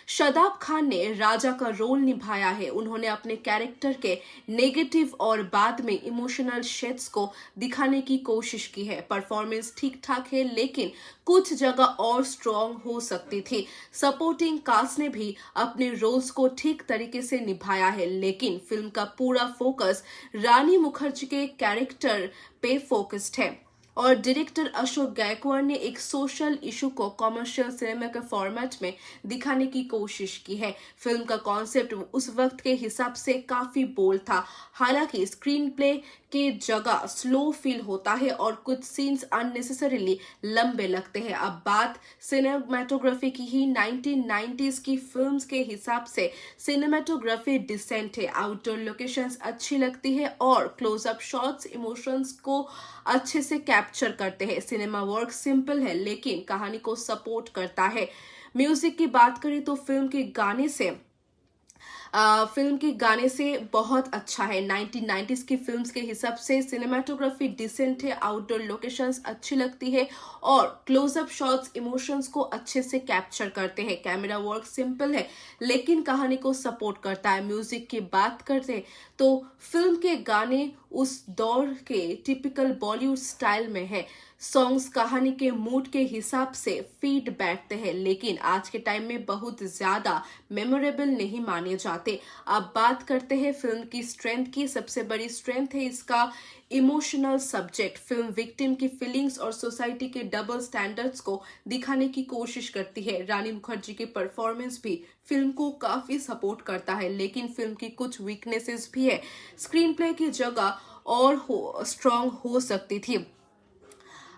शादाब खान ने राजा का रोल निभाया है। उन्होंने अपने कैरेक्टर के नेगेटिव और बाद में इमोशनल शेड्स को दिखाने की कोशिश की है। परफॉर्मेंस ठीक ठाक है लेकिन कुछ जगह और स्ट्रॉन्ग हो सकती थी। सपोर्टिंग कास्ट ने भी अपने रोल्स को ठीक तरीके से निभाया है, लेकिन फिल्म का पूरा फोकस रानी मुखर्जी के कैरेक्टर पे फोकस्ड है और डायरेक्टर अशोक गायकवाड़ ने एक सोशल इशू को कमर्शियल सिनेमा के फॉर्मेट में दिखाने की कोशिश की है। फिल्म का कॉन्सेप्ट उस वक्त के हिसाब से काफी बोल्ड था। हालांकि स्क्रीन प्ले के जगह स्लो फील होता है और कुछ सीन्स अननेसेसरीली लंबे लगते हैं। अब बात सिनेमेटोग्राफी की ही 1990s की फिल्म्स के हिसाब से सिनेमेटोग्राफी डिसेंट है। आउटडोर लोकेशंस अच्छी लगती है और क्लोजअप शॉट्स इमोशंस को अच्छे से कैप्चर करते हैं। सिनेमा वर्क सिंपल है लेकिन कहानी को सपोर्ट करता है। म्यूजिक की बात करें तो फिल्म के गाने से बहुत अच्छा है। 1990s की फिल्म्स के हिसाब से सिनेमाटोग्राफी डिसेंट है, आउटडोर लोकेशंस अच्छी लगती है और क्लोजअप शॉट्स इमोशंस को अच्छे से कैप्चर करते हैं। कैमरा वर्क सिंपल है लेकिन कहानी को सपोर्ट करता है। म्यूजिक की बात करते हैं तो फिल्म के गाने उस दौर के टिपिकल बॉलीवुड स्टाइल में है। सॉन्ग्स कहानी के मूड के हिसाब से फीड बैठते हैं लेकिन आज के टाइम में बहुत ज्यादा मेमोरेबल नहीं माने जाते। अब बात करते हैं फिल्म की स्ट्रेंथ की। सबसे बड़ी स्ट्रेंथ है इसका इमोशनल सब्जेक्ट। फिल्म विक्टिम की फीलिंग्स और सोसाइटी के डबल स्टैंडर्ड्स को दिखाने की कोशिश करती है। रानी मुखर्जी की परफॉर्मेंस भी फिल्म को काफी सपोर्ट करता है लेकिन फिल्म की कुछ वीकनेसेस भी है। स्क्रीन प्ले की जगह और स्ट्रॉन्ग हो सकती थी।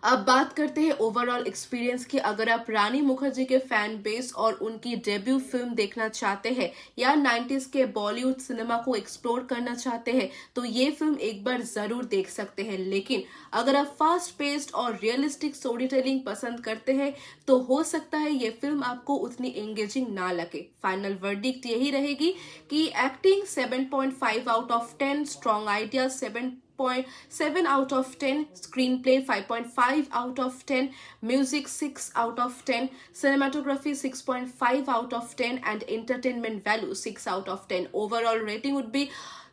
अब बात करते हैं ओवरऑल एक्सपीरियंस की। अगर आप रानी मुखर्जी के फैन बेस और उनकी डेब्यू फिल्म देखना चाहते हैं या 90s के बॉलीवुड सिनेमा को एक्सप्लोर करना चाहते हैं तो ये फिल्म एक बार जरूर देख सकते हैं। लेकिन अगर आप फास्ट पेस्ड और रियलिस्टिक स्टोरी टेलिंग पसंद करते हैं तो हो सकता है ये फिल्म आपको उतनी एंगेजिंग ना लगे। फाइनल वर्डिक्ट यही रहेगी कि acting 7.5 out of 10, strong idea 7.7 out of 10, screenplay 5.5 out of 10, music 6 out of 10, cinematography 6.5 out of 10 and entertainment value 6 out of 10. Overall rating would be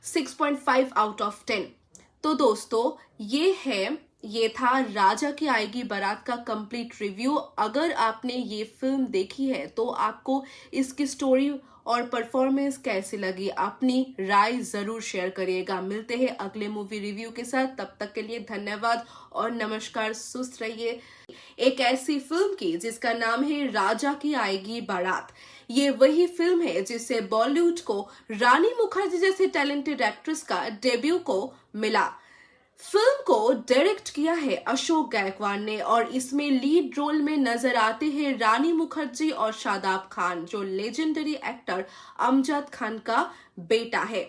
6.5 out of 10. तो दोस्तों ये था राजा की आएगी बारात का कंप्लीट रिव्यू। अगर आपने ये फिल्म देखी है तो आपको इसकी स्टोरी और परफॉर्मेंस कैसी लगी, अपनी राय जरूर शेयर करिएगा। मिलते हैं अगले मूवी रिव्यू के साथ, तब तक के लिए धन्यवाद और नमस्कार। सुस्त रहिए। एक ऐसी फिल्म की जिसका नाम है राजा की आएगी बारात, ये वही फिल्म है जिससे बॉलीवुड को रानी मुखर्जी जैसे टैलेंटेड एक्ट्रेस का डेब्यू को मिला। फिल्म को डायरेक्ट किया है अशोक गायकवाड़ ने और इसमें लीड रोल में नजर आते हैं रानी मुखर्जी और शादाब खान, जो लेजेंडरी एक्टर अमजद खान का बेटा है।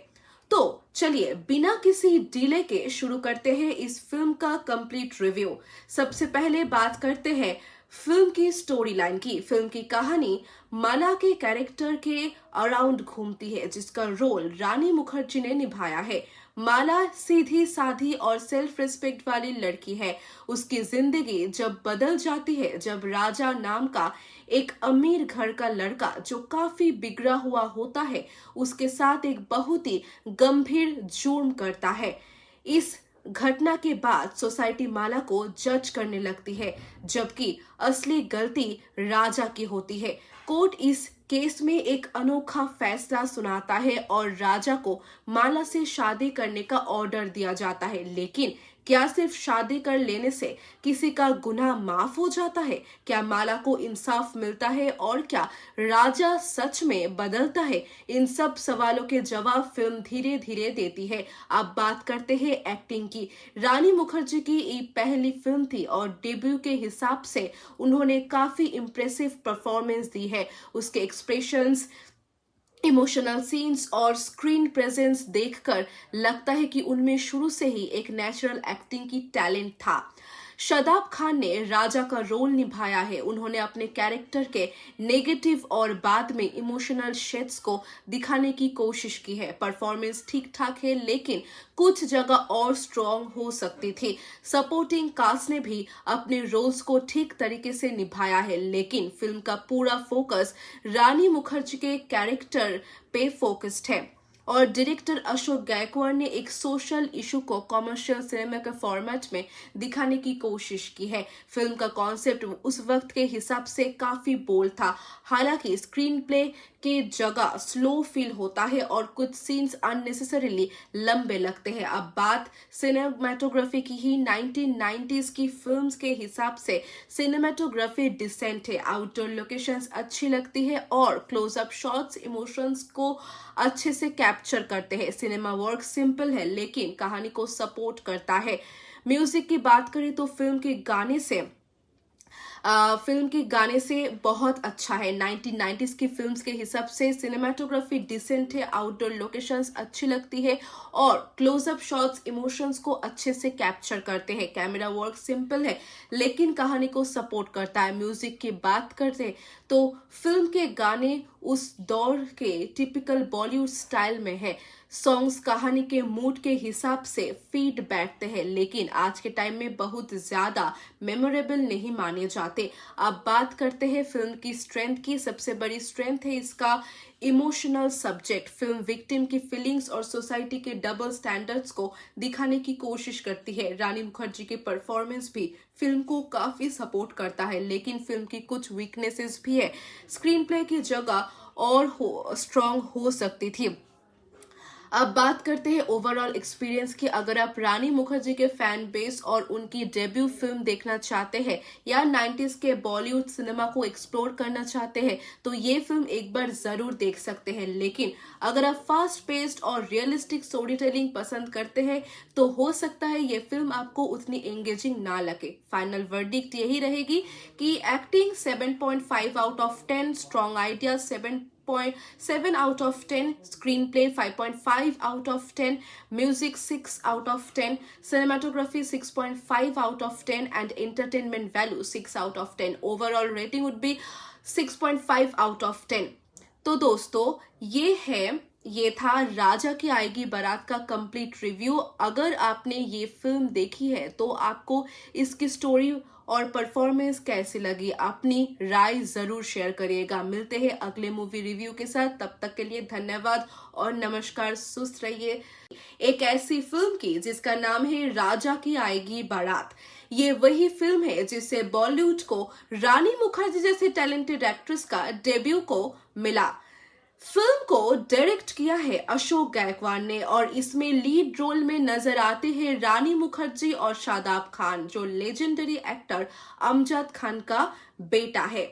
तो चलिए बिना किसी डिले के शुरू करते हैं इस फिल्म का कंप्लीट रिव्यू। सबसे पहले बात करते हैं फिल्म की स्टोरी लाइन की। फिल्म की कहानी माला के कैरेक्टर के अराउंड घूमती है, जिसका रोल रानी मुखर्जी ने निभाया है। माला सीधी साधी और सेल्फ रिस्पेक्ट वाली लड़की है। उसकी जिंदगी जब बदल जाती है जब राजा नाम का एक अमीर घर का लड़का जो काफी बिगड़ा हुआ होता है उसके साथ एक बहुत ही गंभीर जुर्म करता है। इस घटना के बाद सोसाइटी माला को जज करने लगती है, जबकि असली गलती राजा की होती है। कोर्ट इस केस में एक अनोखा फैसला सुनाता है और राजा को माला से शादी करने का ऑर्डर दिया जाता है। लेकिन क्या सिर्फ शादी कर लेने से किसी का गुनाह माफ हो जाता है? क्या माला को इंसाफ मिलता है और क्या राजा सच में बदलता है? इन सब सवालों के जवाब फिल्म धीरे धीरे देती है। अब बात करते हैं एक्टिंग की। रानी मुखर्जी की ये पहली फिल्म थी और डेब्यू के हिसाब से उन्होंने काफी इम्प्रेसिव परफॉर्मेंस दी है। उसके एक्सप्रेशंस, इमोशनल सीन्स और स्क्रीन प्रेजेंस देखकर लगता है कि उनमें शुरू से ही एक नेचुरल एक्टिंग की टैलेंट था। शादाब खान ने राजा का रोल निभाया है। उन्होंने अपने कैरेक्टर के नेगेटिव और बाद में इमोशनल शेड्स को दिखाने की कोशिश की है। परफॉर्मेंस ठीक ठाक है लेकिन कुछ जगह और स्ट्रॉन्ग हो सकती थी। सपोर्टिंग कास्ट ने भी अपने रोल्स को ठीक तरीके से निभाया है, लेकिन फिल्म का पूरा फोकस रानी मुखर्जी के कैरेक्टर पे फोकस्ड है और डायरेक्टर अशोक गायकवाड़ ने एक सोशल इशू को कमर्शियल सिनेमा के फॉर्मेट में दिखाने की कोशिश की है। फिल्म का कॉन्सेप्ट उस वक्त के हिसाब से काफी बोल्ड था। हालांकि स्क्रीन प्ले के जगह स्लो फील होता है और कुछ सीन्स अननेसेसरीली लंबे लगते हैं। अब बात सिनेमेटोग्राफी की ही 1990s की फिल्म्स के हिसाब से सिनेमेटोग्राफी डिसेंट है। आउटडोर लोकेशंस अच्छी लगती है और क्लोजअप शॉट्स इमोशंस को अच्छे से कैप्चर करते हैं। सिनेमा वर्क सिंपल है लेकिन कहानी को सपोर्ट करता है। म्यूजिक की बात करें तो फिल्म के गाने से बहुत अच्छा है। 1990s की फिल्म्स के हिसाब से सिनेमाटोग्राफी डिसेंट है, आउटडोर लोकेशंस अच्छी लगती है और क्लोजअप शॉट्स इमोशंस को अच्छे से कैप्चर करते हैं। कैमरा वर्क सिंपल है लेकिन कहानी को सपोर्ट करता है। म्यूजिक की बात करते तो फिल्म के गाने उस दौर के टिपिकल बॉलीवुड स्टाइल में है। सॉन्ग्स कहानी के मूड के हिसाब से फीड बैठते हैं लेकिन आज के टाइम में बहुत ज्यादा मेमोरेबल नहीं माने जाते। अब बात करते हैं फिल्म की स्ट्रेंथ की। सबसे बड़ी स्ट्रेंथ है इसका इमोशनल सब्जेक्ट। फिल्म विक्टिम की फीलिंग्स और सोसाइटी के डबल स्टैंडर्ड्स को दिखाने की कोशिश करती है। रानी मुखर्जी की परफॉर्मेंस भी फिल्म को काफी सपोर्ट करता है लेकिन फिल्म की कुछ वीकनेसेस भी है। स्क्रीन प्ले की जगह और स्ट्रॉन्ग हो सकती थी। अब बात करते हैं ओवरऑल एक्सपीरियंस की। अगर आप रानी मुखर्जी के फैन बेस और उनकी डेब्यू फिल्म देखना चाहते हैं या 90s के बॉलीवुड सिनेमा को एक्सप्लोर करना चाहते हैं तो ये फिल्म एक बार जरूर देख सकते हैं। लेकिन अगर आप फास्ट पेस्ड और रियलिस्टिक स्टोरी टेलिंग पसंद करते हैं तो हो सकता है ये फिल्म आपको उतनी एंगेजिंग ना लगे। फाइनल वर्डिक्ट यही रहेगी कि acting 7.5 out of 10, strong idea 7.7 out of 10, screenplay 5.5 out of 10, music 6 out of 10, cinematography 6.5 out of 10 and entertainment value 6 out of 10. Overall rating would be 6.5 out of 10. तो दोस्तों ये था राजा की आएगी बारात का कंप्लीट रिव्यू। अगर आपने ये फिल्म देखी है तो आपको इसकी स्टोरी और परफॉर्मेंस कैसी लगी, अपनी राय जरूर शेयर करिएगा। मिलते हैं अगले मूवी रिव्यू के साथ, तब तक के लिए धन्यवाद और नमस्कार। सुस्त रहिए। एक ऐसी फिल्म की जिसका नाम है राजा की आएगी बारात, ये वही फिल्म है जिससे बॉलीवुड को रानी मुखर्जी जैसे टैलेंटेड एक्ट्रेस का डेब्यू को मिला। फिल्म को डायरेक्ट किया है अशोक गायकवाड़ ने और इसमें लीड रोल में नजर आते हैं रानी मुखर्जी और शादाब खान, जो लेजेंडरी एक्टर अमजद खान का बेटा है।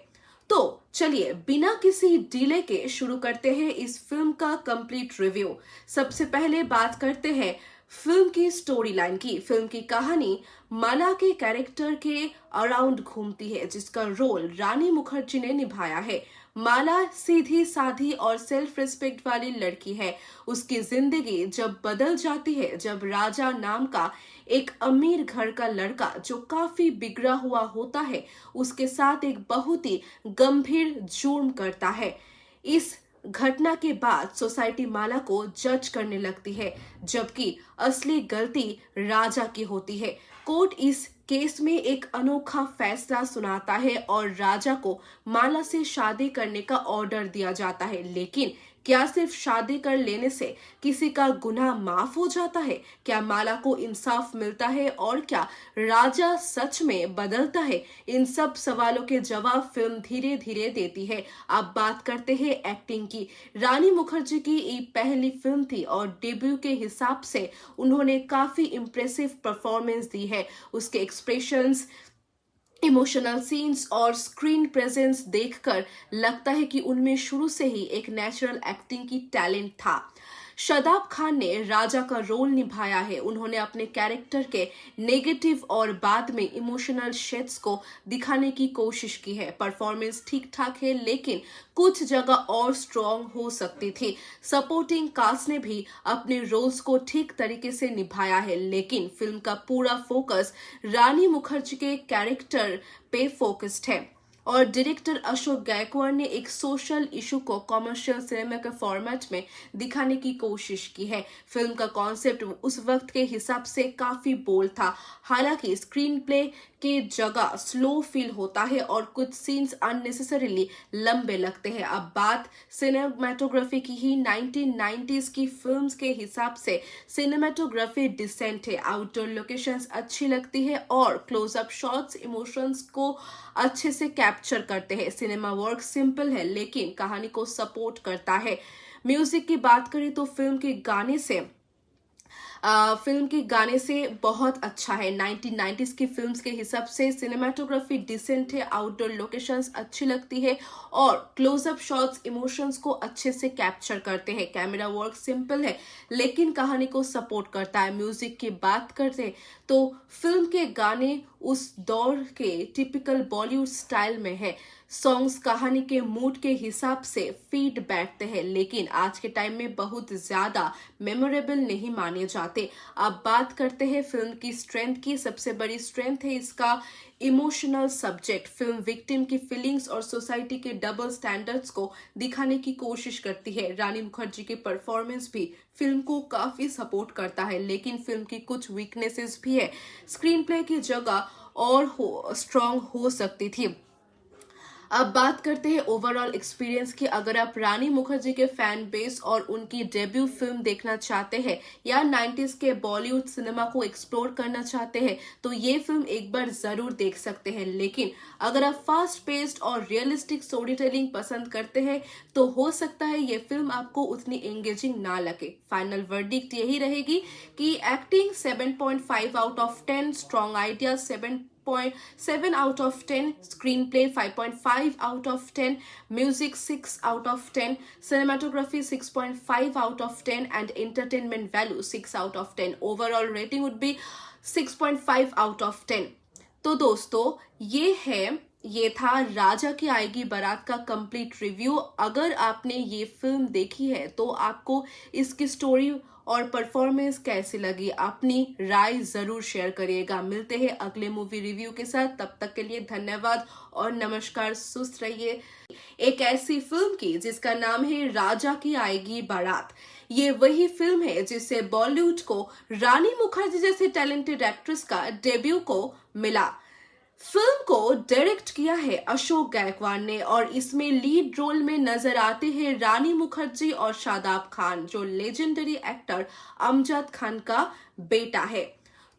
तो चलिए बिना किसी डिले के शुरू करते हैं इस फिल्म का कंप्लीट रिव्यू। सबसे पहले बात करते हैं फिल्म की स्टोरी लाइन की। फिल्म की कहानी माला के कैरेक्टर के अराउंड घूमती है, जिसका रोल रानी मुखर्जी ने निभाया है। माला सीधी साधी और सेल्फ रिस्पेक्ट वाली लड़की है। उसकी जिंदगी जब बदल जाती है जब राजा नाम का एक अमीर घर का लड़का जो काफी बिगड़ा हुआ होता है उसके साथ एक बहुत ही गंभीर जुर्म करता है। इस घटना के बाद सोसाइटी माला को जज करने लगती है, जबकि असली गलती राजा की होती है। कोर्ट इस केस में एक अनोखा फैसला सुनाता है और राजा को माला से शादी करने का ऑर्डर दिया जाता है। लेकिन क्या सिर्फ शादी कर लेने से किसी का गुनाह माफ हो जाता है? क्या माला को इंसाफ मिलता है और क्या राजा सच में बदलता है? इन सब सवालों के जवाब फिल्म धीरे धीरे देती है। अब बात करते हैं एक्टिंग की। रानी मुखर्जी की ये पहली फिल्म थी और डेब्यू के हिसाब से उन्होंने काफी इम्प्रेसिव परफॉर्मेंस दी है। उसके एक्सप्रेशंस, इमोशनल सीन्स और स्क्रीन प्रेजेंस देखकर लगता है कि उनमें शुरू से ही एक नेचुरल एक्टिंग की टैलेंट था। शादाब खान ने राजा का रोल निभाया है। उन्होंने अपने कैरेक्टर के नेगेटिव और बाद में इमोशनल शेड्स को दिखाने की कोशिश की है। परफॉर्मेंस ठीक ठाक है लेकिन कुछ जगह और स्ट्रॉन्ग हो सकती थी। सपोर्टिंग कास्ट ने भी अपने रोल्स को ठीक तरीके से निभाया है, लेकिन फिल्म का पूरा फोकस रानी मुखर्जी के कैरेक्टर पे फोकस्ड है और डायरेक्टर अशोक गायकवाड़ ने एक सोशल इशू को कमर्शियल सिनेमा के फॉर्मेट में दिखाने की कोशिश की है। फिल्म का कॉन्सेप्ट उस वक्त के हिसाब से काफी बोल्ड था। हालांकि स्क्रीन प्ले के जगह स्लो फील होता है और कुछ सीन्स अननेसेसरीली लंबे लगते हैं। अब बात सिनेमेटोग्राफी की ही 1990s की फिल्म्स के हिसाब से सिनेमेटोग्राफी डिसेंट है। आउटडोर लोकेशंस अच्छी लगती है और क्लोजअप शॉट्स इमोशंस को अच्छे से कैप्चर करते हैं। सिनेमा वर्क सिंपल है लेकिन कहानी को सपोर्ट करता है। म्यूजिक की बात करें तो फिल्म के गाने से बहुत अच्छा है। 1990s की फिल्म्स के हिसाब से सिनेमाटोग्राफी डिसेंट है, आउटडोर लोकेशंस अच्छी लगती है और क्लोजअप शॉट्स इमोशंस को अच्छे से कैप्चर करते हैं। कैमरा वर्क सिंपल है लेकिन कहानी को सपोर्ट करता है। म्यूजिक की बात करते तो फिल्म के गाने उस दौर के टिपिकल बॉलीवुड स्टाइल में है। सॉन्ग्स कहानी के मूड के हिसाब से फीड बैठते हैं लेकिन आज के टाइम में बहुत ज्यादा मेमोरेबल नहीं माने जाते। अब बात करते हैं फिल्म की स्ट्रेंथ की। सबसे बड़ी स्ट्रेंथ है इसका इमोशनल सब्जेक्ट। फिल्म विक्टिम की फीलिंग्स और सोसाइटी के डबल स्टैंडर्ड्स को दिखाने की कोशिश करती है। रानी मुखर्जी की परफॉर्मेंस भी फिल्म को काफी सपोर्ट करता है लेकिन फिल्म की कुछ वीकनेसेस भी है। स्क्रीन प्ले की जगह और स्ट्रॉन्ग हो सकती थी। अब बात करते हैं ओवरऑल एक्सपीरियंस की। अगर आप रानी मुखर्जी के फैन बेस और उनकी डेब्यू फिल्म देखना चाहते हैं या 90s के बॉलीवुड सिनेमा को एक्सप्लोर करना चाहते हैं तो ये फिल्म एक बार जरूर देख सकते हैं। लेकिन अगर आप फास्ट पेस्ड और रियलिस्टिक स्टोरी टेलिंग पसंद करते हैं तो हो सकता है ये फिल्म आपको उतनी एंगेजिंग ना लगे। फाइनल वर्डिक्ट यही रहेगी कि acting 7.5 out of 10, strong idea 7.7 out of 10, screenplay 5.5 out of 10, music 6 out of 10, cinematography 6.5 out of 10 and entertainment value 6 out of 10. Overall rating would be 6.5 out of 10. तो दोस्तों ये था राजा की आएगी बारात का कंप्लीट रिव्यू। अगर आपने ये फिल्म देखी है तो आपको इसकी स्टोरी और परफॉर्मेंस कैसी लगी, अपनी राय जरूर शेयर करिएगा। मिलते हैं अगले मूवी रिव्यू के साथ, तब तक के लिए धन्यवाद और नमस्कार। सुस्त रहिए। एक ऐसी फिल्म की जिसका नाम है राजा की आएगी बारात, ये वही फिल्म है जिससे बॉलीवुड को रानी मुखर्जी जैसे टैलेंटेड एक्ट्रेस का डेब्यू को मिला। फिल्म को डायरेक्ट किया है अशोक गायकवाड़ ने और इसमें लीड रोल में नजर आते हैं रानी मुखर्जी और शादाब खान, जो लेजेंडरी एक्टर अमजद खान का बेटा है।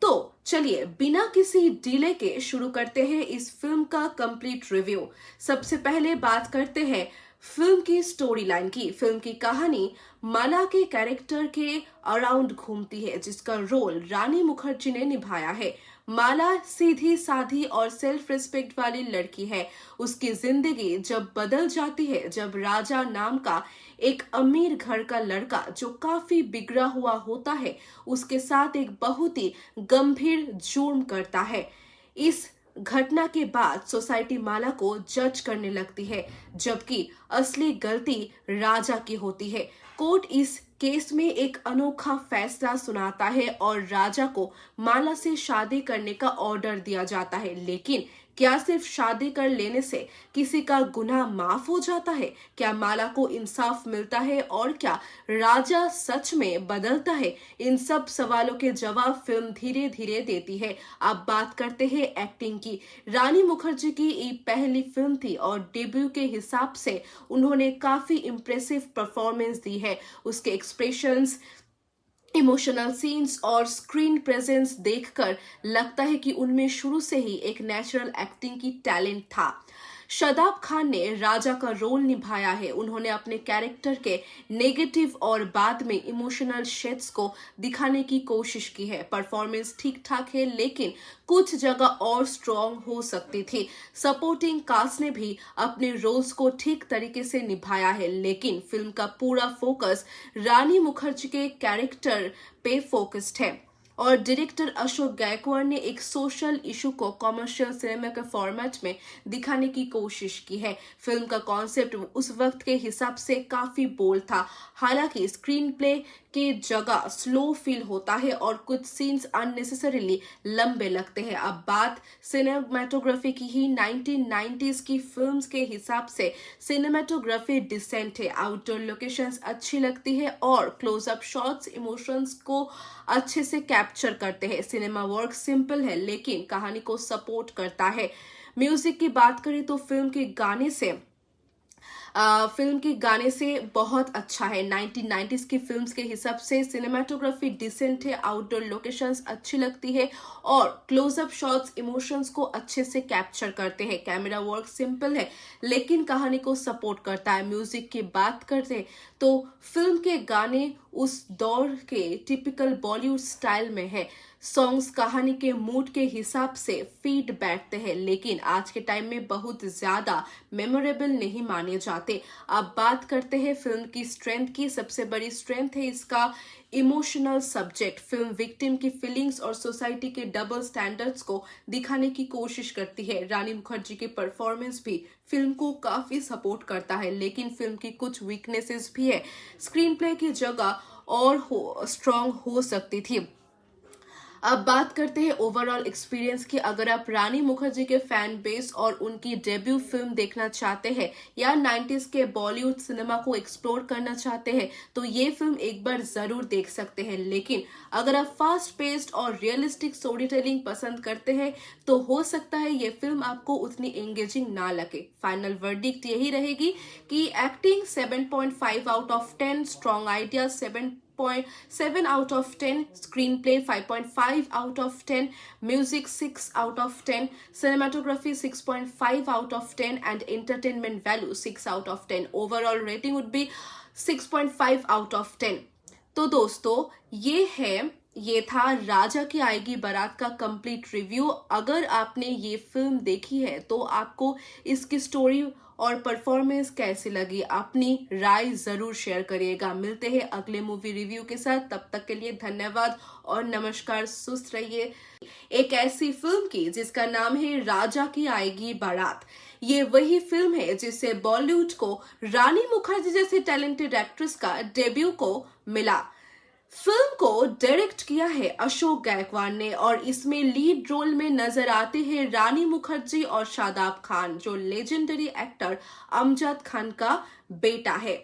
तो चलिए बिना किसी डिले के शुरू करते हैं इस फिल्म का कंप्लीट रिव्यू। सबसे पहले बात करते हैं फिल्म की स्टोरी लाइन की। फिल्म की कहानी माला के कैरेक्टर के अराउंड घूमती है, जिसका रोल रानी मुखर्जी ने निभाया है। माला सीधी साधी और सेल्फ रिस्पेक्ट वाली लड़की है। उसकी जिंदगी जब बदल जाती है जब राजा नाम का एक अमीर घर का लड़का जो काफी बिगड़ा हुआ होता है उसके साथ एक बहुत ही गंभीर जुर्म करता है। इस घटना के बाद सोसाइटी माला को जज करने लगती है, जबकि असली गलती राजा की होती है। कोर्ट इस केस में एक अनोखा फैसला सुनाता है और राजा को माला से शादी करने का ऑर्डर दिया जाता है। लेकिन क्या सिर्फ शादी कर लेने से किसी का गुनाह माफ हो जाता है? क्या माला को इंसाफ मिलता है और क्या राजा सच में बदलता है? इन सब सवालों के जवाब फिल्म धीरे धीरे देती है। अब बात करते हैं एक्टिंग की। रानी मुखर्जी की ये पहली फिल्म थी और डेब्यू के हिसाब से उन्होंने काफी इम्प्रेसिव परफॉर्मेंस दी है। उसके एक्सप्रेशंस, इमोशनल सीन्स और स्क्रीन प्रेजेंस देखकर लगता है कि उनमें शुरू से ही एक नेचुरल एक्टिंग की टैलेंट था। शादाब खान ने राजा का रोल निभाया है। उन्होंने अपने कैरेक्टर के नेगेटिव और बाद में इमोशनल शेड्स को दिखाने की कोशिश की है। परफॉर्मेंस ठीक ठाक है लेकिन कुछ जगह और स्ट्रॉन्ग हो सकती थी। सपोर्टिंग कास्ट ने भी अपने रोल्स को ठीक तरीके से निभाया है, लेकिन फिल्म का पूरा फोकस रानी मुखर्जी के कैरेक्टर पे फोकस्ड है और डायरेक्टर अशोक गायकवाड़ ने एक सोशल इशू को कमर्शियल सिनेमा के फॉर्मेट में दिखाने की कोशिश की है। फिल्म का कॉन्सेप्ट उस वक्त के हिसाब से काफी बोल्ड था। हालांकि स्क्रीन प्ले की जगह स्लो फील होता है और कुछ सीन्स अननेसेसरीली लंबे लगते हैं। अब बात सिनेमेटोग्राफी की ही 1990s की फिल्म्स के हिसाब से सिनेमेटोग्राफी डिसेंट है। आउटडोर लोकेशंस अच्छी लगती है और क्लोजअप शॉट्स इमोशंस को अच्छे से कैप्चर करते हैं। सिनेमा वर्क सिंपल है लेकिन कहानी को सपोर्ट करता है। म्यूजिक की बात करें तो फिल्म के गाने से बहुत अच्छा है। 1990s की फिल्म्स के हिसाब से सिनेमाटोग्राफी डिसेंट है, आउटडोर लोकेशंस अच्छी लगती है और क्लोजअप शॉट्स इमोशंस को अच्छे से कैप्चर करते हैं। कैमरा वर्क सिंपल है लेकिन कहानी को सपोर्ट करता है। म्यूजिक की बात करते तो फिल्म के गाने उस दौर के टिपिकल बॉलीवुड स्टाइल में है। सॉन्ग्स कहानी के मूड के हिसाब से फीड बैठते हैं लेकिन आज के टाइम में बहुत ज्यादा मेमोरेबल नहीं माने जाते। अब बात करते हैं फिल्म की स्ट्रेंथ की। सबसे बड़ी स्ट्रेंथ है इसका इमोशनल सब्जेक्ट। फिल्म विक्टिम की फीलिंग्स और सोसाइटी के डबल स्टैंडर्ड्स को दिखाने की कोशिश करती है। रानी मुखर्जी की परफॉर्मेंस भी फिल्म को काफी सपोर्ट करता है लेकिन फिल्म की कुछ वीकनेसेस भी है। स्क्रीन प्ले की जगह और स्ट्रॉन्ग हो सकती थी। अब बात करते हैं ओवरऑल एक्सपीरियंस की। अगर आप रानी मुखर्जी के फैन बेस और उनकी डेब्यू फिल्म देखना चाहते हैं या 90s के बॉलीवुड सिनेमा को एक्सप्लोर करना चाहते हैं तो ये फिल्म एक बार जरूर देख सकते हैं। लेकिन अगर आप फास्ट पेस्ड और रियलिस्टिक स्टोरी टेलिंग पसंद करते हैं तो हो सकता है ये फिल्म आपको उतनी एंगेजिंग ना लगे। फाइनल वर्डिक्ट यही रहेगी कि acting 7.5 out of 10, strong idea 7.7 out of 10, screenplay 5.5 out of 10, music 6 out of 10, cinematography 6.5 out of 10 and entertainment value 6 out of 10. Overall rating would be 6.5 out of 10. तो दोस्तों ये था राजा की आएगी बारात का कंप्लीट रिव्यू। अगर आपने ये फिल्म देखी है तो आपको इसकी स्टोरी और परफॉर्मेंस कैसी लगी, अपनी राय जरूर शेयर करिएगा। मिलते हैं अगले मूवी रिव्यू के साथ, तब तक के लिए धन्यवाद और नमस्कार। सुस्त रहिए। एक ऐसी फिल्म की जिसका नाम है राजा की आएगी बारात, ये वही फिल्म है जिससे बॉलीवुड को रानी मुखर्जी जैसे टैलेंटेड एक्ट्रेस का डेब्यू को मिला। फिल्म को डायरेक्ट किया है अशोक गायकवाड़ ने और इसमें लीड रोल में नजर आते हैं रानी मुखर्जी और शादाब खान, जो लेजेंडरी एक्टर अमजद खान का बेटा है।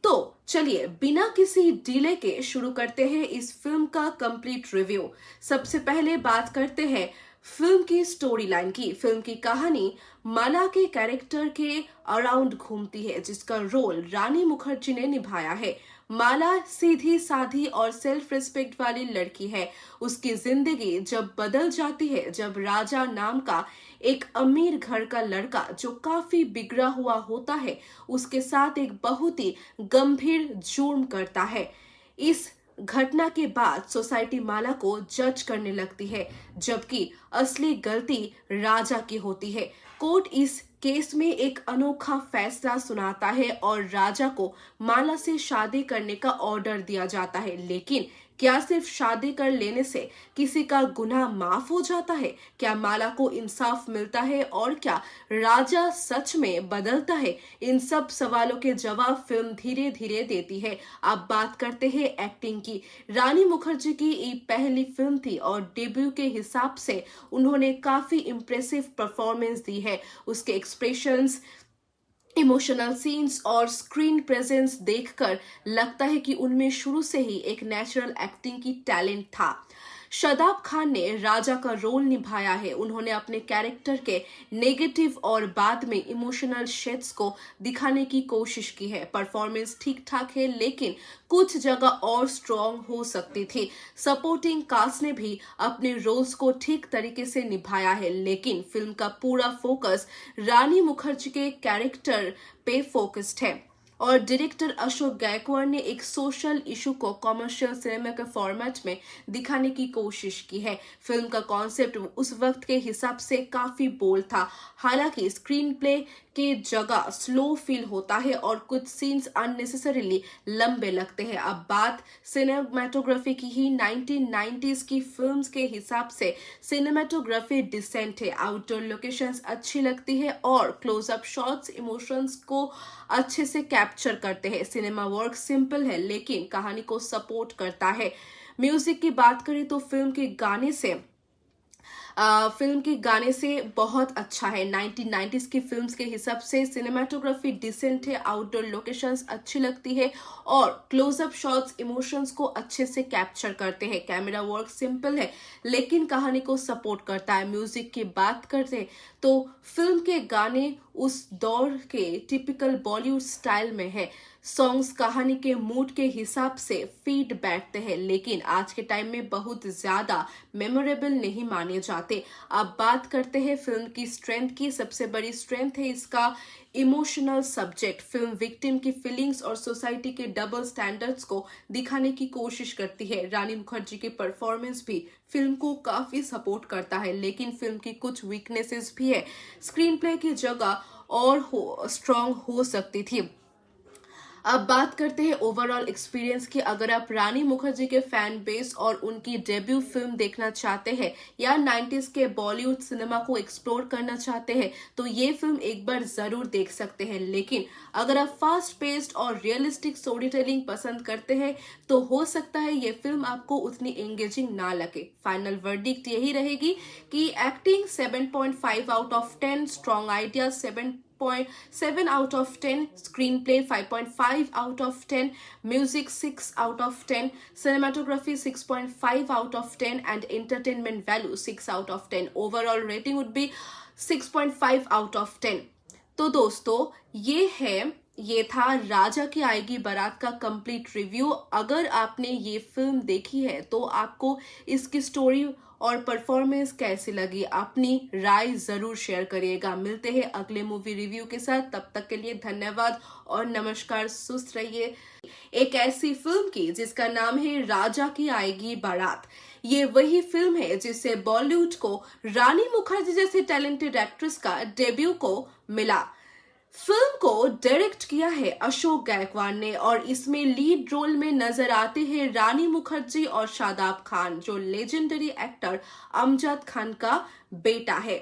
तो चलिए बिना किसी डिले के शुरू करते हैं इस फिल्म का कंप्लीट रिव्यू। सबसे पहले बात करते हैं फिल्म की स्टोरी लाइन की। फिल्म की कहानी माला के कैरेक्टर के अराउंड घूमती है, जिसका रोल रानी मुखर्जी ने निभाया है। माला सीधी साधी और सेल्फ रिस्पेक्ट वाली लड़की है। उसकी जिंदगी जब बदल जाती है जब राजा नाम का एक अमीर घर का लड़का, जो काफी बिगड़ा हुआ होता है, उसके साथ एक बहुत ही गंभीर जुर्म करता है। इस घटना के बाद सोसाइटी माला को जज करने लगती है, जबकि असली गलती राजा की होती है। कोर्ट इस केस में एक अनोखा फैसला सुनाता है और राजा को माला से शादी करने का ऑर्डर दिया जाता है। लेकिन क्या सिर्फ शादी कर लेने से किसी का गुनाह माफ हो जाता है? क्या माला को इंसाफ मिलता है और क्या राजा सच में बदलता है? इन सब सवालों के जवाब फिल्म धीरे धीरे देती है। अब बात करते हैं एक्टिंग की। रानी मुखर्जी की ये पहली फिल्म थी और डेब्यू के हिसाब से उन्होंने काफी इम्प्रेसिव परफॉर्मेंस दी है। उसके एक्सप्रेशंस, इमोशनल सीन्स और स्क्रीन प्रेजेंस देखकर लगता है कि उनमें शुरू से ही एक नेचुरल एक्टिंग की टैलेंट था। शादाब खान ने राजा का रोल निभाया है। उन्होंने अपने कैरेक्टर के नेगेटिव और बाद में इमोशनल शेड्स को दिखाने की कोशिश की है। परफॉर्मेंस ठीक ठाक है, लेकिन कुछ जगह और स्ट्रॉन्ग हो सकती थी। सपोर्टिंग कास्ट ने भी अपने रोल्स को ठीक तरीके से निभाया है, लेकिन फिल्म का पूरा फोकस रानी मुखर्जी के कैरेक्टर पे फोकस्ड है और डायरेक्टर अशोक गायकवाड़ ने एक सोशल इशू को कमर्शियल सिनेमा के फॉर्मेट में दिखाने की कोशिश की है। फिल्म का कॉन्सेप्ट उस वक्त के हिसाब से काफी बोल्ड था। हालांकि स्क्रीन प्ले के जगह स्लो फील होता है और कुछ सीन्स अननेसेसरीली लंबे लगते हैं। अब बात सिनेमेटोग्राफी की ही 1990s की फिल्म्स के हिसाब से सिनेमेटोग्राफी डिसेंट है। आउटडोर लोकेशंस अच्छी लगती है और क्लोजअप शॉट्स इमोशंस को अच्छे से कैप्चर करते हैं। सिनेमा वर्क सिंपल है लेकिन कहानी को सपोर्ट करता है। म्यूजिक की बात करें तो फिल्म के गाने से बहुत अच्छा है। 1990s की फिल्म्स के हिसाब से सिनेमाटोग्राफी डिसेंट है, आउटडोर लोकेशंस अच्छी लगती है और क्लोजअप शॉट्स इमोशंस को अच्छे से कैप्चर करते हैं। कैमरा वर्क सिंपल है लेकिन कहानी को सपोर्ट करता है। म्यूजिक की बात करते तो फिल्म के गाने उस दौर के टिपिकल बॉलीवुड स्टाइल में है। सॉन्ग्स कहानी के मूड के हिसाब से फीड बैठते हैं, लेकिन आज के टाइम में बहुत ज्यादा मेमोरेबल नहीं माने जाते। अब बात करते हैं फिल्म की स्ट्रेंथ की। सबसे बड़ी स्ट्रेंथ है इसका इमोशनल सब्जेक्ट। फिल्म विक्टिम की फीलिंग्स और सोसाइटी के डबल स्टैंडर्ड्स को दिखाने की कोशिश करती है। रानी मुखर्जी की परफॉर्मेंस भी फिल्म को काफी सपोर्ट करता है, लेकिन फिल्म की कुछ वीकनेसेस भी है। स्क्रीन प्ले की जगह और स्ट्रॉन्ग हो सकती थी। अब बात करते हैं ओवरऑल एक्सपीरियंस की। अगर आप रानी मुखर्जी के फैन बेस और उनकी डेब्यू फिल्म देखना चाहते हैं या 90s के बॉलीवुड सिनेमा को एक्सप्लोर करना चाहते हैं तो ये फिल्म एक बार जरूर देख सकते हैं। लेकिन अगर आप फास्ट पेस्ड और रियलिस्टिक स्टोरी टेलिंग पसंद करते हैं तो हो सकता है ये फिल्म आपको उतनी एंगेजिंग ना लगे। फाइनल वर्डिक्ट यही रहेगी कि acting 7.5 out of 10, strong idea 7.7 out of 10, screenplay 5.5 out of 10, music 6 out of 10, cinematography 6.5 out of 10 and entertainment value 6 out of 10. Overall rating would be 6.5 out of 10. तो दोस्तों ये था राजा की आएगी बारात का कंप्लीट रिव्यू। अगर आपने ये फिल्म देखी है तो आपको इसकी स्टोरी और परफॉर्मेंस कैसी लगी, अपनी राय जरूर शेयर करिएगा। मिलते हैं अगले मूवी रिव्यू के साथ, तब तक के लिए धन्यवाद और नमस्कार। सुस्त रहिए। एक ऐसी फिल्म की जिसका नाम है राजा की आएगी बारात। ये वही फिल्म है जिससे बॉलीवुड को रानी मुखर्जी जैसे टैलेंटेड एक्ट्रेस का डेब्यू को मिला। फिल्म को डायरेक्ट किया है अशोक गायकवाड़ ने और इसमें लीड रोल में नजर आते हैं रानी मुखर्जी और शादाब खान, जो लेजेंडरी एक्टर अमजद खान का बेटा है।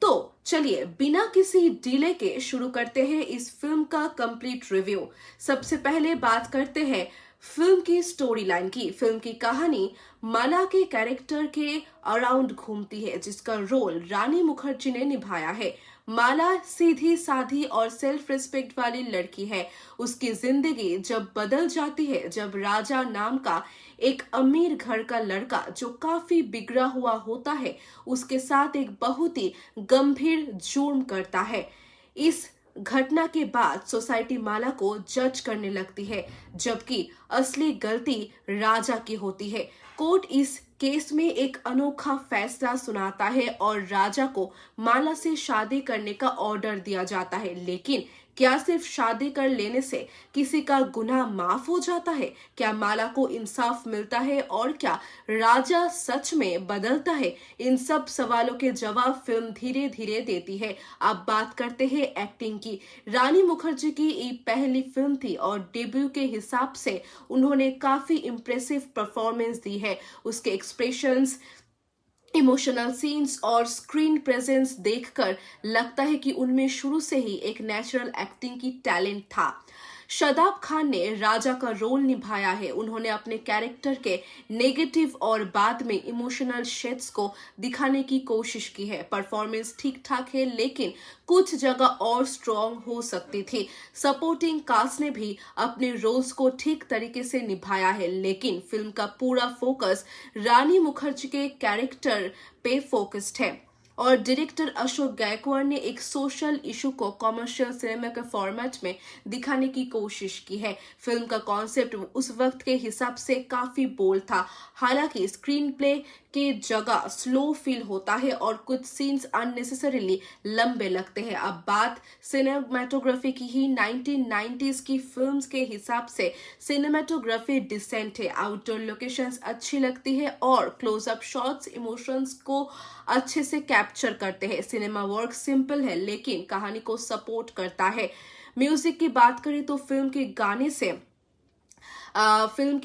तो चलिए बिना किसी डिले के शुरू करते हैं इस फिल्म का कंप्लीट रिव्यू। सबसे पहले बात करते हैं फिल्म की स्टोरी लाइन की। फिल्म की कहानी माला के कैरेक्टर के अराउंड घूमती है, जिसका रोल रानी मुखर्जी ने निभाया है। माला सीधी साधी और सेल्फ रिस्पेक्ट वाली लड़की है। उसकी जिंदगी जब बदल जाती है जब राजा नाम का एक अमीर घर का लड़का जो काफी बिगड़ा हुआ होता है उसके साथ एक बहुत ही गंभीर जुर्म करता है। इस घटना के बाद सोसाइटी माला को जज करने लगती है, जबकि असली गलती राजा की होती है। कोर्ट इस केस में एक अनोखा फैसला सुनाता है और राजा को माला से शादी करने का ऑर्डर दिया जाता है। लेकिन क्या सिर्फ शादी कर लेने से किसी का गुनाह माफ हो जाता है? क्या माला को इंसाफ मिलता है और क्या राजा सच में बदलता है? इन सब सवालों के जवाब फिल्म धीरे धीरे देती है। अब बात करते हैं एक्टिंग की। रानी मुखर्जी की ये पहली फिल्म थी और डेब्यू के हिसाब से उन्होंने काफी इम्प्रेसिव परफॉर्मेंस दी है। उसके एक्सप्रेशंस, इमोशनल सीन्स और स्क्रीन प्रेजेंस देखकर लगता है कि उनमें शुरू से ही एक नेचुरल एक्टिंग की टैलेंट था। शादाब खान ने राजा का रोल निभाया है। उन्होंने अपने कैरेक्टर के नेगेटिव और बाद में इमोशनल शेड्स को दिखाने की कोशिश की है। परफॉर्मेंस ठीक ठाक है लेकिन कुछ जगह और स्ट्रॉन्ग हो सकती थी। सपोर्टिंग कास्ट ने भी अपने रोल्स को ठीक तरीके से निभाया है, लेकिन फिल्म का पूरा फोकस रानी मुखर्जी के कैरेक्टर पे फोकस्ड है और डायरेक्टर अशोक गायकवाड़ ने एक सोशल इशू को कमर्शियल सिनेमा के फॉर्मेट में दिखाने की कोशिश की है। फिल्म का कॉन्सेप्ट उस वक्त के हिसाब से काफी बोल्ड था। हालांकि स्क्रीन प्ले के जगह स्लो फील होता है और कुछ सीन्स अननेसेसरीली लंबे लगते हैं। अब बात सिनेमेटोग्राफी की ही 1990s की फिल्म्स के हिसाब से सिनेमेटोग्राफी डिसेंट है। आउटडोर लोकेशंस अच्छी लगती है और क्लोजअप शॉट्स इमोशंस को अच्छे से कैप्चर करते हैं। सिनेमा वर्क सिंपल है लेकिन कहानी को सपोर्ट करता है। म्यूजिक की बात करें तो फिल्म के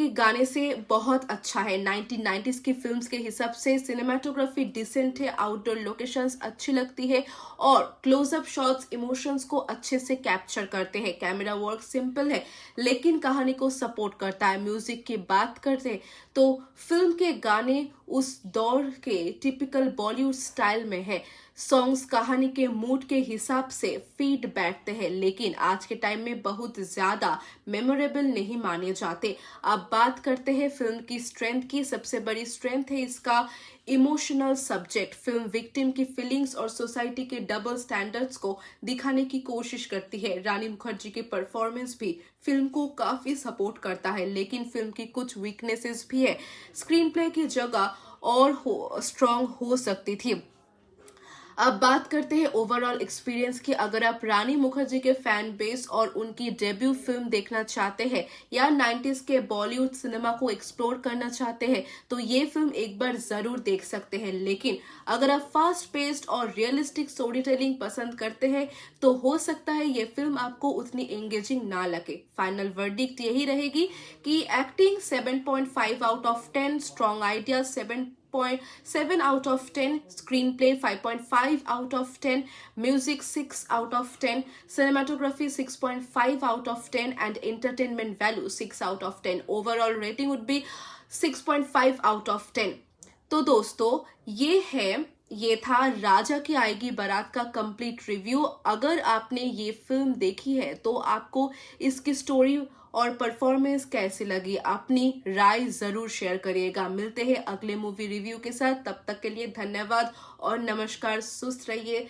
गाने से बहुत अच्छा है। 1990s की फिल्म्स के हिसाब से सिनेमाटोग्राफी डिसेंट है, आउटडोर लोकेशंस अच्छी लगती है और क्लोजअप शॉट्स इमोशंस को अच्छे से कैप्चर करते हैं। कैमरा वर्क सिंपल है लेकिन कहानी को सपोर्ट करता है। म्यूजिक की बात करते तो फिल्म के गाने उस दौर के टिपिकल बॉलीवुड स्टाइल में है। सॉन्ग्स कहानी के मूड के हिसाब से फीड बैठते हैं लेकिन आज के टाइम में बहुत ज्यादा मेमोरेबल नहीं माने जाते। अब बात करते हैं फिल्म की स्ट्रेंथ की। सबसे बड़ी स्ट्रेंथ है इसका इमोशनल सब्जेक्ट। फिल्म विक्टिम की फीलिंग्स और सोसाइटी के डबल स्टैंडर्ड्स को दिखाने की कोशिश करती है। रानी मुखर्जी की परफॉर्मेंस भी फिल्म को काफी सपोर्ट करता है लेकिन फिल्म की कुछ वीकनेसेस भी है। स्क्रीन प्ले की जगह और स्ट्रॉन्ग हो सकती थी। अब बात करते हैं ओवरऑल एक्सपीरियंस की। अगर आप रानी मुखर्जी के फैन बेस और उनकी डेब्यू फिल्म देखना चाहते हैं या 90s के बॉलीवुड सिनेमा को एक्सप्लोर करना चाहते हैं तो ये फिल्म एक बार जरूर देख सकते हैं। लेकिन अगर आप फास्ट पेस्ड और रियलिस्टिक स्टोरी टेलिंग पसंद करते हैं तो हो सकता है ये फिल्म आपको उतनी एंगेजिंग ना लगे। फाइनल वर्डिक्ट यही रहेगी कि acting 7.5 out of 10, strong idea 7.7 out of 10, screenplay 5.5 out of 10, music 6 out of 10, cinematography 6.5 out of 10 and entertainment value 6 out of 10. Overall rating would be 6.5 out of 10. तो दोस्तों ये था राजा की आएगी बारात का कंप्लीट रिव्यू। अगर आपने ये फिल्म देखी है तो आपको इसकी स्टोरी और परफॉर्मेंस कैसी लगी, अपनी राय जरूर शेयर करिएगा। मिलते हैं अगले मूवी रिव्यू के साथ, तब तक के लिए धन्यवाद और नमस्कार। सुस्त रहिए।